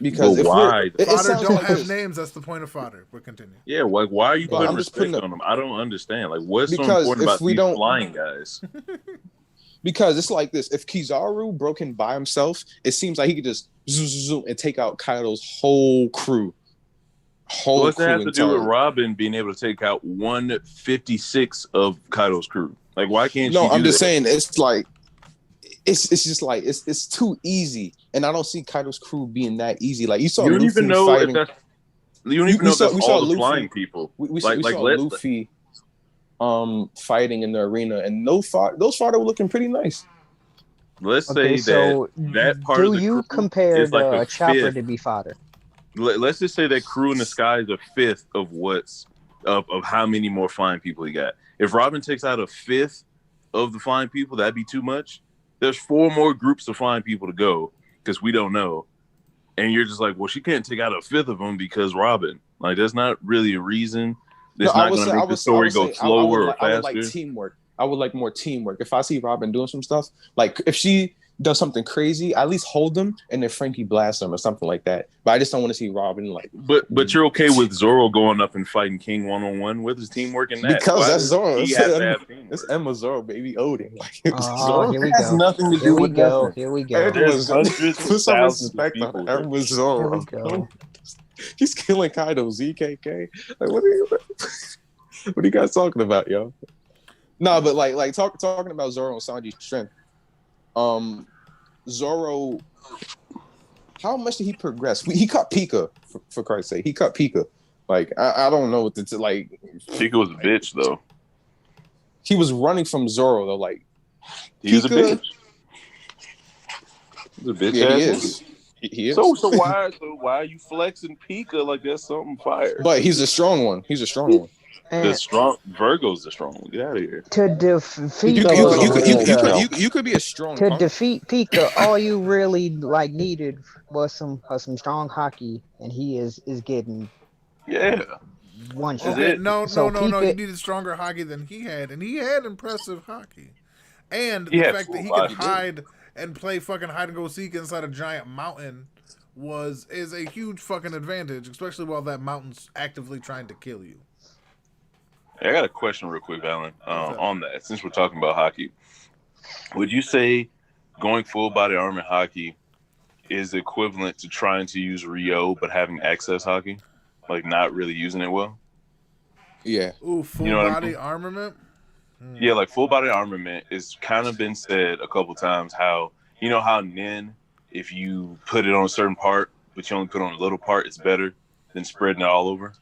because But why? Fodder don't like have this. names. That's the point of fodder. But continue. Yeah, like why are you But putting I'm just respect putting on them? I don't understand. Like, what's so Because important if about we these don't- flying guys? Because it's like this: if Kizaru broke in by himself, it seems like he could just zoom and take out Kaido's whole crew. What's that have to do with entirely. Robin being able to take out 1/56 of Kaido's crew? Like, why can't No, she I'm do just that? saying it's like it's just like it's too easy, and I don't see Kaido's crew being that easy. Like you saw You don't Luffy even know fighting. if that's. You don't even know if we that's saw all the Luffy. flying people. We Like saw let's- Luffy. fighting in the arena, and those fodder were looking pretty nice. Let's Okay, say so that part do of the you crew compare is like a the chopper fifth. to be fodder? Let's just say that crew in the sky is a fifth of of how many more flying people he got. If Robin takes out a fifth of the flying people, that'd be too much. There's 4 more groups of flying people to go because we don't know. And you're just like, well, she can't take out a fifth of them because Robin. Like, that's not really a reason. It's not going to make the story go slower or faster. I would like teamwork. I would like more teamwork. If I see Robin doing some stuff, like if she does something crazy, at least hold them and then Frankie blasts them or something like that. But I just don't want to see Robin like. But you're okay with Zoro going up and fighting King 1-on-1? Where's his teamwork in that? Because that's Zoro. He has to have teamwork. It's Emma Zoro, baby Odin. Like, Oh, here we has go. nothing to Here do we with go. nothing. Here we go. There's hundreds Put of some thousands of respect on people. Emma Here Zoro. we go. He's killing Kaido, ZKK. Like, what are you guys talking about, yo? No, but like talking about Zoro and Sanji's strength. Zoro, how much did he progress? He cut Pika, for Christ's sake. He cut Pika. Like, I don't know what to like. Pika was a bitch, though. He was running from Zoro, though. Like, He was a bitch. He's a bitch. Yeah, he is. He is. So why are you flexing Pika like that's something fire? But he's a strong one. He's a strong one. Virgo's the strong one. Get out of here. To defeat You could be a strong. to defeat Pika, all you really like needed was some strong hockey, and he is getting one shot. Okay, no. Pika, You needed stronger hockey than he had, and he had impressive hockey. And the Yeah, fact that he full could body, hide and play fucking hide and go seek inside a giant mountain is a huge fucking advantage, especially while that mountain's actively trying to kill you. I got a question real quick, Valen, on that. Since we're talking about hockey, would you say going full body armor hockey is equivalent to trying to use Rio but having access hockey, like not really using it well? Yeah. Ooh, full body armament. Yeah, like full body armament is kind of been said a couple times. How how Nin, if you put it on a certain part but you only put on a little part, it's better than spreading it all over.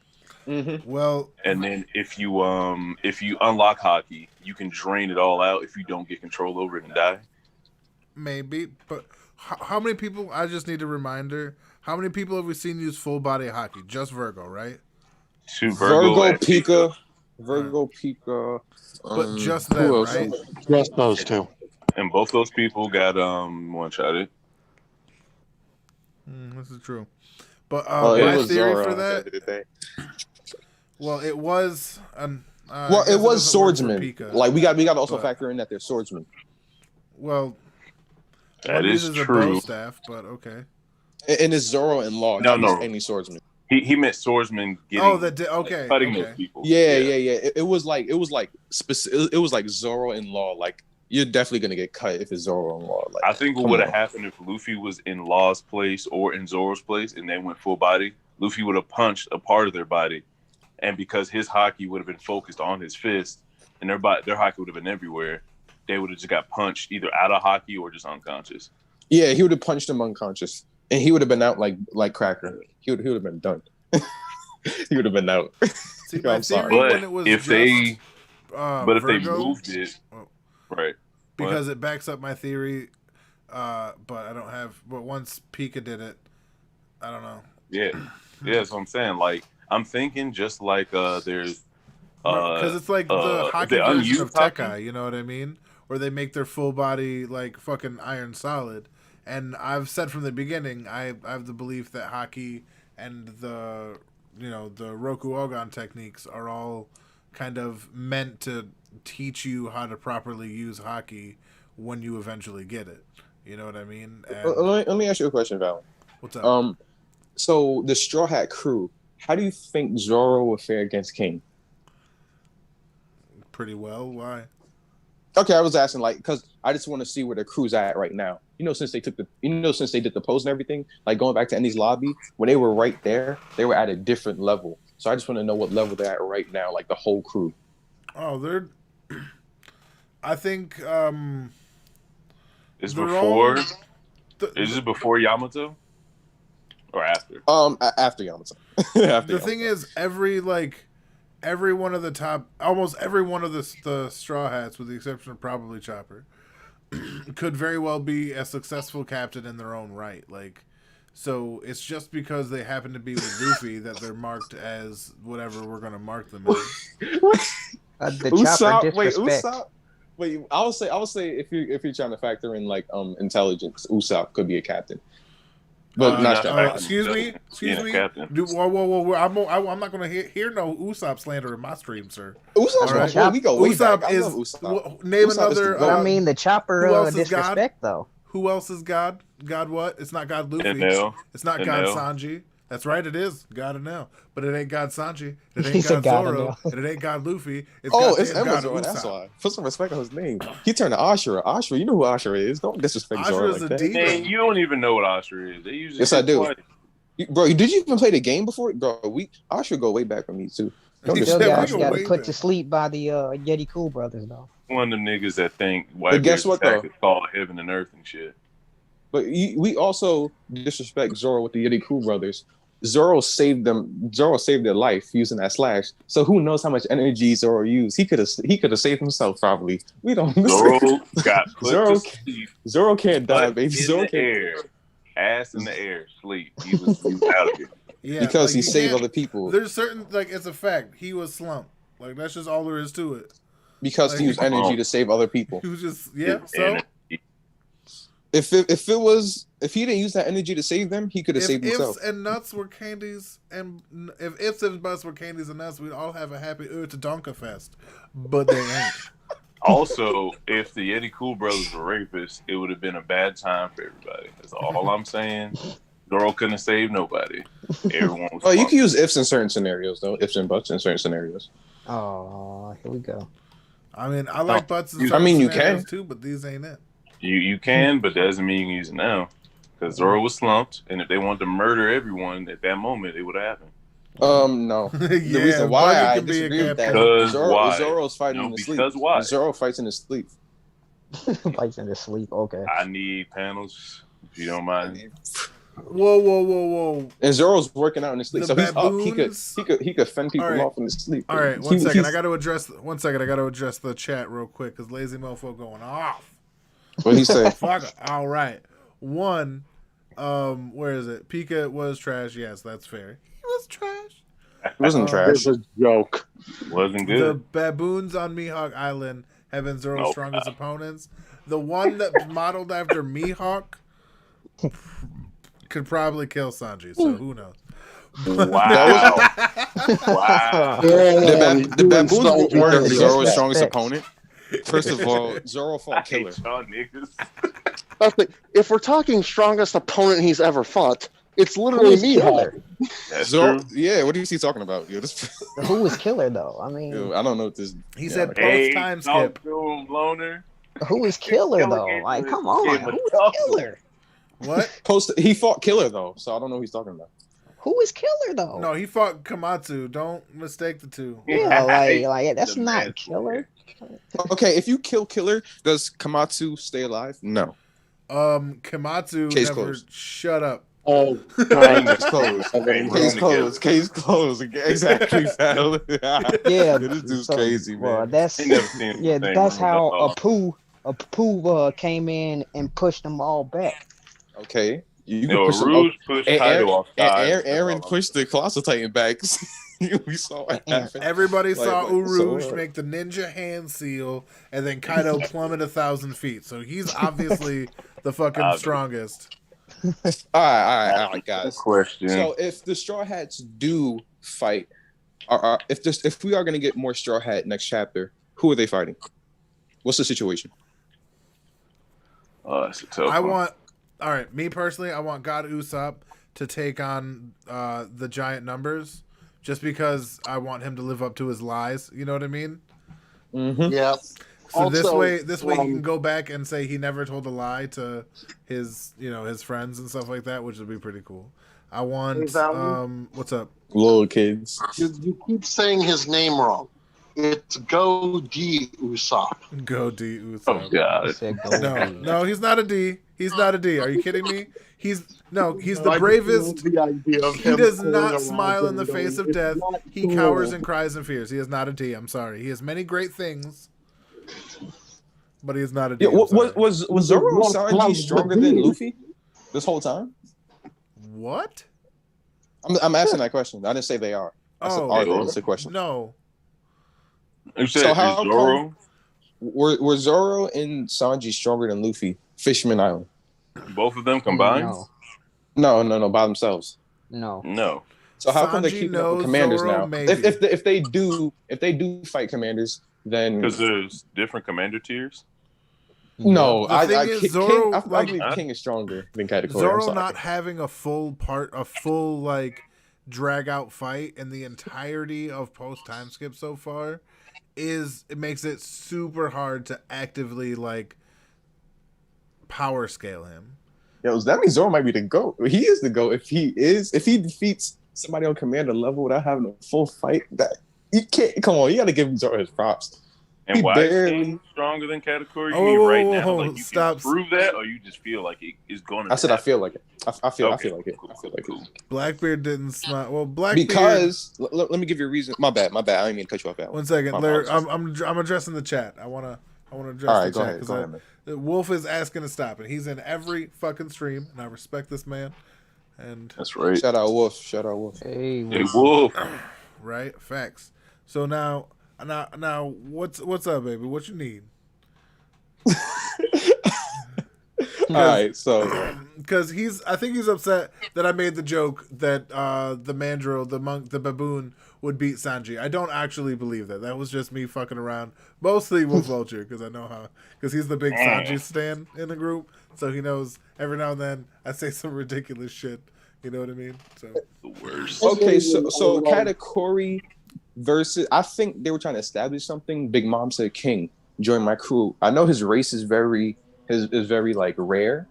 Mm-hmm. Well, and then if you unlock hockey, you can drain it all out if you don't get control over it and die. Maybe, but how many people? I just need a reminder. How many people have we seen use full body hockey? Just Virgo, right? Virgo, Pika. But just them, right? Just those two. And both those people got one-shotted. This is true. But my theory for that. Well, it was. It was swordsman. Like we got to also factor in that they're swordsmen. Well, that is true. A bow staff, but okay. And it's Zoro and Law. No, any swordsman. He meant swordsman getting. Cutting those people. Yeah. It was like Zoro and Law. Like you're definitely gonna get cut if it's Zoro and Law. Like, I think what would have happened if Luffy was in Law's place or in Zoro's place and they went full body, Luffy would have punched a part of their body. And because his hockey would have been focused on his fist, and their hockey would have been everywhere, they would have just got punched either out of hockey or just unconscious. Yeah, he would have punched him unconscious, and he would have been out like Cracker. He would have been done. He would have been out. See, I'm sorry. But if they moved it, right? Because it backs up my theory. But I don't have. But once Pika did it, I don't know. Yeah, that's what I'm saying. Like. I'm thinking just like there's because it's like the hockey version of Tekai, you know what I mean? Where they make their full body like fucking iron solid. And I've said from the beginning, I have the belief that hockey and the Roku Ogon techniques are all kind of meant to teach you how to properly use hockey when you eventually get it. You know what I mean? And let me ask you a question, Val. What's up? So the Straw Hat crew. How do you think Zoro will fare against King? Pretty well. Why? Okay, I was asking because I just want to see where the crew's at right now. Since they did the post and everything, like going back to Andy's lobby, when they were right there, they were at a different level. So I just want to know what level they're at right now, like the whole crew. Oh, they're. I think. It's before. Is this before Yamato? Or after? After Yamato. The thing is, every every one of the top, almost every one of the Straw Hats, with the exception of probably Chopper, could very well be a successful captain in their own right. Like, so it's just because they happen to be with Luffy that they're marked as whatever we're gonna mark them as. The Chopper disrespect. Usopp. Wait, I would say if you're trying to factor in like intelligence, Usopp could be a captain. But excuse me. Whoa. I'm not going to hear no Usopp slander in my stream, sir. Usopp's right? Well, we go way Usopp back. is. I love Usopp. Name Usopp another. But I mean, the Chopper disrespect though. Who else is God? God what? It's not God Luffy. It's not God Sanji. That's right, it is God Enel. But it ain't God Sanji. It ain't God Zoro. And it ain't God Luffy. It's Amazon. That's why. Put some respect on his name. He turned to Ashura. Ashura, you know who Ashura is. Don't disrespect Zoro like that. Man, you don't even know what Ashura is. They usually yes, I do. Bro, did you even play the game before? Bro, Ashura go way back from me, too. Don't got put to sleep by the Yeti Cool brothers, though. One of them niggas that think Whitebeard's attack is called heaven and earth and shit. But we also disrespect Zoro with the Yeti Cool brothers. Zoro saved their life using that slash. So who knows how much energy Zoro used? He could have saved himself probably. We don't. Zoro got put to sleep. Zoro can't die, baby. Zoro can't. Air, ass in the air, sleep. He was out of here. Yeah, because he saved other people. There's certain it's a fact. He was slumped. Like that's just all there is to it. Because he used energy to save other people. He was just so. If he didn't use that energy to save them, he could have saved himself. If ifs and nuts were candies, and if ifs and buts were candies and nuts, we'd all have a happy Donka fest. But they ain't. Also, if the Yeti Cool brothers were rapists, it would have been a bad time for everybody. That's all I'm saying. Zoro couldn't have saved nobody. Everyone was you can use ifs in certain scenarios, though. Ifs and buts in certain scenarios. Oh, here we go. I mean, I like butts in you can too, but these ain't it. You can, but that doesn't mean you can use it now. Because Zoro was slumped, and if they wanted to murder everyone at that moment, it would have happened. No. The reason why I disagree with that is Zoro's fighting in his sleep. Because why? Zoro fights in his sleep. Fights in his sleep, okay. I need panels, if you don't mind. Whoa. And Zoro's working out in his sleep. So baboons, he's up. He could fend people off in his sleep. All right, one second. I got to address the chat real quick, because Lazy Mofo going off. What he say? Fuck. All right. One, where is it? Pika was trash. Yes, that's fair. He was trash. It wasn't trash. It was a joke. Wasn't good. The baboons on Mihawk Island have been Zoro's strongest opponents. The one that modeled after Mihawk could probably kill Sanji. So who knows? Wow. The baboons weren't Zoro's strongest opponent. First of all, Zoro fought Killer. If we're talking strongest opponent he's ever fought, it's literally Mihawk. Zoro, yeah, what is he talking about? Yo, who was Killer though? I mean, I don't know what this. He said post time skip. Who is Killer though? Like, come on, who is Killer? What? He fought Killer though, so I don't know what he's talking about. Who is Killer though? No, he fought Kamatsu. Don't mistake the two. Yeah, like that's not Killer. Okay, if you kill Killer, does Kamatsu stay alive? No. Kamatsu Case never closed. Shut up. Oh, Case closed. Case closed. Exactly. Yeah, this dude's crazy, man. Well, that's how Apu came in and pushed them all back. Okay. Rouge pushed Kaido off side. Aaron pushed the Colossal Titan back. We saw it happen. Everybody saw Urouge make the ninja hand seal, and then Kaido plummet 1,000 feet. So he's obviously the fucking strongest. All right, guys. Question. So if the Straw Hats do fight, if we are going to get more Straw Hat next chapter, who are they fighting? What's the situation? That's a tough one. All right, me personally, I want God Usopp to take on the giant numbers, just because I want him to live up to his lies. You know what I mean? Mm-hmm. Yeah. So Also, this way he can go back and say he never told a lie to his friends and stuff like that, which would be pretty cool. I want what's up? Little kids. You keep saying his name wrong. It's Go D Usopp. Go D Oh Usopp. He god. said go No, D. no, he's not a D. He's not a D. Are you kidding me? He's the I just bravest. love the idea of He him does going not around smile in the going, face of "It's death. not He cool." cowers and cries and fears. He is not a D. I'm sorry. He has many great things, but he is not a D. Yeah, I'm sorry. was Zoro and Sanji stronger than Luffy this whole time? What? I'm asking that question. I didn't say they are. I said, Oh, are they? That's the question. no. You said So how is Zoro? Were Zoro and Sanji stronger than Luffy? Fisherman Island. Both of them combined? No, By themselves. no. No. So how come they're Sanji keeping up with knows commanders Zoro, now? maybe. If they do fight commanders, then Because there's different commander tiers. no. The thing is, Zoro, I like, believe King is stronger than Katakuri. Zoro not having a full like drag out fight in the entirety of post time skip so far it makes it super hard to actively like power scale him. Yo, that means Zoro might be the GOAT. He is the GOAT. If he defeats somebody on commander level without having a full fight, that you can't. Come on, you got to give him Zoro his props. And He why barely- is King stronger than Katakuri? You Oh, mean whoa, right whoa, now? whoa, Like you stop. can prove that, or you just feel like it is going to I said I happen? feel like it. I feel Okay, like it. cool, I feel like cool. it. Blackbeard didn't smile. Well, Blackbeard. Because let me give you a reason. My bad. I didn't mean to cut you off. That One second, My Larry. apologies. I'm addressing the chat. I wanna address All right, the go chat ahead. Go ahead, man. Wolf is asking to stop it. He's in every fucking stream, and I respect this man. And That's right. Shout out Wolf. Shout out Wolf. Hey, Hey, Wolf. right, facts. So now, what's up, baby? What you need? All right, so Because I think he's upset that I made the joke that the mandrill, the monk, the baboon would beat Sanji. I don't actually believe that. That was just me fucking around, mostly with Vulture, because I know how, because he's the big Sanji stan in the group, so he knows every now and then I say some ridiculous shit. You know what I mean? So The worst. okay, so Katakuri versus. I think they were trying to establish something. Big Mom said, "King, join my crew." I know his race is very like rare,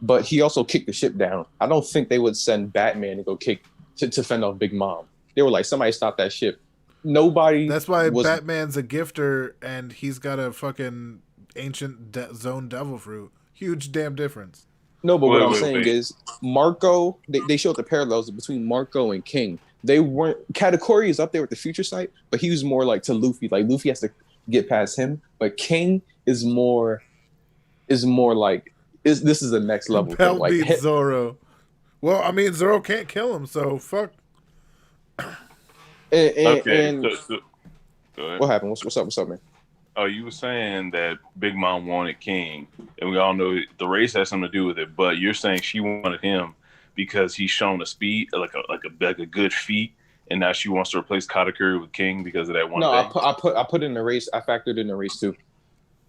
but he also kicked the ship down. I don't think they would send Batman to go to fend off Big Mom. They were like, somebody stop that ship. Nobody. that's why Batman's a gifter and he's got a fucking ancient zone devil fruit. Huge damn difference. No, but what Wait, I'm wait, saying wait. is Marco. They showed the parallels between Marco and King. They weren't. Katakuri is up there with the future sight, but he was more like to Luffy. Like Luffy has to get past him, but King is more like this is the next level. Belt thing. Like beats Zoro. Well, I mean, Zoro can't kill him, so fuck. Okay. and Go ahead. what happened? What's up, man? Oh, you were saying that Big Mom wanted King, and we all know the race has something to do with it. But you're saying she wanted him because he's shown a speed, like a good feat, and now she wants to replace Katakuri with King because of that one No, thing. I put in the race. I factored in the race too.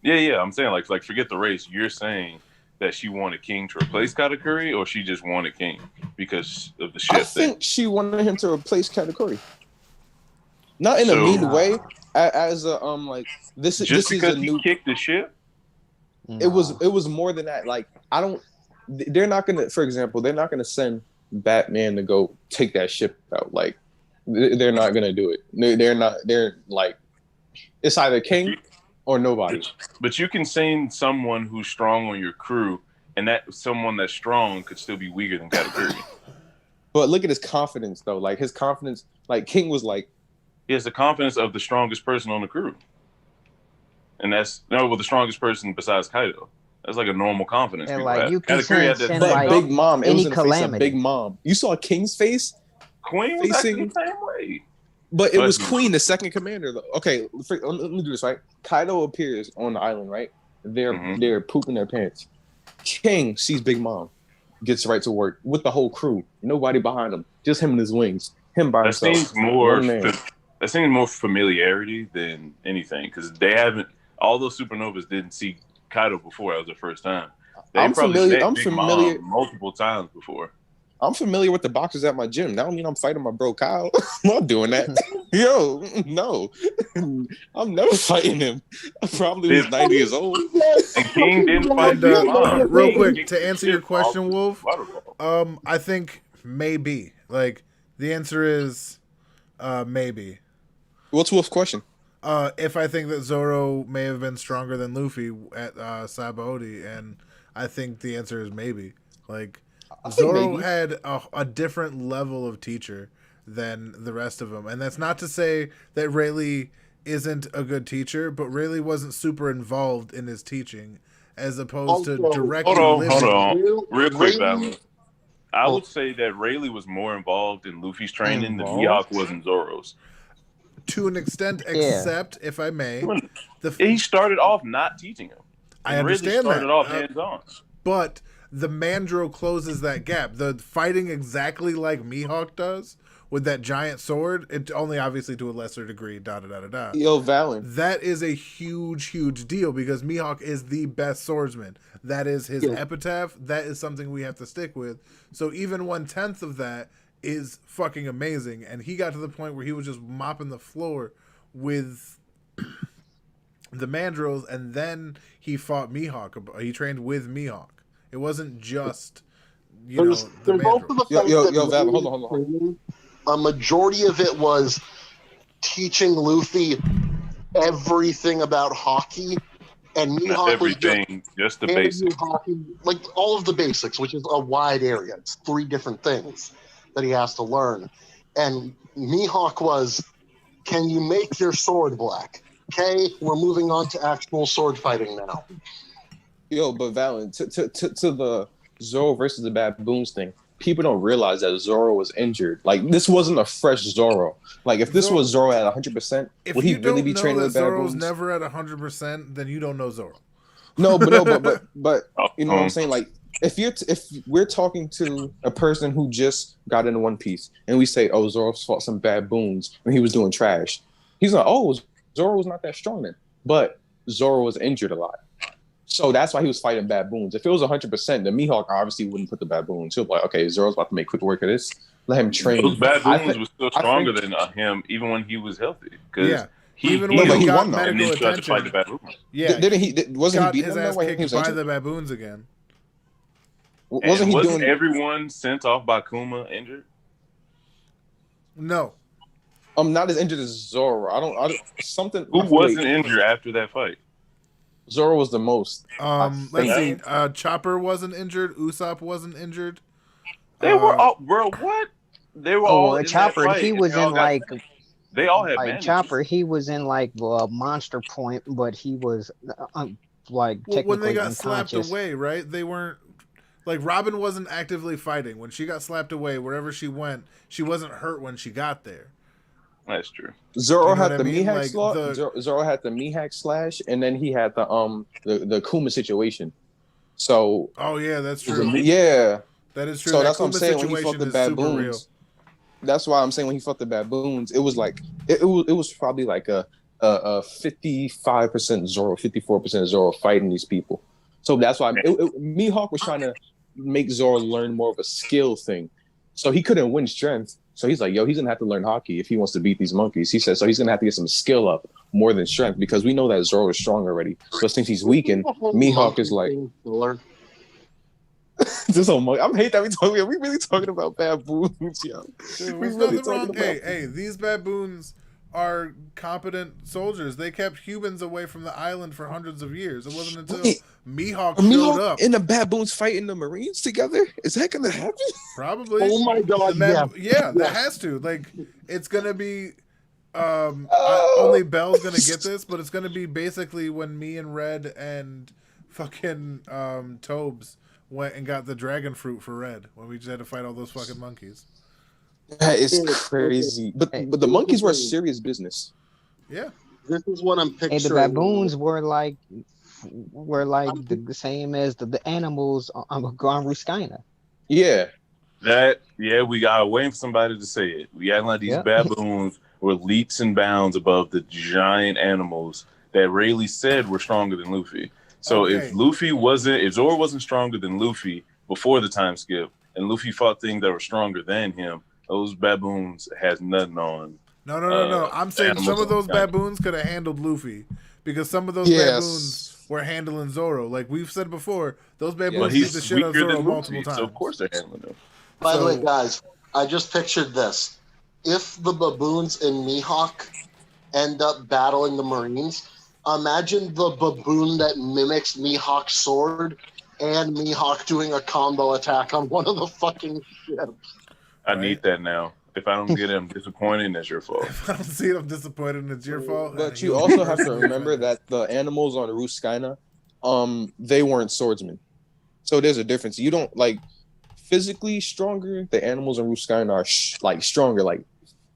Yeah. I'm saying like forget the race. You're saying that she wanted King to replace Katakuri, or she just wanted King because of the ship I thing. think she wanted him to replace Katakuri. Not in a So- mean way, as a like this Just is because a he new. kicked the ship. It was more than that. Like I don't. They're not gonna. For example, they're not gonna send Batman to go take that ship out. Like they're not gonna do it. They're not. They're like it's either King or nobody. But you can send someone who's strong on your crew, and that someone that's strong could still be weaker than Katakuri. But look at his confidence though. Like his confidence. Like King was like. He has the confidence of the strongest person on the crew. And that's the strongest person besides Kaido. That's like a normal confidence. And people like have. you can Katakuri had that send But like Big Mom, it any was in the face of calamity. Big Mom. You saw King's face, Queen was acting facing- the same way. but it was But- Queen, the second commander. Though. Okay, let me do this right. Kaido appears on the island, right? They're pooping their pants. King sees Big Mom, gets right to work with the whole crew. Nobody behind him, just him and his wings. Him by That himself. seems more. One man. That seems more familiarity than anything because they haven't. All those supernovas didn't see Kaido before. That was the first time. They I'm probably familiar- met I'm Big familiar- Mom multiple times before. I'm familiar with the boxers at my gym. That don't mean I'm fighting my bro Kyle. I'm not doing that. Yo, no. I'm never fighting him. I probably was 90 years old. And King didn't fight And, Big Mom. real King quick, kicked to the answer your ship question, off the Wolf, waterfall. I think maybe. Like the answer is maybe. What's Wolf's question? If I think that Zoro may have been stronger than Luffy at Sabaody, and I think the answer is maybe. Like, Zoro had a different level of teacher than the rest of them, and that's not to say that Rayleigh isn't a good teacher, but Rayleigh wasn't super involved in his teaching, as opposed to directly Hold listening. on. Real quick, Valen. I would say that Rayleigh was more involved in Luffy's training than Mihawk was in Zoro's. To an extent, except, if I may, he started off not teaching him. I understand started off hands-on. But the Mandrill closes that gap. The fighting exactly like Mihawk does with that giant sword, it only obviously to a lesser degree, Yo, Valen. That is a huge, huge deal because Mihawk is the best swordsman. That is his epitaph. That is something we have to stick with. So even 1/10 of that is fucking amazing. And he got to the point where he was just mopping the floor with the Mandrills, and then he fought Mihawk. He trained with Mihawk. It wasn't just, the Mandrills. Yo, Val, hold on. A majority of it was teaching Luffy everything about hockey, and Mihawk everything, just the basics. Like all of the basics, which is a wide area. It's 3 different things that he has to learn. And Mihawk was, can you make your sword black? Okay, we're moving on to actual sword fighting now. Yo, but Valen, to the Zoro versus the baboons thing, people don't realize that Zoro was injured. Like, this wasn't a fresh Zoro. Like, if this was Zoro at 100%, would he really be training with baboons? If you don't know that Zoro's never at 100%, then you don't know Zoro. But you know what I'm saying? Like, if we're talking to a person who just got into One Piece and we say, oh, Zoro fought some baboons when he was doing trash, he's like, oh, Zoro was not that strong then. But Zoro was injured a lot. So that's why he was fighting baboons. If it was 100%, then Mihawk obviously wouldn't put the baboons. He'll be like, okay, Zoro's about to make quick work of this. Let him train. Those baboons were still stronger than him, even when he was healthy. Yeah. Even when he got won, medical and then tried to attention. fight the baboons. Yeah. Didn't he? Wasn't he beating his them ass that way? kicked by the baboons again. Wasn't everyone sent off by Kuma injured? No. Not as injured as Zoro. I don't something. Who wasn't injured after that fight? Zoro was the most. Let's see. Chopper wasn't injured. Usopp wasn't injured. They were all, bro. What? They were all in Chopper. That fight, he was in like. They all had like bandages. Chopper. He was in like Monster Point, but he was like technically when they got unconscious. slapped away, right? They weren't like Robin wasn't actively fighting when she got slapped away. Wherever she went, she wasn't hurt when she got there. That's true. Zoro had the Mihawk slash. Zoro had the Mihawk slash, and then he had the Kuma situation. So. Oh yeah, that's true. Yeah, that is true. So that that's what I'm Kuma saying when he fought the baboons. That's why I'm saying when he fought the baboons, it was like it was probably like a 55% Zoro, 54% Zoro fighting these people. So that's why Mihawk was trying to make Zoro learn more of a skill thing. So he couldn't win strength. So he's like, yo, he's gonna have to learn hockey if he wants to beat these monkeys. He said, so he's gonna have to get some skill up more than strength because we know that Zoro is strong already. But since he's weakened, Mihawk is like, this whole monkey. I hate that we really talking about baboons, yo. Dude, we really talking about. Hey, these baboons are competent soldiers. They kept humans away from the island for hundreds of years. It wasn't until Mihawk showed up. And the baboons fighting the Marines together? Is that gonna happen? Probably. Oh my god, yeah, that has to. Like, it's gonna be only Bell's gonna get this, but it's gonna be basically when me and Red and fucking Tobes went and got the dragon fruit for Red when we just had to fight all those fucking monkeys. That is crazy. But the monkeys were serious business. Yeah. This is what I'm picturing. And the baboons were like the same as the animals on Ruscaina. Yeah. We gotta wait for somebody to say it. We act like these baboons were leaps and bounds above the giant animals that Rayleigh said were stronger than Luffy. So if Zoro wasn't stronger than Luffy before the time skip, and Luffy fought things that were stronger than him, those baboons has nothing on. No. I'm saying some of those baboons could have handled Luffy because some of those baboons were handling Zoro. Like we've said before, those baboons beat the shit out of Zoro multiple times. So of course they're handling him. By the way, guys, I just pictured this. If the baboons in Mihawk end up battling the Marines. Imagine the baboon that mimics Mihawk's sword and Mihawk doing a combo attack on one of the fucking ships. I need that now. If I don't get it, I'm disappointed, and that's your fault. If I don't see it, I'm disappointed, and it's your fault. But you also have to remember that the animals on Ruskaina, they weren't swordsmen. So there's a difference. You don't like physically stronger. The animals on Ruskaina are like stronger, like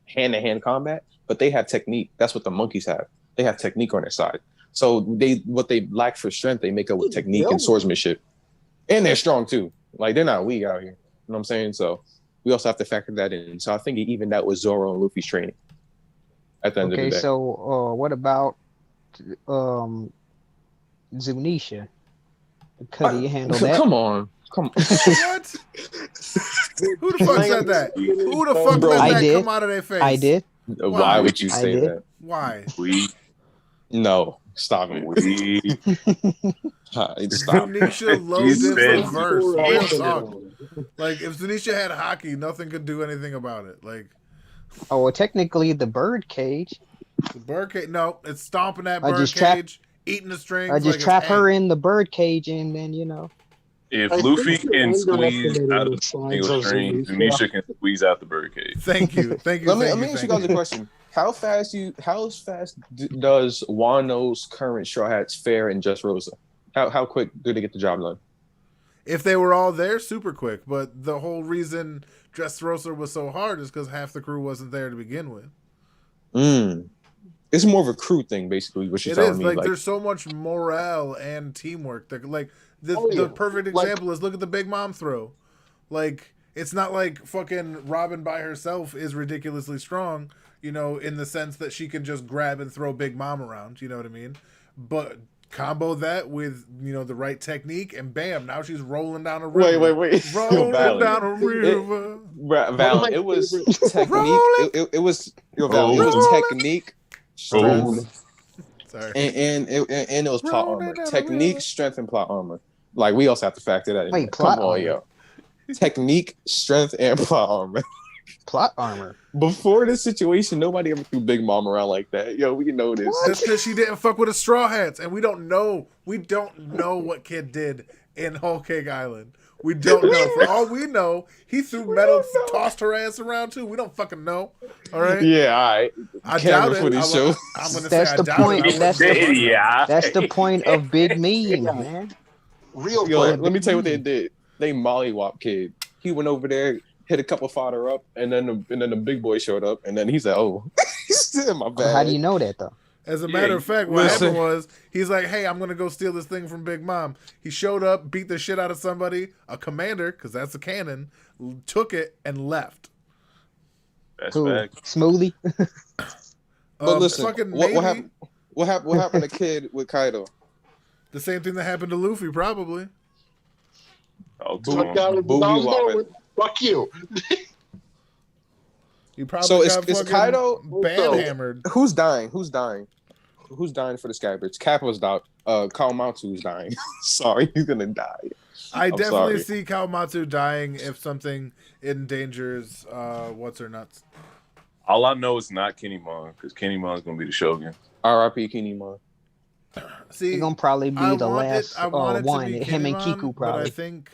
hand-to-hand combat, but they have technique. That's what the monkeys have. They have technique on their side. So what they lack for strength, they make up with technique and swordsmanship. And they're strong too. Like they're not weak out here. You know what I'm saying? So we also have to factor that in. So I think even that was Zoro and Luffy's training at the end of the day. Okay, so what about Zunisha? Could he handle that? Come on. What? Who the fuck said that? Who the fuck let that come out of their face? I did. Why would you say that? Why? No, stop it. Stop. Zunisha loves this reverse. Real talk. Like if Zunisha had hockey, nothing could do anything about it. Like, oh, well, technically the bird cage. The bird cage. No, it's stomping that bird cage, eating the strings. I just trap her in the bird cage, and then If Luffy can squeeze out of the single string, Zunisha can squeeze out the bird cage. Thank you. Let me ask you guys a question. How fast does Wano's current Straw Hats fare in Just Rosa? How quick do they get the job done? If they were all there, super quick. But the whole reason Dressrosa was so hard is because half the crew wasn't there to begin with. It's more of a crew thing, basically. What you're telling me? Like there's so much morale and teamwork. Like the perfect example is look at the Big Mom throw. Like it's not like fucking Robin by herself is ridiculously strong. You know, in the sense that she can just grab and throw Big Mom around. You know what I mean? But combo that with, you know, the right technique, and bam, now she's rolling down a river. Wait. Rolling down a river. Val, it was technique. It was technique, strength, sorry, and it was plot armor. Technique, strength, and plot armor. Like we also have to factor that in. Wait, plot armor. Yo. Technique, strength, and plot armor. Plot armor. Before this situation, nobody ever threw Big Mom around like that. Yo, we know this. That's because she didn't fuck with the Straw Hats, and we don't know what Kid did in Whole Cake Island. We don't know. For all we know, he threw metal, tossed her ass around too. We don't fucking know. All right. Yeah, all right. I doubt it. I'm gonna say I doubt it. That's the point of Big Meme, man. Real quick. Let me tell you what they did. They mollywop Kid. He went over there, hit a couple fodder up, and then the big boy showed up, and then he said, "Oh, he's still in my bag." How do you know that though? As a matter of fact, what happened was he's like, "Hey, I'm gonna go steal this thing from Big Mom." He showed up, beat the shit out of somebody, a commander, because that's a cannon, took it and left. That's fact. Smoothie. But listen, what happened to Kid with Kaido? The same thing that happened to Luffy, probably. Oh, fuck you. He probably so got is Kaido band-hammered. Who's dying for the Scabbards? Kappa's out. Kawamatsu's dying. Sorry, he's gonna die. I definitely see Kawamatsu dying if something endangers what's her nuts. All I know is not Kinemon, because Kinemon's gonna be the Shogun. R.I.P. Kinemon. See, he's gonna probably be the last one. Him and Kiku probably. But I think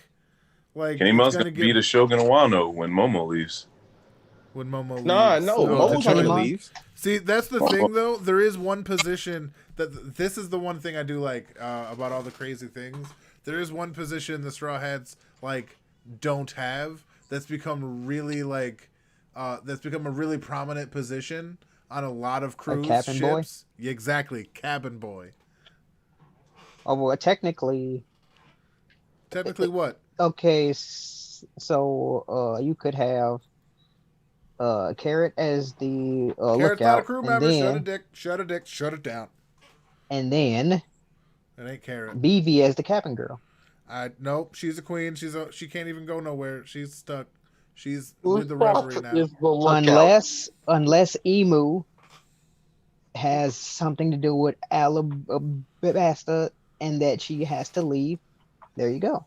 Kinemon's gonna be the Shogun of Wano when Momo leaves. When Momo leaves. Momo's not gonna leave. See, that's the thing though. There is one position that this is the one thing I do like about all the crazy things. There is one position the Straw Hats don't have that's become really that's become a really prominent position on a lot of cruise cabin boy? ships. Yeah, exactly, cabin boy. Oh well, technically what? Okay, so you could have Carrot as the Carrot's lookout, not a crew member. then, shut it down. And then It ain't Carrot. BV as the cabin girl. Nope, she's a queen. She can't even go nowhere. She's stuck. She's with the referee now. Unless Emu has something to do with Alabasta and that she has to leave. There you go.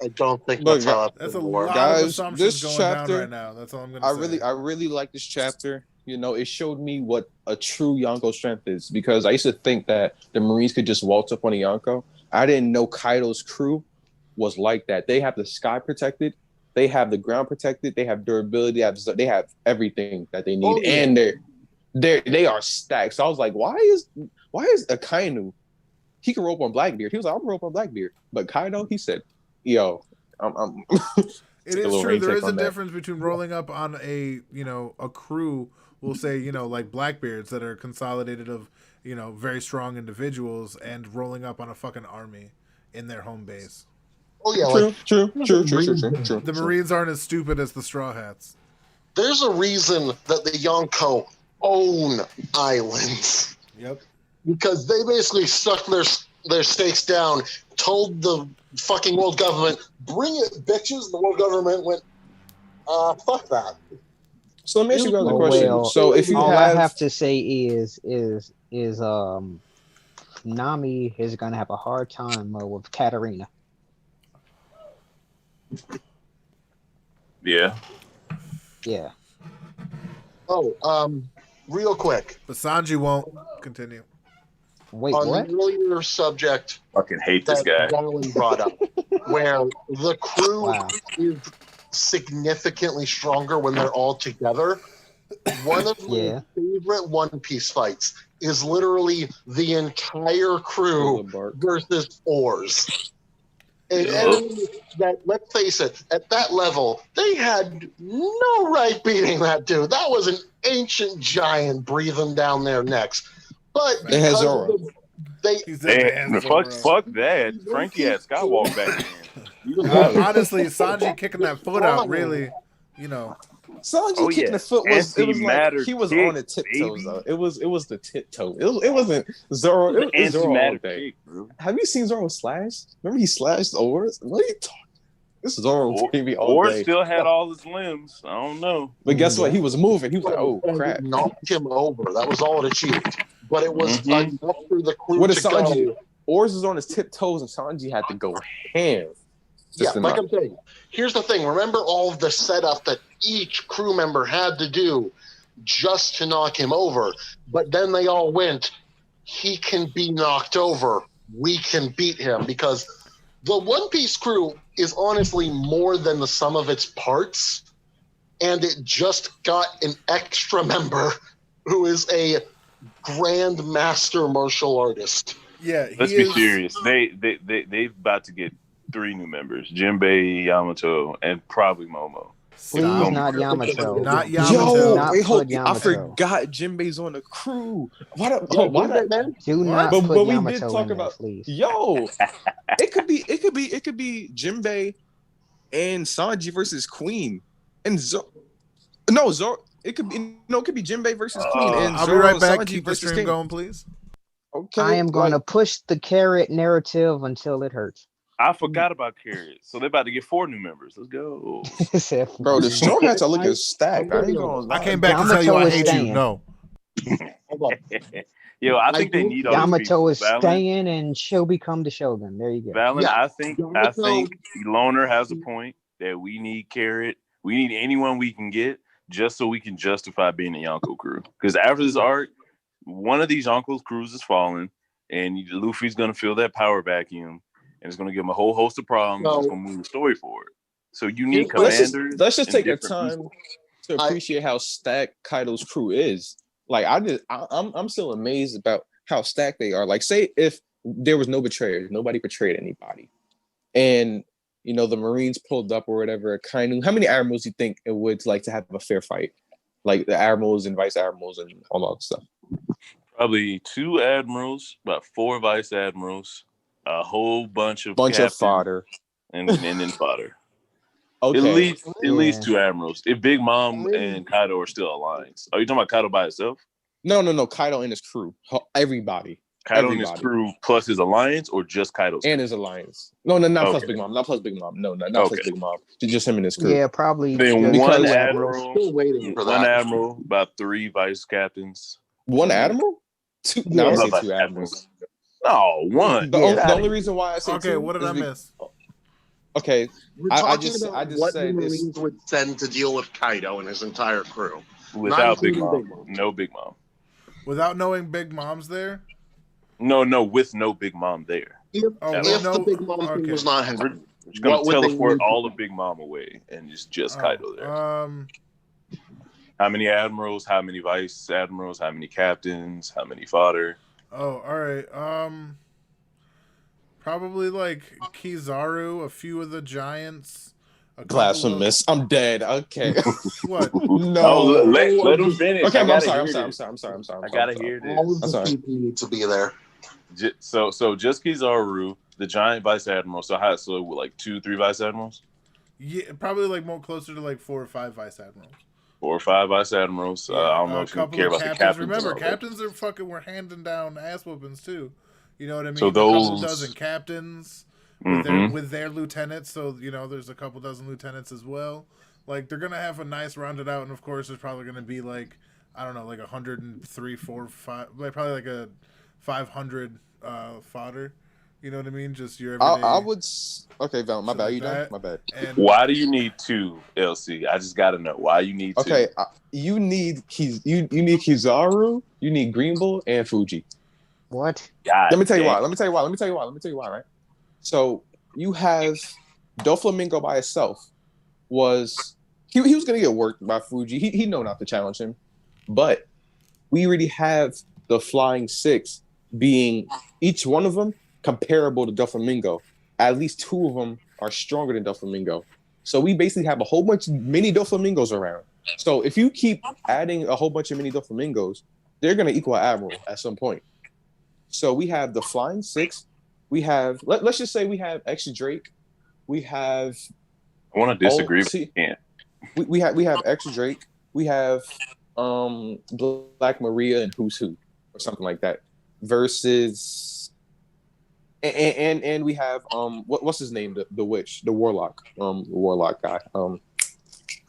I don't think that's a lot of assumptions going down right now. That's all I'm gonna say. I really like this chapter. you know, it showed me what a true Yonko strength is, because I used to think that the Marines could just waltz up on a Yonko. I didn't know Kaido's crew was like that. They have the sky protected, they have the ground protected, they have durability, they have everything that they need, and they are stacked. So I was like, why is Akainu? He can rope on Blackbeard. He was like, I'm rope on Blackbeard, but Kaido, he said, yo, I'm It is true. There is a difference between rolling up on a crew, we'll say, like Blackbeards that are consolidated of, very strong individuals, and rolling up on a fucking army in their home base. Oh yeah, true. The Marines aren't as stupid as the Straw Hats. There's a reason that the Yonko own islands. Yep. Because they basically stuck their stakes down, told the fucking world government, bring it, bitches. The world government went, fuck that. So let me ask you guys a question. Well, so if you all I have to say is Nami is gonna have a hard time with Katarina. Yeah. Yeah. Oh, real quick. But Sanji won't continue. Wait, on what? the earlier subject Fucking hate this guy. Darwin brought up, where the crew is significantly stronger when they're all together. One of my favorite One Piece fights is literally the entire crew versus oars. And that, let's face it, at that level, they had no right beating that dude. That was an ancient giant breathing down their necks. But because fuck that. Frankie had Skywalker back then. Honestly, Sanji kicking that foot out really, Sanji kicking the foot was like he was on the tiptoes though. It was the tiptoe. It wasn't Zoro. It was Zoro all day. Have you seen Zoro slash? Remember he slashed oars? What are you talking? This is Zoro baby all day. Or still had all his limbs. I don't know. But guess what? He was moving. He was like, oh crap. Knocked him over. That was all it achieved. But it was enough for the crew what is to Sanji? go. Oars is on his tiptoes and Sanji had to go ham. Like I'm saying, here's the thing. Remember all of the setup that each crew member had to do just to knock him over. But then they all went, he can be knocked over. We can beat him. Because the One Piece crew is honestly more than the sum of its parts. And it just got an extra member who is a grand master martial artist. Yeah, let's be serious. They about to get 3 new members: Jinbei, Yamato, and probably Momo. Please, not Yamato. Not Yamato. Yo, wait, hold. I forgot Jinbei's on the crew. Why not? Do not but put we Yamato did talk in about. there, please. Yo, it could be Jinbei and Sanji versus Queen and Zoro. It could be Jinbei versus Queen and I'll Zoro. be right back. Sanji Keep the versus stream King. going, please. Okay. I am going to push the carrot narrative until it hurts. I forgot about Carrot. So they're about to get 4 new members. Let's go. Bro, the Straw Hats are looking stacked. I came back to tell you I hate you. No. Yo, I think they need all Yamato is staying, and she'll become the Shogun. There you go. Valen, I think Loner has a point that we need Carrot. We need anyone we can get just so we can justify being a Yonko crew. Because after this arc, one of these Yonko crews is falling, and Luffy's going to feel that power vacuum, and it's going to give him a whole host of problems. It's going to move the story forward. So you need commanders. Let's just take our time to appreciate how stacked Kaido's crew is. Like I'm still amazed about how stacked they are. Like, say if there was no betrayers, nobody betrayed anybody, and the Marines pulled up or whatever. How many admirals do you think it would like to have a fair fight? Like the admirals and vice admirals and all that stuff. Probably 2 admirals, about 4 vice admirals, a whole bunch of fodder, and then fodder. Okay. At least 2 admirals. If Big Mom and Kaido are still aligned. Are you talking about Kaido by himself? No. Kaido and his crew. Everybody. Kaido and his crew plus his alliance, or just Kaido's and his alliance? No, not plus Big Mom. Not plus Big Mom. No, not plus Big Mom. Just him and his crew. Yeah, probably. Then one admiral. Still waiting for that. One admiral, about 3 vice captains. One admiral? 2. No, I say 2 admirals. No, 1. The only reason why I say 2. Okay, what did I miss? Okay, I just what say the Marines would send to deal with Kaido and his entire crew. Without Big including Mom. Big Mom. No Big Mom. Without knowing Big Mom's there? No, with no Big Mom there. If no, the Big Mom thing okay. was not We're happening, just gonna what would they teleport need to all do? of Big Mom away and just Kaido there. Oh, How many admirals? How many vice admirals? How many captains? How many fodder? all right. Probably like Kizaru, a few of the giants. Blasphemous. I'm dead. Okay. What? No. Oh, let him finish. Okay, I I'm gotta sorry. hear I'm sorry. I'm this. sorry. I'm sorry. I'm sorry. I gotta hear All this. of I'm the sorry. people need to be there. So just Kizaru, the giant vice admiral. So like 2-3 vice admirals? Yeah, probably like more closer to like 4 or 5 vice admirals. 4 or 5 vice admirals. Yeah, I don't know if you care about the captains. Remember, captains were handing down ass whoopings too. You know what I mean? So a couple those- dozen captains Mhm. with their lieutenants. So there's a couple dozen lieutenants as well. Like they're gonna have a nice rounded out, and of course, there's probably gonna be like I don't know, like 103, 4, 5, like probably like a 500 fodder. You know what I mean? Just your everyday. I would. Okay, Val, my Shit bad. like You done? that. My bad. And Why do you need 2, LC? I just gotta know why you need 2. Okay, you need Kizaru, you need Green Bull, and Fuji. What? God Let me tell you damn. why. Let me tell you why. Right. So you have Doflamingo by itself. He was gonna get worked by Fuji. He know not to challenge him, but we already have the Flying Six being each one of them comparable to Doflamingo. At least 2 of them are stronger than Doflamingo. So we basically have a whole bunch of mini Doflamingos around. So if you keep adding a whole bunch of mini Doflamingos, they're gonna equal Admiral at some point. So we have the Flying Six. We have let's just say we have Extra Drake. We have I want to disagree, but see, you can't. we have Extra Drake. We have Black Maria and Who's Who or something like that versus and we have what's his name, the witch, the warlock guy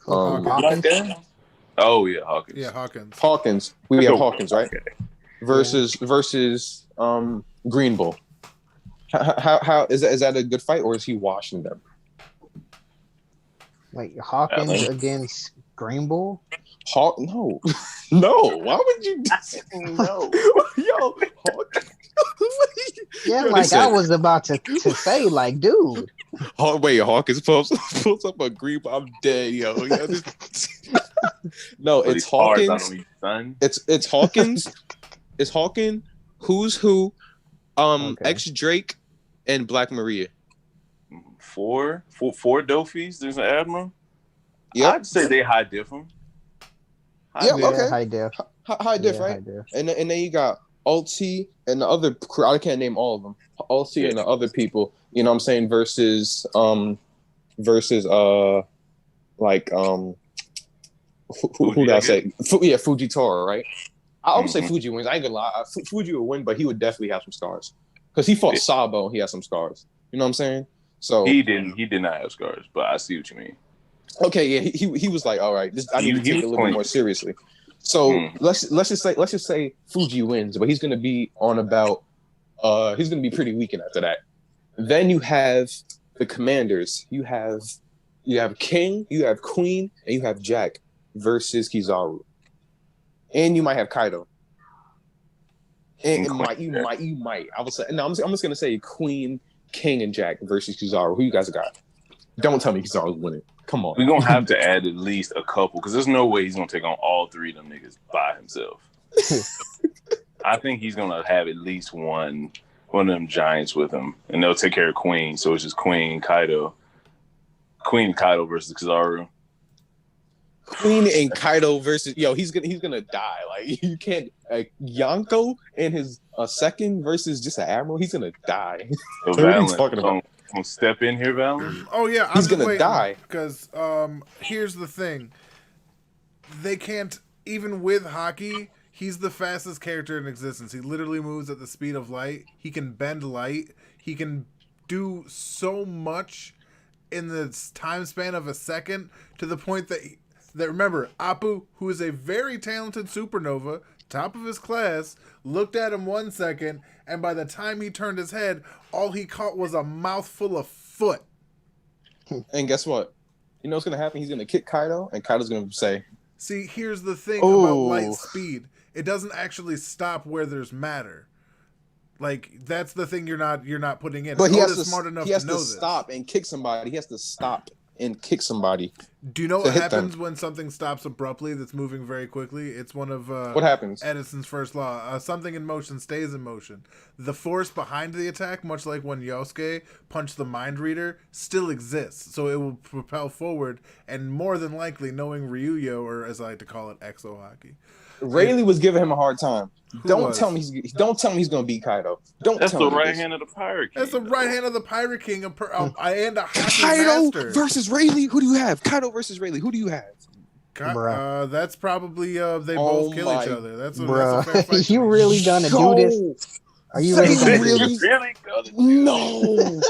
Hawkins. Oh yeah, Hawkins. Yeah, Hawkins. Hawkins. We have Hawkins, right? Okay. Versus Green Bull. How is that a good fight, or is he washing them? Wait, Hawkins against Green Bull? No. No. Why would you No. Yo, Hawkins. Yeah, Yo, like listen. I was about to say, like, dude. Wait, Hawkins pulls up a Green Bull. I'm dead, yo. No, Put it's these cards Hawkins. on me, son. It's Hawkins. It's Hawkins. Who's Who? Okay. X Drake and Black Maria. 4 Dofis. There's an admiral. Yeah. I'd say they high diff them. Yeah, okay. Yeah, high def. High diff, Yeah, right? high def. And then you got Ulti and the other crew. I can't name all of them. Ulti and the other people. You know what I'm saying? Versus who did I say? Fujitora, right? I would say Fuji wins. I ain't gonna lie. Fuji would win, but he would definitely have some scars because he fought Sabo and he has some scars. You know what I'm saying? So He did not have scars, but I see what you mean. okay, yeah, he was like, all right, I need to take it a little bit more seriously. So let's just say Fuji wins, but he's gonna be on about he's gonna be pretty weakened after that. Then you have the commanders. You have King, you have Queen, and you have Jack versus Kizaru. And you might have Kaido. And you might. I was no, I'm just gonna say Queen, King, and Jack versus Kizaru. Who you guys got? Don't tell me Kizaru's winning. Come on. We're gonna have to add at least a couple because there's no way he's gonna take on all 3 of them niggas by himself. I think he's gonna have at least one of them giants with him, and they'll take care of Queen. So it's just Queen and Kaido versus Kizaru. Queen and Kaido versus he's gonna die. Like you can't Yonko and his second versus just an admiral. He's gonna die. So What are you Valen, talking about? gonna step in here, Valen. Oh yeah, He's gonna die. Because here's the thing: they can't even with hockey. He's the fastest character in existence. He literally moves at the speed of light. He can bend light. He can do so much in the time span of a second to the point that remember, Appu, who is a very talented supernova, top of his class, looked at him 1 second, and by the time he turned his head, all he caught was a mouthful of foot. And guess what? You know what's gonna happen? He's gonna kick Kaido, and Kaido's gonna say, See, here's the thing about light Oh. speed. It doesn't actually stop where there's matter. Like that's the thing you're not putting in. But he has Oda's to smart enough he has to know to this. stop and kick somebody. He has to stop and kick somebody. Do you know to what hit happens them. when something stops abruptly that's moving very quickly? It's one of What happens? Edison's first law. Something in motion stays in motion. The force behind the attack, much like when Yosuke punched the mind reader, still exists. So it will propel forward, and more than likely, knowing Ryuyo, or as I like to call it, Exo Hockey. Rayleigh was giving him a hard time. Don't was? tell me he's gonna beat Kaido. Don't That's tell the me right this. hand of the pirate king. That's the right hand of the Pirate King and a hockey Kaido master. versus Rayleigh. Who do you have? Kaido versus Rayleigh. Who do you have? Bruh. That's probably they Oh both kill each my- other. That's a fair Bruh, fight. you really gonna do this? Are you really Say gonna do really? this? Really? No.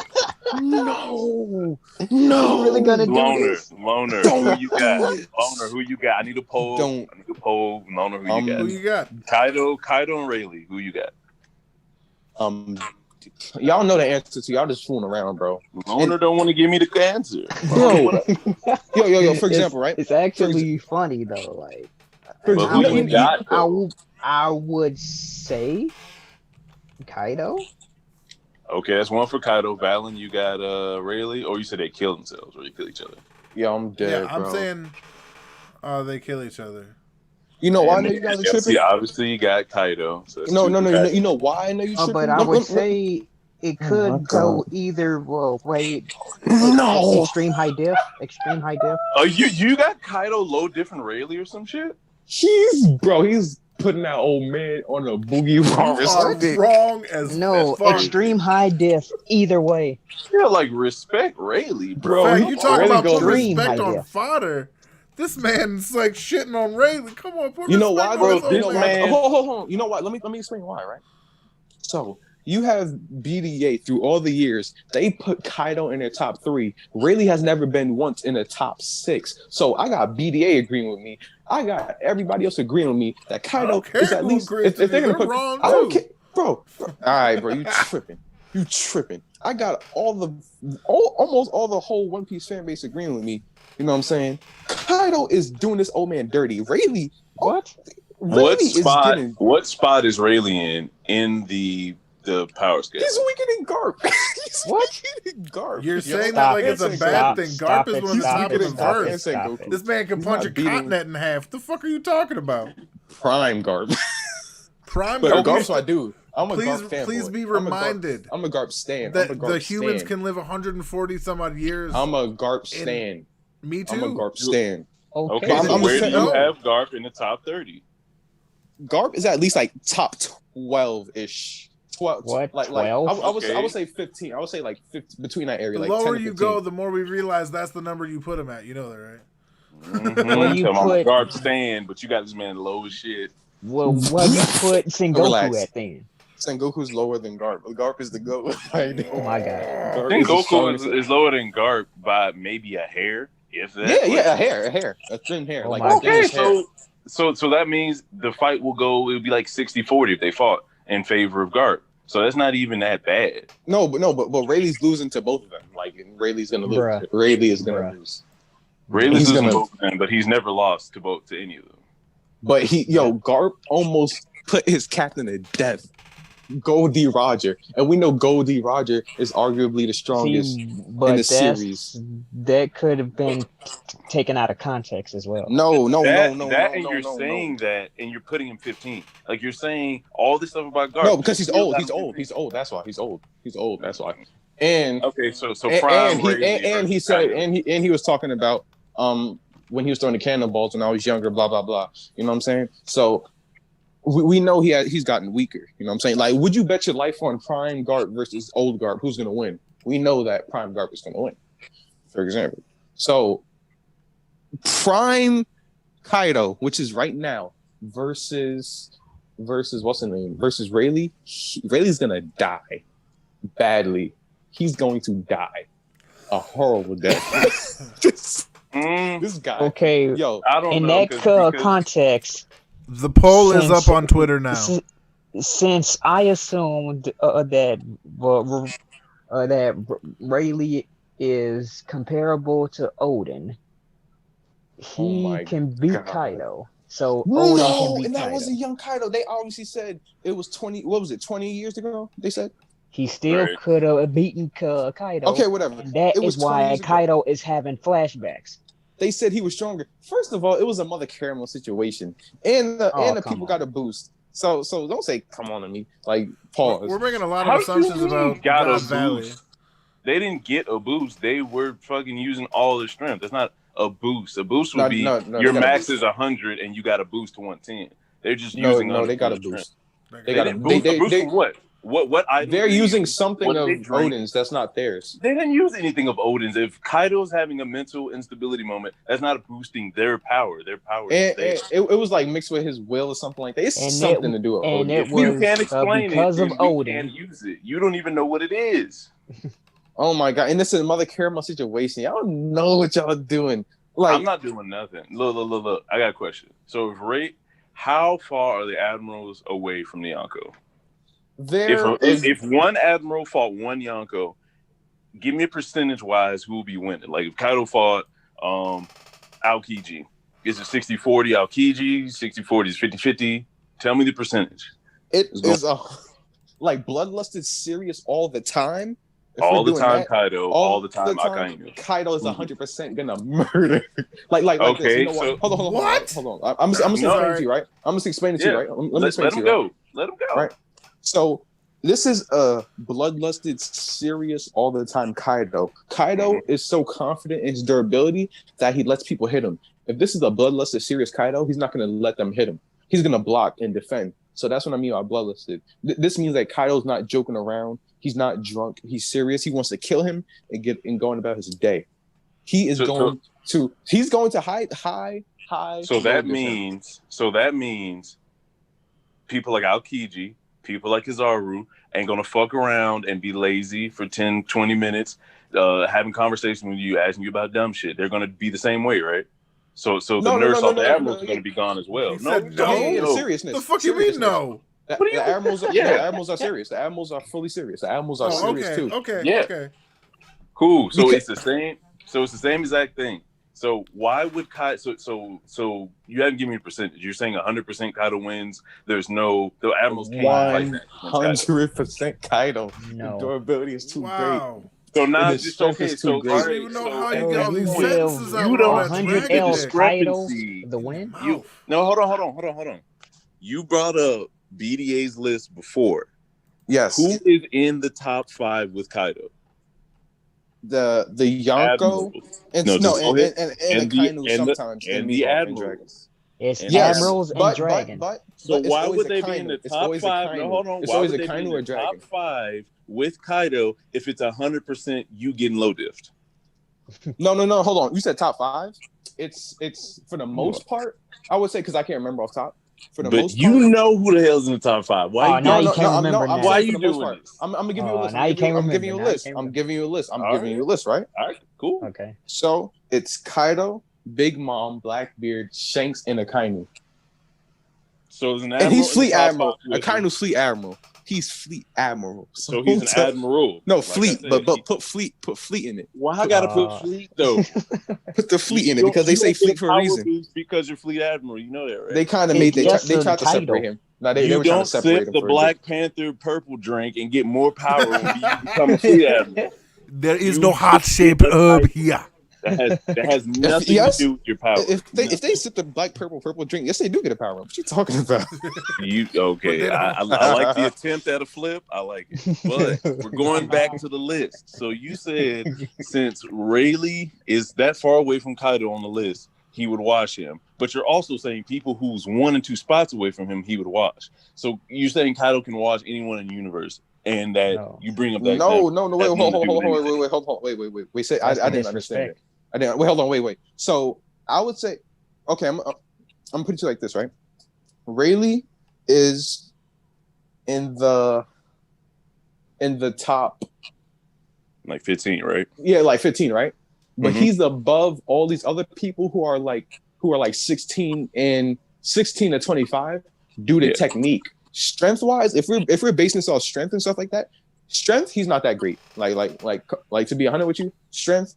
No. You really gonna do Loner, this? Loner, Don't who you do got? it. Loner, who you got? I need a poll. Don't. I need a poll. Loner, who you Who got? you got? Kaido and Rayleigh, who you got? Y'all know the answer to y'all just fooling around, bro. Loner don't want to give me the answer. Bro, yo, for example, right? It's actually funny though. Like, For But example, who you got? though? I would say Kaido. Okay, that's one for Kaido. Valen, you got Rayleigh, or you said they kill themselves or they kill each other. yo, I'm dead, Yeah, I'm bro. saying they kill each other. You know why I And know you guys are yeah, tripping? see, obviously you got Kaido. So that's No, two no, for no. Kaido. You know why I know you tripping? But I would say it Oh my could go God. either way. No. Extreme high diff. Oh, you got Kaido low different Rayleigh or some shit? He's putting that old man on a boogie You walrus are stick. wrong as No, fuck. extreme high diff. Either way. Yeah, like respect Rayleigh, bro. Bro, Fact, you talking Rayleigh about goes put extreme respect on idea. fodder? This man's like shitting on Rayleigh. Come on, put You know respect why, on bro? this old You know why? man- Hold on. You know what? Let me explain why, right? So you have BDA through all the years. They put Kaido in their top 3. Rayleigh has never been once in the top 6. So I got BDA agreeing with me. I got everybody else agreeing with me that I Kaido don't care is at who least agrees if with they're me. gonna They're put. wrong I don't too. care, bro. All right, bro. You tripping? You tripping? I got almost all the whole One Piece fan base agreeing with me. You know what I'm saying? Kaido is doing this old man dirty. Rayleigh, What? What spot is Rayleigh in the power scale? He's weaker than Garp. He's What? weaker than Garp. You're Yo, saying stop that like it's a answering bad Goku. thing. Stop Garp is it, one of the stop top it, of the stop verse. it, stop it. This man can He's punch not a beating- continent in half. The fuck are you talking about? Prime Garp. Prime But Garp. Garp's my dude. I'm a Please, Garp fanboy. please be I'm a Garp- reminded I'm a Garp stan. I'm a that Garp the humans stan. can live 140 some odd years. I'm a Garp stan. Me too. I'm a Garp stan. Okay, But so I'm where just do you saying- have Garp in the top 30? Garp is at least like top 12-ish. 12. What? Like 12? Okay. I would say 15. I would say like 15, between that area. The like 10 lower to you 15. go, the more we realize that's the number you put him at. You know that, right? Mm-hmm. you So I'm a put- Garp stand, but you got this man low as shit. Well, what you put Sengoku Relax. at then? Sengoku's lower than Garp. Garp is the GOAT. Like, Oh my god. Garp I think is the Goku strongest. is lower than Garp by maybe a hair, if that. Yeah, a hair, a thin hair. Oh like my a Okay, thin hair. so that means the fight will go. It would be like 60-40 if they fought in favor of Garp. So that's not even that bad. No, but Rayleigh's losing to both of them. Like Rayleigh's gonna lose. Bruh. Rayleigh is gonna Bruh. lose. Rayleigh's He's losing gonna- both of them, but he's never lost to any of them. But Garp almost put his captain to death. Goldie Roger, and we know Goldie Roger is arguably the strongest See, in but the that's, series. that could have been taken out of context as well. No, And you're saying that, and you're putting him 15. Like you're saying all this stuff about Garp. No, because he's old. You're He's not old. 15. He's old. That's why he's old. He's old. That's why. And Okay, so prime and he said and he was talking about when he was throwing the cannonballs when I was younger, blah blah blah. You know what I'm saying? So we know he's gotten weaker. You know what I'm saying? Like, would you bet your life on Prime Garp versus old Garp? Who's gonna win? We know that Prime Garp is gonna win, for example. So Prime Kaido, which is right now, versus what's the name? Versus Rayleigh. Rayleigh's gonna die badly. He's going to die a horrible death. this guy. Okay, Yo, I don't in know. that context, The poll is Since- up on Twitter now. since I assumed that Rayleigh is comparable to Odin, he can beat Kaido. So Odin can No, beat and that Kaido. wasn't young Kaido. They obviously said it was 20. What was it? 20 years ago. They said. He still Right. could have beaten Kaido. Okay, whatever. And that It was is 20 why years ago. Kaido is having flashbacks. They said he was stronger. First of all, it was a Mother Caramel situation, and the Oh, people come got a on. boost. So don't say come on to me. Like pause. We're making a lot How of do you assumptions mean about got a God Valley. boost? They didn't get a boost. They were fucking using all their strength. That's not a boost. A boost would be No, your they got a max boost. is 100 and you got a boost to 110. They're just No, using no, they got a strength. boost. Like, They They got didn't a boost. A boost they from what? What item? they're did they using use? something What did of they drink? Odin's that's not theirs. They didn't use anything of Odin's. If Kaido's having a mental instability moment, that's not boosting their power. Their power is And there. it was like mixed with his will or something like that. It's And something to do with and Odin. it If you was can't explain because it, of then we Odin. can't use it. You don't even know what it is. Oh my god! And this is Mother Caramel situation. Y'all don't know what y'all are doing. Like I'm not doing nothing. Look. I got a question. So how far are the admirals away from the Yonko? If one admiral fought one Yonko, give me a percentage wise who will be winning. Like if Kaido fought Aokiji, is it 60-40 Aokiji, 60-40 is 50-50? Tell me the percentage. it is like bloodlust is serious all the time. If All we're the doing time that, Kaido, all the time Akainu. Kaido is 100% gonna murder. like Okay, this. You know so- what? Hold on. What? I'm just explaining sorry. it to you, right? I'm just explaining it to you, right? Let me explain Let it to him you, go. right? Let him go. Right. So this is a bloodlusted, serious, all the time Kaido. Kaido is so confident in his durability that he lets people hit him. If this is a bloodlusted, serious Kaido, he's not going to let them hit him. He's going to block and defend. So that's what I mean by bloodlusted. This means that Kaido's not joking around. He's not drunk. He's serious. He wants to kill him and going about his day. He is going to high. So that means people like Aokiji, people like Kizaru ain't gonna fuck around and be lazy for 10, 20 minutes, having conversation with you, asking you about dumb shit. They're gonna be the same way, right? So the nurse on the admirals are gonna be gone as well. He said Yeah, no. the seriousness. The fuck you mean no? The admirals are serious. The admirals are fully serious. The admirals are serious too. Okay. Cool. So Because- it's the same. So it's the same exact thing. So why would Kaido? So you haven't given me a percentage. You're saying 100% Kaido wins. There's no the admirals can't fight that against Kaido. 100% Kaido. No. The durability is too great. Wow. So now His just strength okay. is too So great. I all don't right, even know so how at you get all that these point, sentences out you of don't that 100 dragon L dick. Kaido discrepancy. the win. Mouth. No, hold on. You brought up BDA's list before. Yes. Who is in the top 5 with Kaido? The Yonko Admirals. and No, just go ahead. and Akainu sometimes and and the Mihawk and admirals. dragons. It's And Yes, admirals and but dragon. So it's why always would a they be Kainu. in the It's top always a 5? No, Kainu. hold on. It's Why always would a they be Kainu in or the dragon. top 5 with Kaido if it's 100% you getting low diffed? No. Hold on. You said top 5. It's for the most part. I would say because I can't remember off top. For the But most you part, know who the hell's in the top 5. Why Oh, you now doing you this? can't remember I'm now. Why saying you for the most doing part. this? I'm gonna give you a list. now you can't I'm giving you a remember. list. I'm giving you a list. I'm All giving right. you a list, right? All right, cool. Okay. So it's Kaido, Big Mom, Blackbeard, Shanks, and Akainu. So there's an And admiral he's Fleet in the top Admiral. 5 with him. Akainu's Fleet Admiral. He's Fleet Admiral. So he's an admiral. No, Like I Fleet, said, but put Fleet in it. why I gotta put Fleet though? Put the Fleet in it You because they don't say get Fleet for a power reason. boost because you're Fleet Admiral. You know that, right? They kind of It's made just they a tried to title. separate him. No, they you were trying don't to separate sip him. the for Black Panther purple drink and get more power when you become a Fleet Admiral. There is You no heart-shaped just- herb here. That has nothing yes, to do with your power. If they sip the black purple drink, yes, they do get a power up. What you talking about? You okay? I like the attempt at a flip. I like it, but we're going back to the list. So you said since Rayleigh is that far away from Kaido on the list, he would watch him. But you're also saying people who's 1 and 2 spots away from him, he would watch. So you're saying Kaido can watch anyone in the universe, and that No. you bring up that. No, example. wait, Has nothing to do with anything. hold on, wait. Say That's I the didn't understand it. disrespect. I didn't. Wait, hold on, wait. So I would say, okay, I'm putting it like this, right? Rayleigh is in the top, Like 15, right? yeah, like 15, right? But Mhm. he's above all these other people who are like 16 to 25 due to Yeah. technique. Strength wise, if we're basing this on strength and stuff like that, strength he's not that great. Like to be 100 with you, strength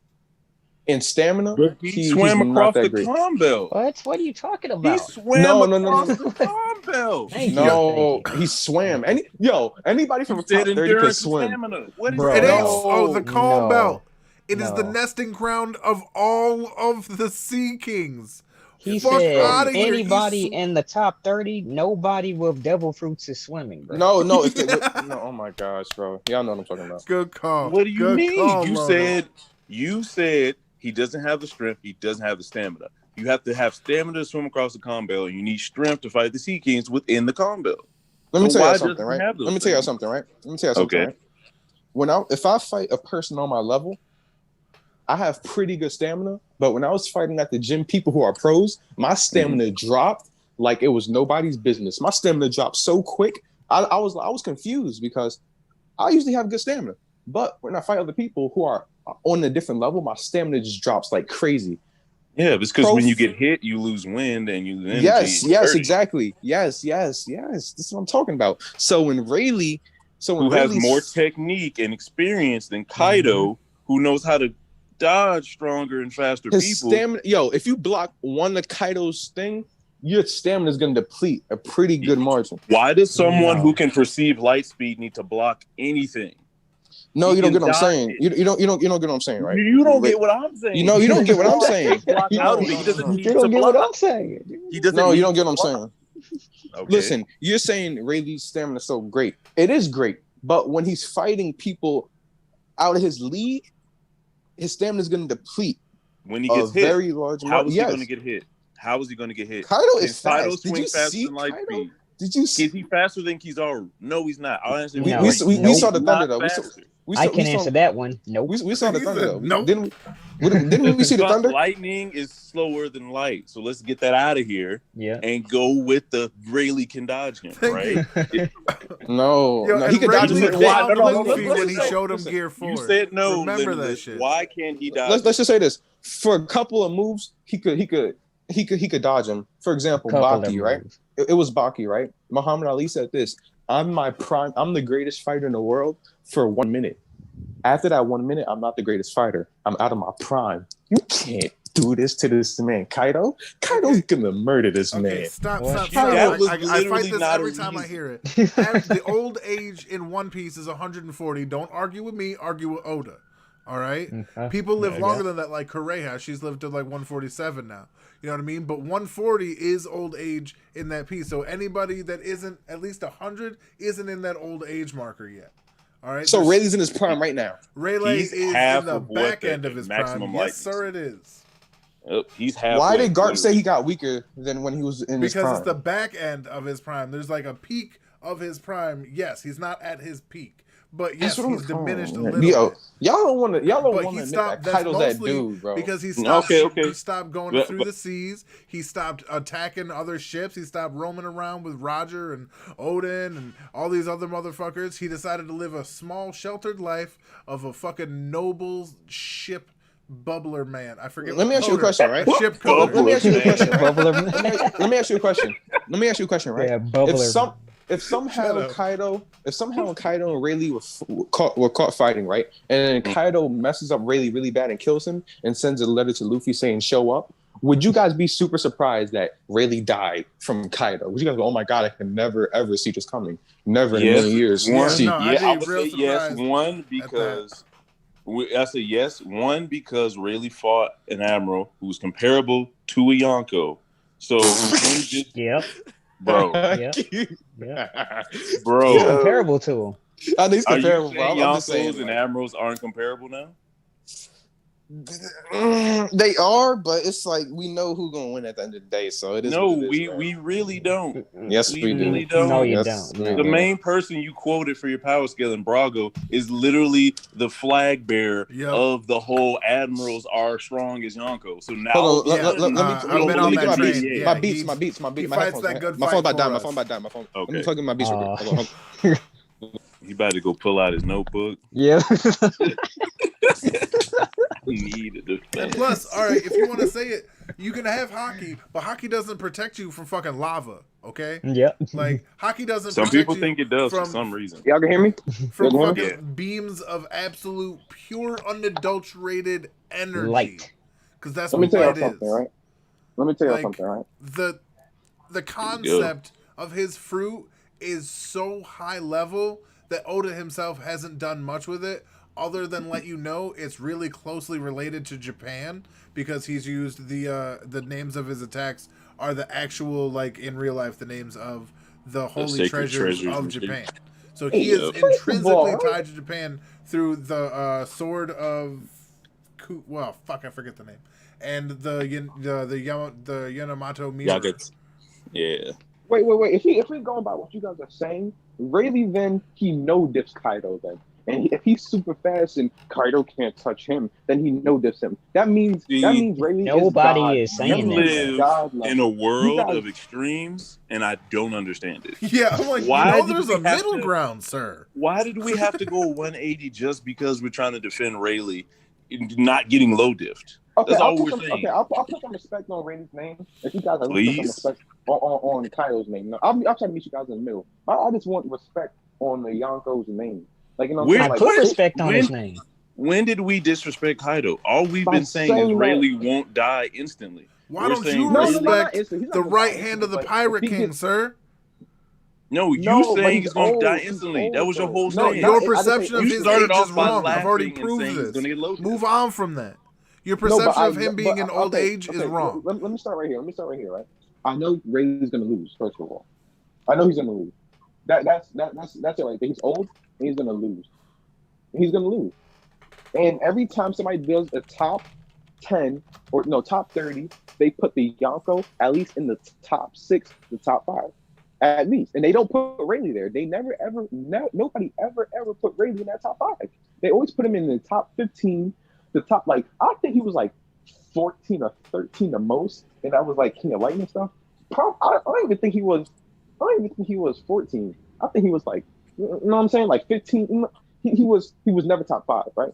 in stamina, But he he's swam not across the that great. calm belt. What are you talking He about? swam No. across the calm belt. Thank No, you. he swam. Anybody from You the top said 30 could endurance and swim. stamina. What is Bro. It ain't. No. Oh, the calm No. belt. It is the No. nesting ground of all of the Sea Kings. He Fuck said outta here. anybody in the top 30, nobody with devil fruits is swimming, bro. No. If they, no. Oh my gosh, bro. Y'all know what I'm talking about. Good call. What do you Good mean? call, You said he doesn't have the strength. He doesn't have the stamina. You have to have stamina to swim across the calm belt, and you need strength to fight the Sea Kings within the calm belt. Let me So tell why you something, doesn't he right? have those Let me tell you things? something, right? If I fight a person on my level, I have pretty good stamina. But when I was fighting at the gym, people who are pros, my stamina dropped like it was nobody's business. My stamina dropped so quick. I was confused because I usually have good stamina. But when I fight other people who are on a different level, my stamina just drops like crazy. Yeah, it's because when you get hit, you lose wind and you lose energy. Yes, exactly. Yes. This is what I'm talking about. So when Rayleigh, who has more technique and experience than Kaido, who knows how to dodge stronger and faster people. Stamina, if you block one of Kaido's thing, your stamina is going to deplete a pretty good margin. Why does someone who can perceive light speed need to block anything? No, you don't get what I'm saying. You don't get what I'm saying, right? You don't get what I'm saying. You don't get what I'm saying. He doesn't need You don't to get what block. I'm saying. He doesn't. No, need you don't to get what I'm block. saying. Okay. Listen, you're saying Rayleigh's stamina is so great. It is great, but when he's fighting people out of his league, his stamina is going to deplete. When he gets hit, very large how is he yes. going to get hit? How is he going to get hit? Kaido is Kaido fast. Did swing you faster see than light Kaido? speed? Did you see? Is he faster than Kizaru? No, he's not. I'll answer No. We that. saw the thunder though. I can answer that one. Nope. We saw the He thunder said though. nope. Didn't we see the thunder? Lightning is slower than light, so let's get that out of here. Yeah. And go with the Rayleigh can dodge him, Thank right? you. No, Yo, he could dodge him. Rayleigh clowned No, Luffy let's when he say- showed him listen, Gear 4. You said no. Remember that Limitless. shit. Why can't he dodge? Let's just say this: for a couple of moves, he could dodge him. For example, Baki, right? It was Baki, right? Muhammad Ali said this: I'm the greatest fighter in the world for 1 minute. After that 1 minute, I'm not the greatest fighter. I'm out of my prime. You can't do this to this man, Kaido. Kaido's gonna murder this Okay, man. stop. That was I literally fight this not a every time I reason. hear it. The old age in One Piece is 140. Don't argue with me. Argue with Oda. All right? Okay. People live longer than that, like Kureha. She's lived to like 147 now. You know what I mean? But 140 is old age in that piece. So anybody that isn't at least 100 isn't in that old age marker yet. All right? So Rayleigh's in his prime right now. Rayleigh He's is half in the of what back the end of his maximum prime. lightness. Yes, sir, it is. He's half. Why did Garp say he got weaker than when he was in his Because prime? it's the back end of his prime. There's like a peak of his prime. Yes, he's not at his peak, but yes, he's diminished a little bit. Y'all don't want to But admit he that stopped. That's Kaido's that mostly dude, bro. because he stopped. Okay. He stopped going But- through the seas. He stopped attacking other ships. He stopped roaming around with Roger and Odin and all these other motherfuckers. He decided to live a small, sheltered life of a fucking noble ship bubbler man. I forget. Let me ask you a question, right? Ship coder. Let me ask you a question. Bubbler. Let me ask you a question. Let me ask you a question, right? Yeah, bubbler. If somehow up. Kaido and Rayleigh were caught fighting, right? And then Kaido messes up Rayleigh really bad and kills him and sends a letter to Luffy saying show up. Would you guys be super surprised that Rayleigh died from Kaido? Would you guys go, oh my god, I can never ever see this coming? Never in a million years. One, See, no, I'd be I would real say yes. surprised One because I say yes. One because Rayleigh fought an admiral who was comparable to a Yonko. So just, Yep. bro, Yep. bro. He's comparable to him. I think it's Are you comparable. saying bro. I'm just Yonkos saying, and like, admirals aren't comparable now? they are, but it's like we know who's gonna win at the end of the day. So it is. No, what it is, man. we really don't. Yes, we do. really don't. No, you Yes, don't. we No. The do. main person you quoted for your power scale in Brago is literally the flag bearer Yep. of the whole admirals are strong as Yonko. So now Hold on, Yeah, let me I've been let on me that get my train. beats. Yeah, My beats, he- my beats, my he beats, my fights headphones. that good My fight phone's about for dying. My us. phone about dying. My phone. Let me Okay. plug in my beats real quick. Hold on. he about to go pull out his notebook. Yeah. Need a And defense. plus, all right, if you want to say it, you can have hockey, but hockey doesn't protect you from fucking lava. Okay, Yep. like hockey doesn't. Some protect people you think it does for from, some reason. Y'all can hear me? from Yeah, go fucking ahead. beams of absolute pure unadulterated energy. Light. because that's Let me what tell you light something, is. right? Let me tell you Like, something, right? The concept of his fruit is so high level that Oda himself hasn't done much with it, other than let you know it's really closely related to Japan, because he's used the names of his attacks are the actual, like, in real life, the names of the holy sacred treasures treasures of and shit. Japan. So he is First of all, intrinsically tied to Japan through the sword of, well, fuck, I forget the name, and the Yamato mirror. Yagats. Yeah. Wait. If we going by what you guys are saying, really, then he no dips Kaido then. And if he's super fast and Kaido can't touch him, then he no dips him. That means See, Rayleigh Nobody is is God. You saying That that, means though. live God level. in a You world guys, of extremes, and I don't understand it. Yeah, I'm like, Why did there's we a have middle to- ground, sir. Why did we have to go 180 just because we're trying to defend Rayleigh not getting low diffed? okay, That's all we're saying. I'll put some respect on Rayleigh's name. If you guys at least put some Please. respect on Kaido's name. No, I'll try to meet you guys in the middle. I just want respect on the Yonko's name. Like, you know what I'm Where- saying? I Like, put respect on his name. When did we disrespect Kaido? All we've By been saying is saying that- Rayleigh won't die instantly. Why We're don't saying you No, Rayleigh- respect instantly. He's not the gonna right die hand of the instantly, but Pirate if he King, gets- sir? No, you No, but saying he's he's going to old. die He's instantly. old, That was your though. whole No, saying. your I just perception think- of You his started age off is by wrong. I've already laughing and proved saying he's this. gonna get low diffed. Move on from that. Your No, perception but of him being in old age is wrong. Let me start right here. Right? I know Rayleigh's gonna lose. First of all, I know he's gonna lose. That's it right there. He's old and he's gonna lose. He's gonna lose. And every time somebody builds a top 10 or no top 30, they put the Yonko at least in the top 6, the top 5, at least. And they don't put Rayleigh there. They nobody ever put Rayleigh in that top 5. They always put him in the top 15, the top, like, I think he was like 14 or 13 the most, and that was like King of Lightning stuff. I don't even think he was 14. I think he was like, you know what I'm saying, like 15. He was never top 5, right?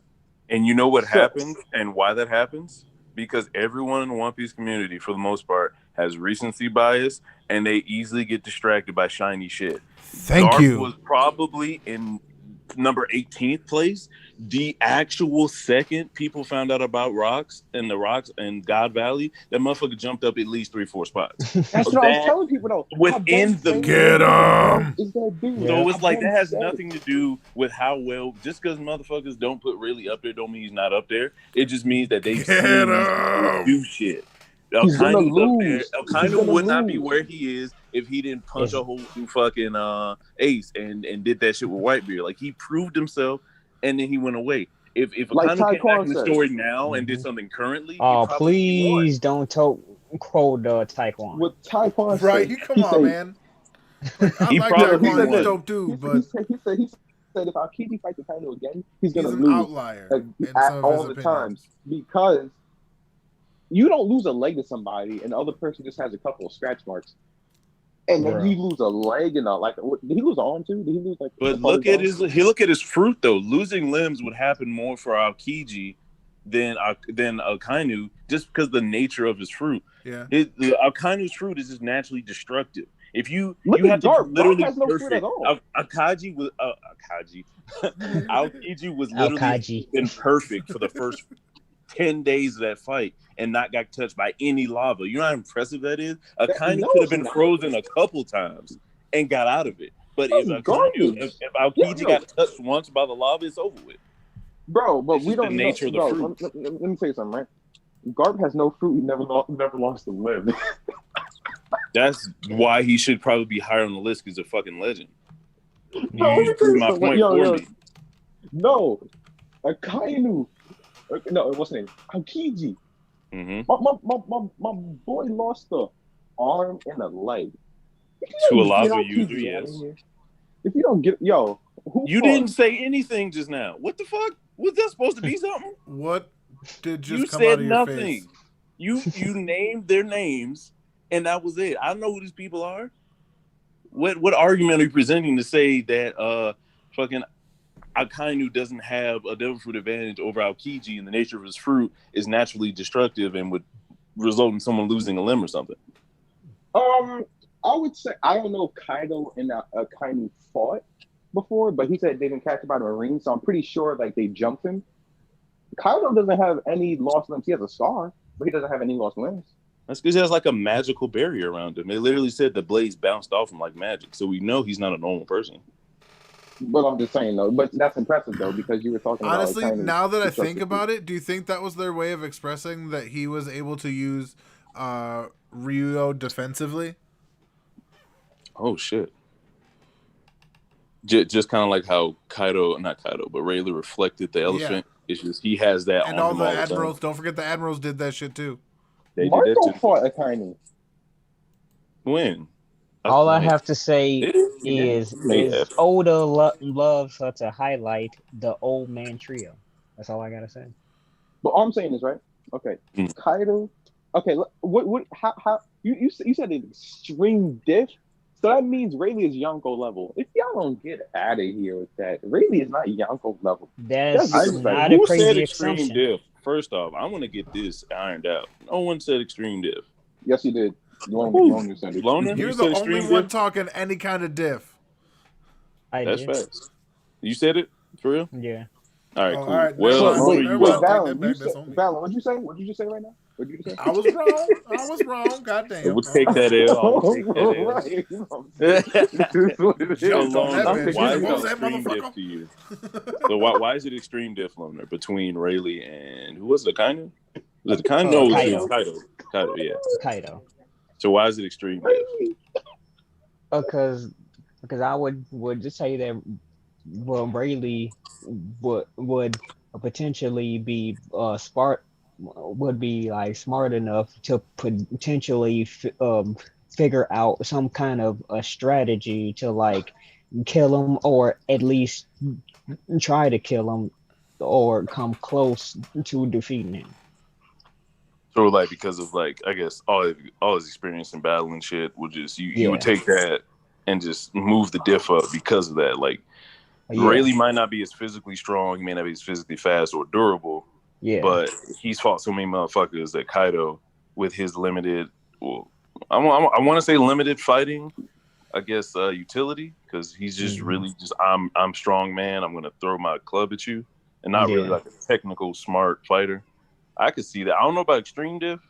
And you know what happens and why that happens? Because everyone in the One Piece community, for the most part, has recency bias, and they easily get distracted by shiny shit. Thank Garp you. was probably in number 18th place. The actual second people found out about rocks and God Valley, that motherfucker jumped up at least 3-4 spots. That's what I was telling people though. Within the Get him. Is that dude? So it's like I've that has been nothing to do with how well. Just because motherfuckers don't put Rayleigh up there, don't mean he's not up there. It just means that they've Get seen these him. people do shit. He's gonna Elkainu's up there. lose. He's Elkainu gonna would not be lose. where he is if he didn't punch Yes. a hole through fucking Ace and did that shit with Whitebeard. Like, he proved himself, and then he went away. If Like Elkainu came back in the Taekwon story now and did something currently, Oh, he probably won. please don't quote Taekwon. What Taekwon Right, said, come on, man. Like, I He like probably Taekwon, he's won. a dope dude, but he said if Aokiji fights Akainu again, he's he's gonna an lose outlier like, in some of all his the opinions. times, because you don't lose a leg to somebody and the other person just has a couple of scratch marks. And then Bro. you lose a leg and did he lose an arm too? Did he lose like? But a part of his arm? look at his fruit though. Losing limbs would happen more for Aokiji than Akainu, just because the nature of his fruit. Yeah. Akainu's fruit is just naturally destructive. If you Look you at have to Garp. literally Garp has no fruit perfect. at all. Aokiji was literally Aokiji. been perfect for the first 10 days of that fight and not got touched by any lava. You know how impressive that is? Akainu No, could have it's been not. frozen a couple times and got out of it. But if That's Aokiji yo. got touched once by the lava, it's over with. Bro, but It's we just don't the nature know. of the Bro, fruit. let me tell you something, right? Garp has no fruit. He never lost a limb. That's why he should probably be higher on the list because he's a fucking legend. No, let me You tell you proved my something. point Yo, for me. No, Akainu. No, what's his name? Aokiji. Mm-hmm. My boy lost a arm and a leg. To a Get lava Aokiji user, out yes. of here. If you don't get who You fought? didn't say anything just now. What the fuck? Was that supposed to be something? What did just You come out said of your nothing. face? You named their names, and that was it. I know who these people are. What argument are you presenting to say that fucking Akainu doesn't have a devil fruit advantage over Aokiji, and the nature of his fruit is naturally destructive and would result in someone losing a limb or something? I would say I don't know if Kaido and Akainu fought before, but he said they didn't catch him by the ring, so I'm pretty sure like they jumped him. Kaido doesn't have any lost limbs. He has a scar. But he doesn't have any lost limbs. That's because he has like a magical barrier around him. They literally said the blades bounced off him like magic, so we know he's not a normal person. But I'm just saying though. But that's impressive though because you were talking about Honestly, like, now that I think about it, do you think that was their way of expressing that he was able to use Ryuo defensively? Oh shit! Just kind of like how not Kaido, but Rayleigh reflected the elephant. Yeah. It's just he has that. And on all him the all admirals. The Don't forget the admirals did that shit too. They Marco did that too. fought Akainu. When? All I have to say is Oda loves her to highlight the old man trio. That's all I gotta say. But all I'm saying is right. Okay, Kaido. Okay, what? How? You said an extreme diff. So that means Rayleigh is Yonko level. If y'all don't get out of here with that, Rayleigh is not Yonko level. That's not a crazy assumption. Diff? First off, I want to get this ironed out. No one said extreme diff. Yes, you did. Loner said it. You're the only one talking any kind of diff. That's facts. You said it for real? Yeah. All right, cool. All right, well, wait, Valen, what did you say? What did you say right now? What did you say? I was wrong. Goddamn. We'll take that L. I'll take that L. Why is it extreme diff to you? So why is it extreme diff, Loner, between Rayleigh and who was it? Akainu? Was it Akainu? No, Kaido. Kaido, yeah. Kaido. So why is it extreme diff? Because I would just say that Rayleigh would potentially be would be like smart enough to potentially figure out some kind of a strategy to like kill him, or at least try to kill him, or come close to defeating him. So like because of like I guess all his experience in battle and shit would just you would take that and just move the diff up because of that. Like Rayleigh might not be as physically strong, he may not be as physically fast or durable. Yeah. But he's fought so many motherfuckers that Kaido, with his limited, I want to say limited fighting, I guess utility, because he's just really just I'm strong man. I'm gonna throw my club at you, and not really like a technical smart fighter. I could see that. I don't know about extreme diff.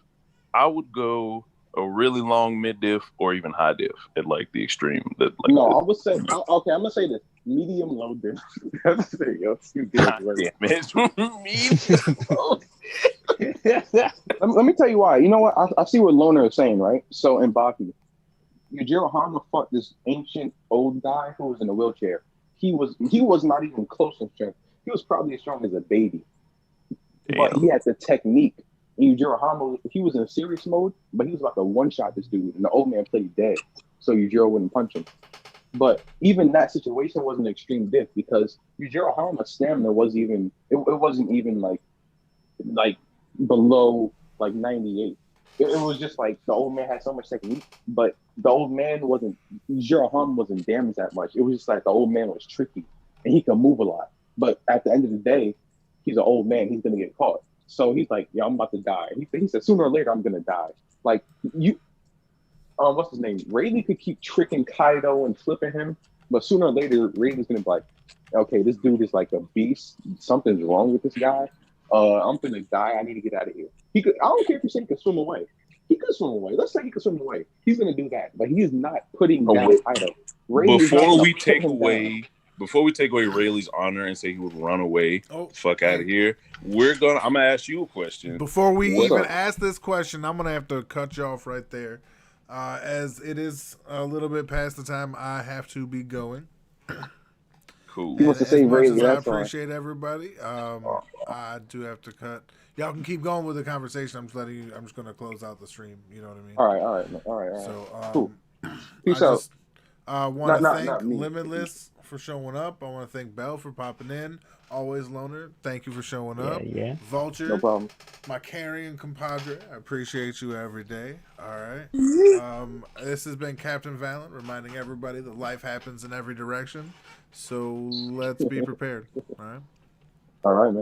I would go a really long mid diff or even high diff at like the extreme. I would say okay. I'm gonna say this. Medium low diff. That's the thing. Let me tell you why. You know what? I see what Loner is saying, right? So in Baki, Yujiro Hama fought this ancient old guy who was in a wheelchair. He was not even close in strength. He was probably as strong as a baby. Damn. But he had the technique. And Yujiro Hama, he was in serious mode, but he was about to one-shot this dude, and the old man played dead, so Yujiro wouldn't punch him. But even that situation was an extreme diff because Yujiro Hama's stamina wasn't even like below like 98. It was just like the old man had so much technique, but the old man Yujiro Hama wasn't damaged that much. It was just like the old man was tricky and he could move a lot. But at the end of the day, he's an old man. He's gonna get caught. So he's like, yeah, I'm about to die. He said sooner or later I'm gonna die. Like what's his name? Rayleigh could keep tricking Kaido and flipping him, but sooner or later, Rayleigh's gonna be like, okay, this dude is like a beast. Something's wrong with this guy. I'm gonna die. I need to get out of here. I don't care if you say he could swim away. He could swim away. Let's say he could swim away. He's gonna do that, but he is not putting down Kaido. Before we take away Rayleigh's honor and say he would run away, fuck out of here. I'm gonna ask you a question. Before we ask this question, I'm gonna have to cut you off right there. As it is a little bit past the time I have to be going. Cool. He wants to say Rayleigh. I appreciate everybody. I do have to cut. Y'all can keep going with the conversation. I'm just going to close out the stream. You know what I mean? All right. So, cool. Peace out. I want to thank Limitless for showing up. I want to thank Bell for popping in. Always Loner, thank you for showing up. Yeah. Vulture, no problem. My carrying compadre, I appreciate you every day. All right. This has been Captain Valen, reminding everybody that life happens in every direction. So let's be prepared. All right. All right, man.